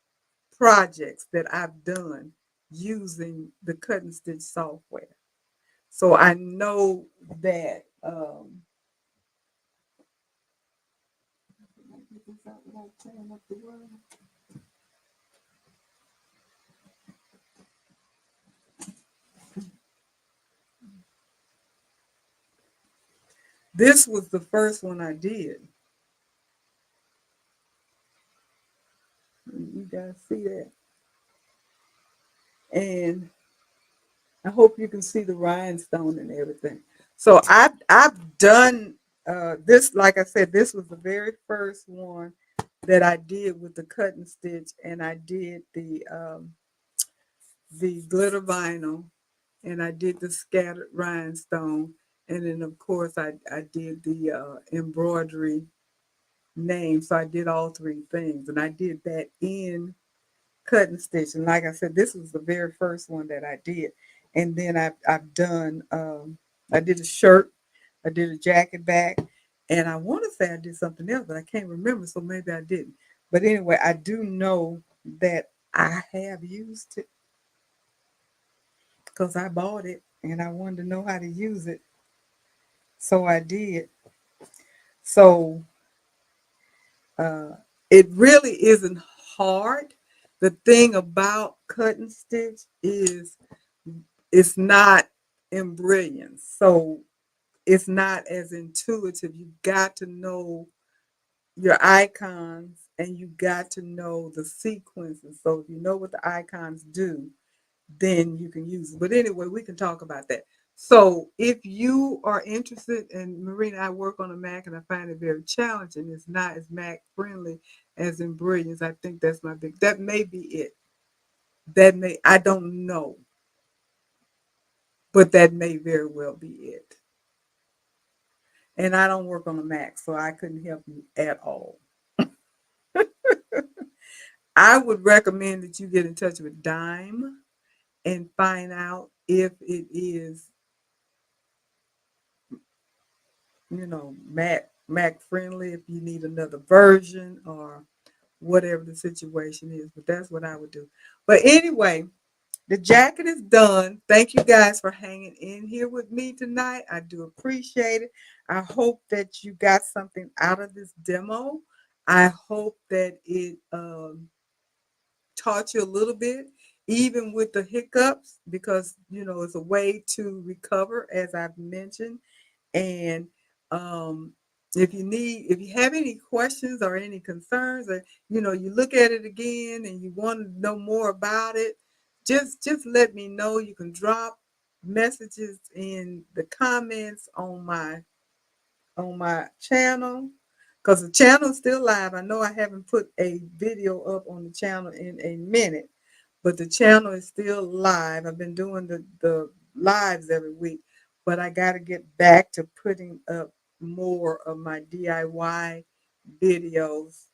projects that I've done using the cut and stitch software. So I know that this was the first one I did. You guys see that? And I hope you can see the rhinestone and everything. So I've done this, like I said, this was the very first one that I did with the cut and stitch, and I did the glitter vinyl, and I did the scattered rhinestone, and then of course I did the embroidery name. So I did all three things, and I did that in cut and stitch. And like I said, this was the very first one that I did. And then I've done I did a shirt, I did a jacket back, and I want to say I did something else, but I can't remember, so maybe I didn't. But anyway, I do know that I have used it because I bought it and I wanted to know how to use it. So I did. So uh, it really isn't hard. The thing about cut and stitch is it's not in brilliance. So it's not as intuitive. You got to know your icons and you got to know the sequences. So if you know what the icons do, then you can use it. But anyway, we can talk about that. So if you are interested, and Marina, I work on a Mac and I find it very challenging. It's not as Mac friendly as in Brilliance. I think that's that may be it. I don't know, but that may very well be it. And I don't work on a Mac, so I couldn't help you at all. I would recommend that you get in touch with Dime and find out if it is, Mac friendly, if you need another version or whatever the situation is. But that's what I would do. But anyway, the jacket is done. Thank you guys for hanging in here with me tonight. I do appreciate it. I hope that you got something out of this demo. I hope that it taught you a little bit, even with the hiccups, because it's a way to recover, as I've mentioned. And um, if you have any questions or any concerns, or you look at it again and you want to know more about it, just let me know. You can drop messages in the comments on my channel, because the channel is still live. I know I haven't put a video up on the channel in a minute, but the channel is still live. I've been doing the lives every week, but I got to get back to putting up more of my DIY videos.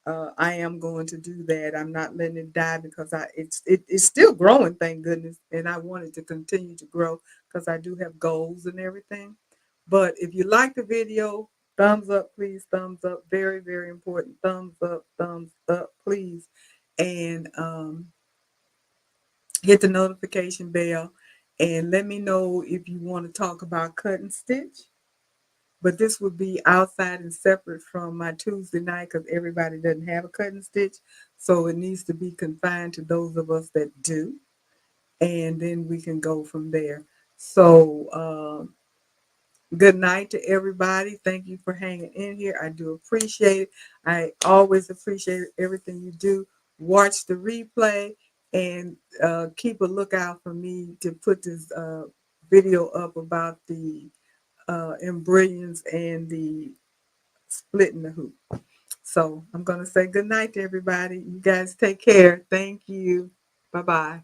I am going to do that. I'm not letting it die, because it's still growing, thank goodness, and I want it to continue to grow because I do have goals and everything. But if you like the video, thumbs up, please. Thumbs up. Very, very important. Thumbs up, please. And hit the notification bell. And let me know if you want to talk about cut and stitch. But this would be outside and separate from my Tuesday night because everybody doesn't have a cut and stitch. So it needs to be confined to those of us that do. And then we can go from there. So, good night to everybody. Thank you for hanging in here. I do appreciate it. I always appreciate everything you do. Watch the replay and keep a lookout for me to put this video up about the embrilliance and the splitting the hoop. So I'm going to say good night to everybody. You guys take care. Thank you. Bye-bye.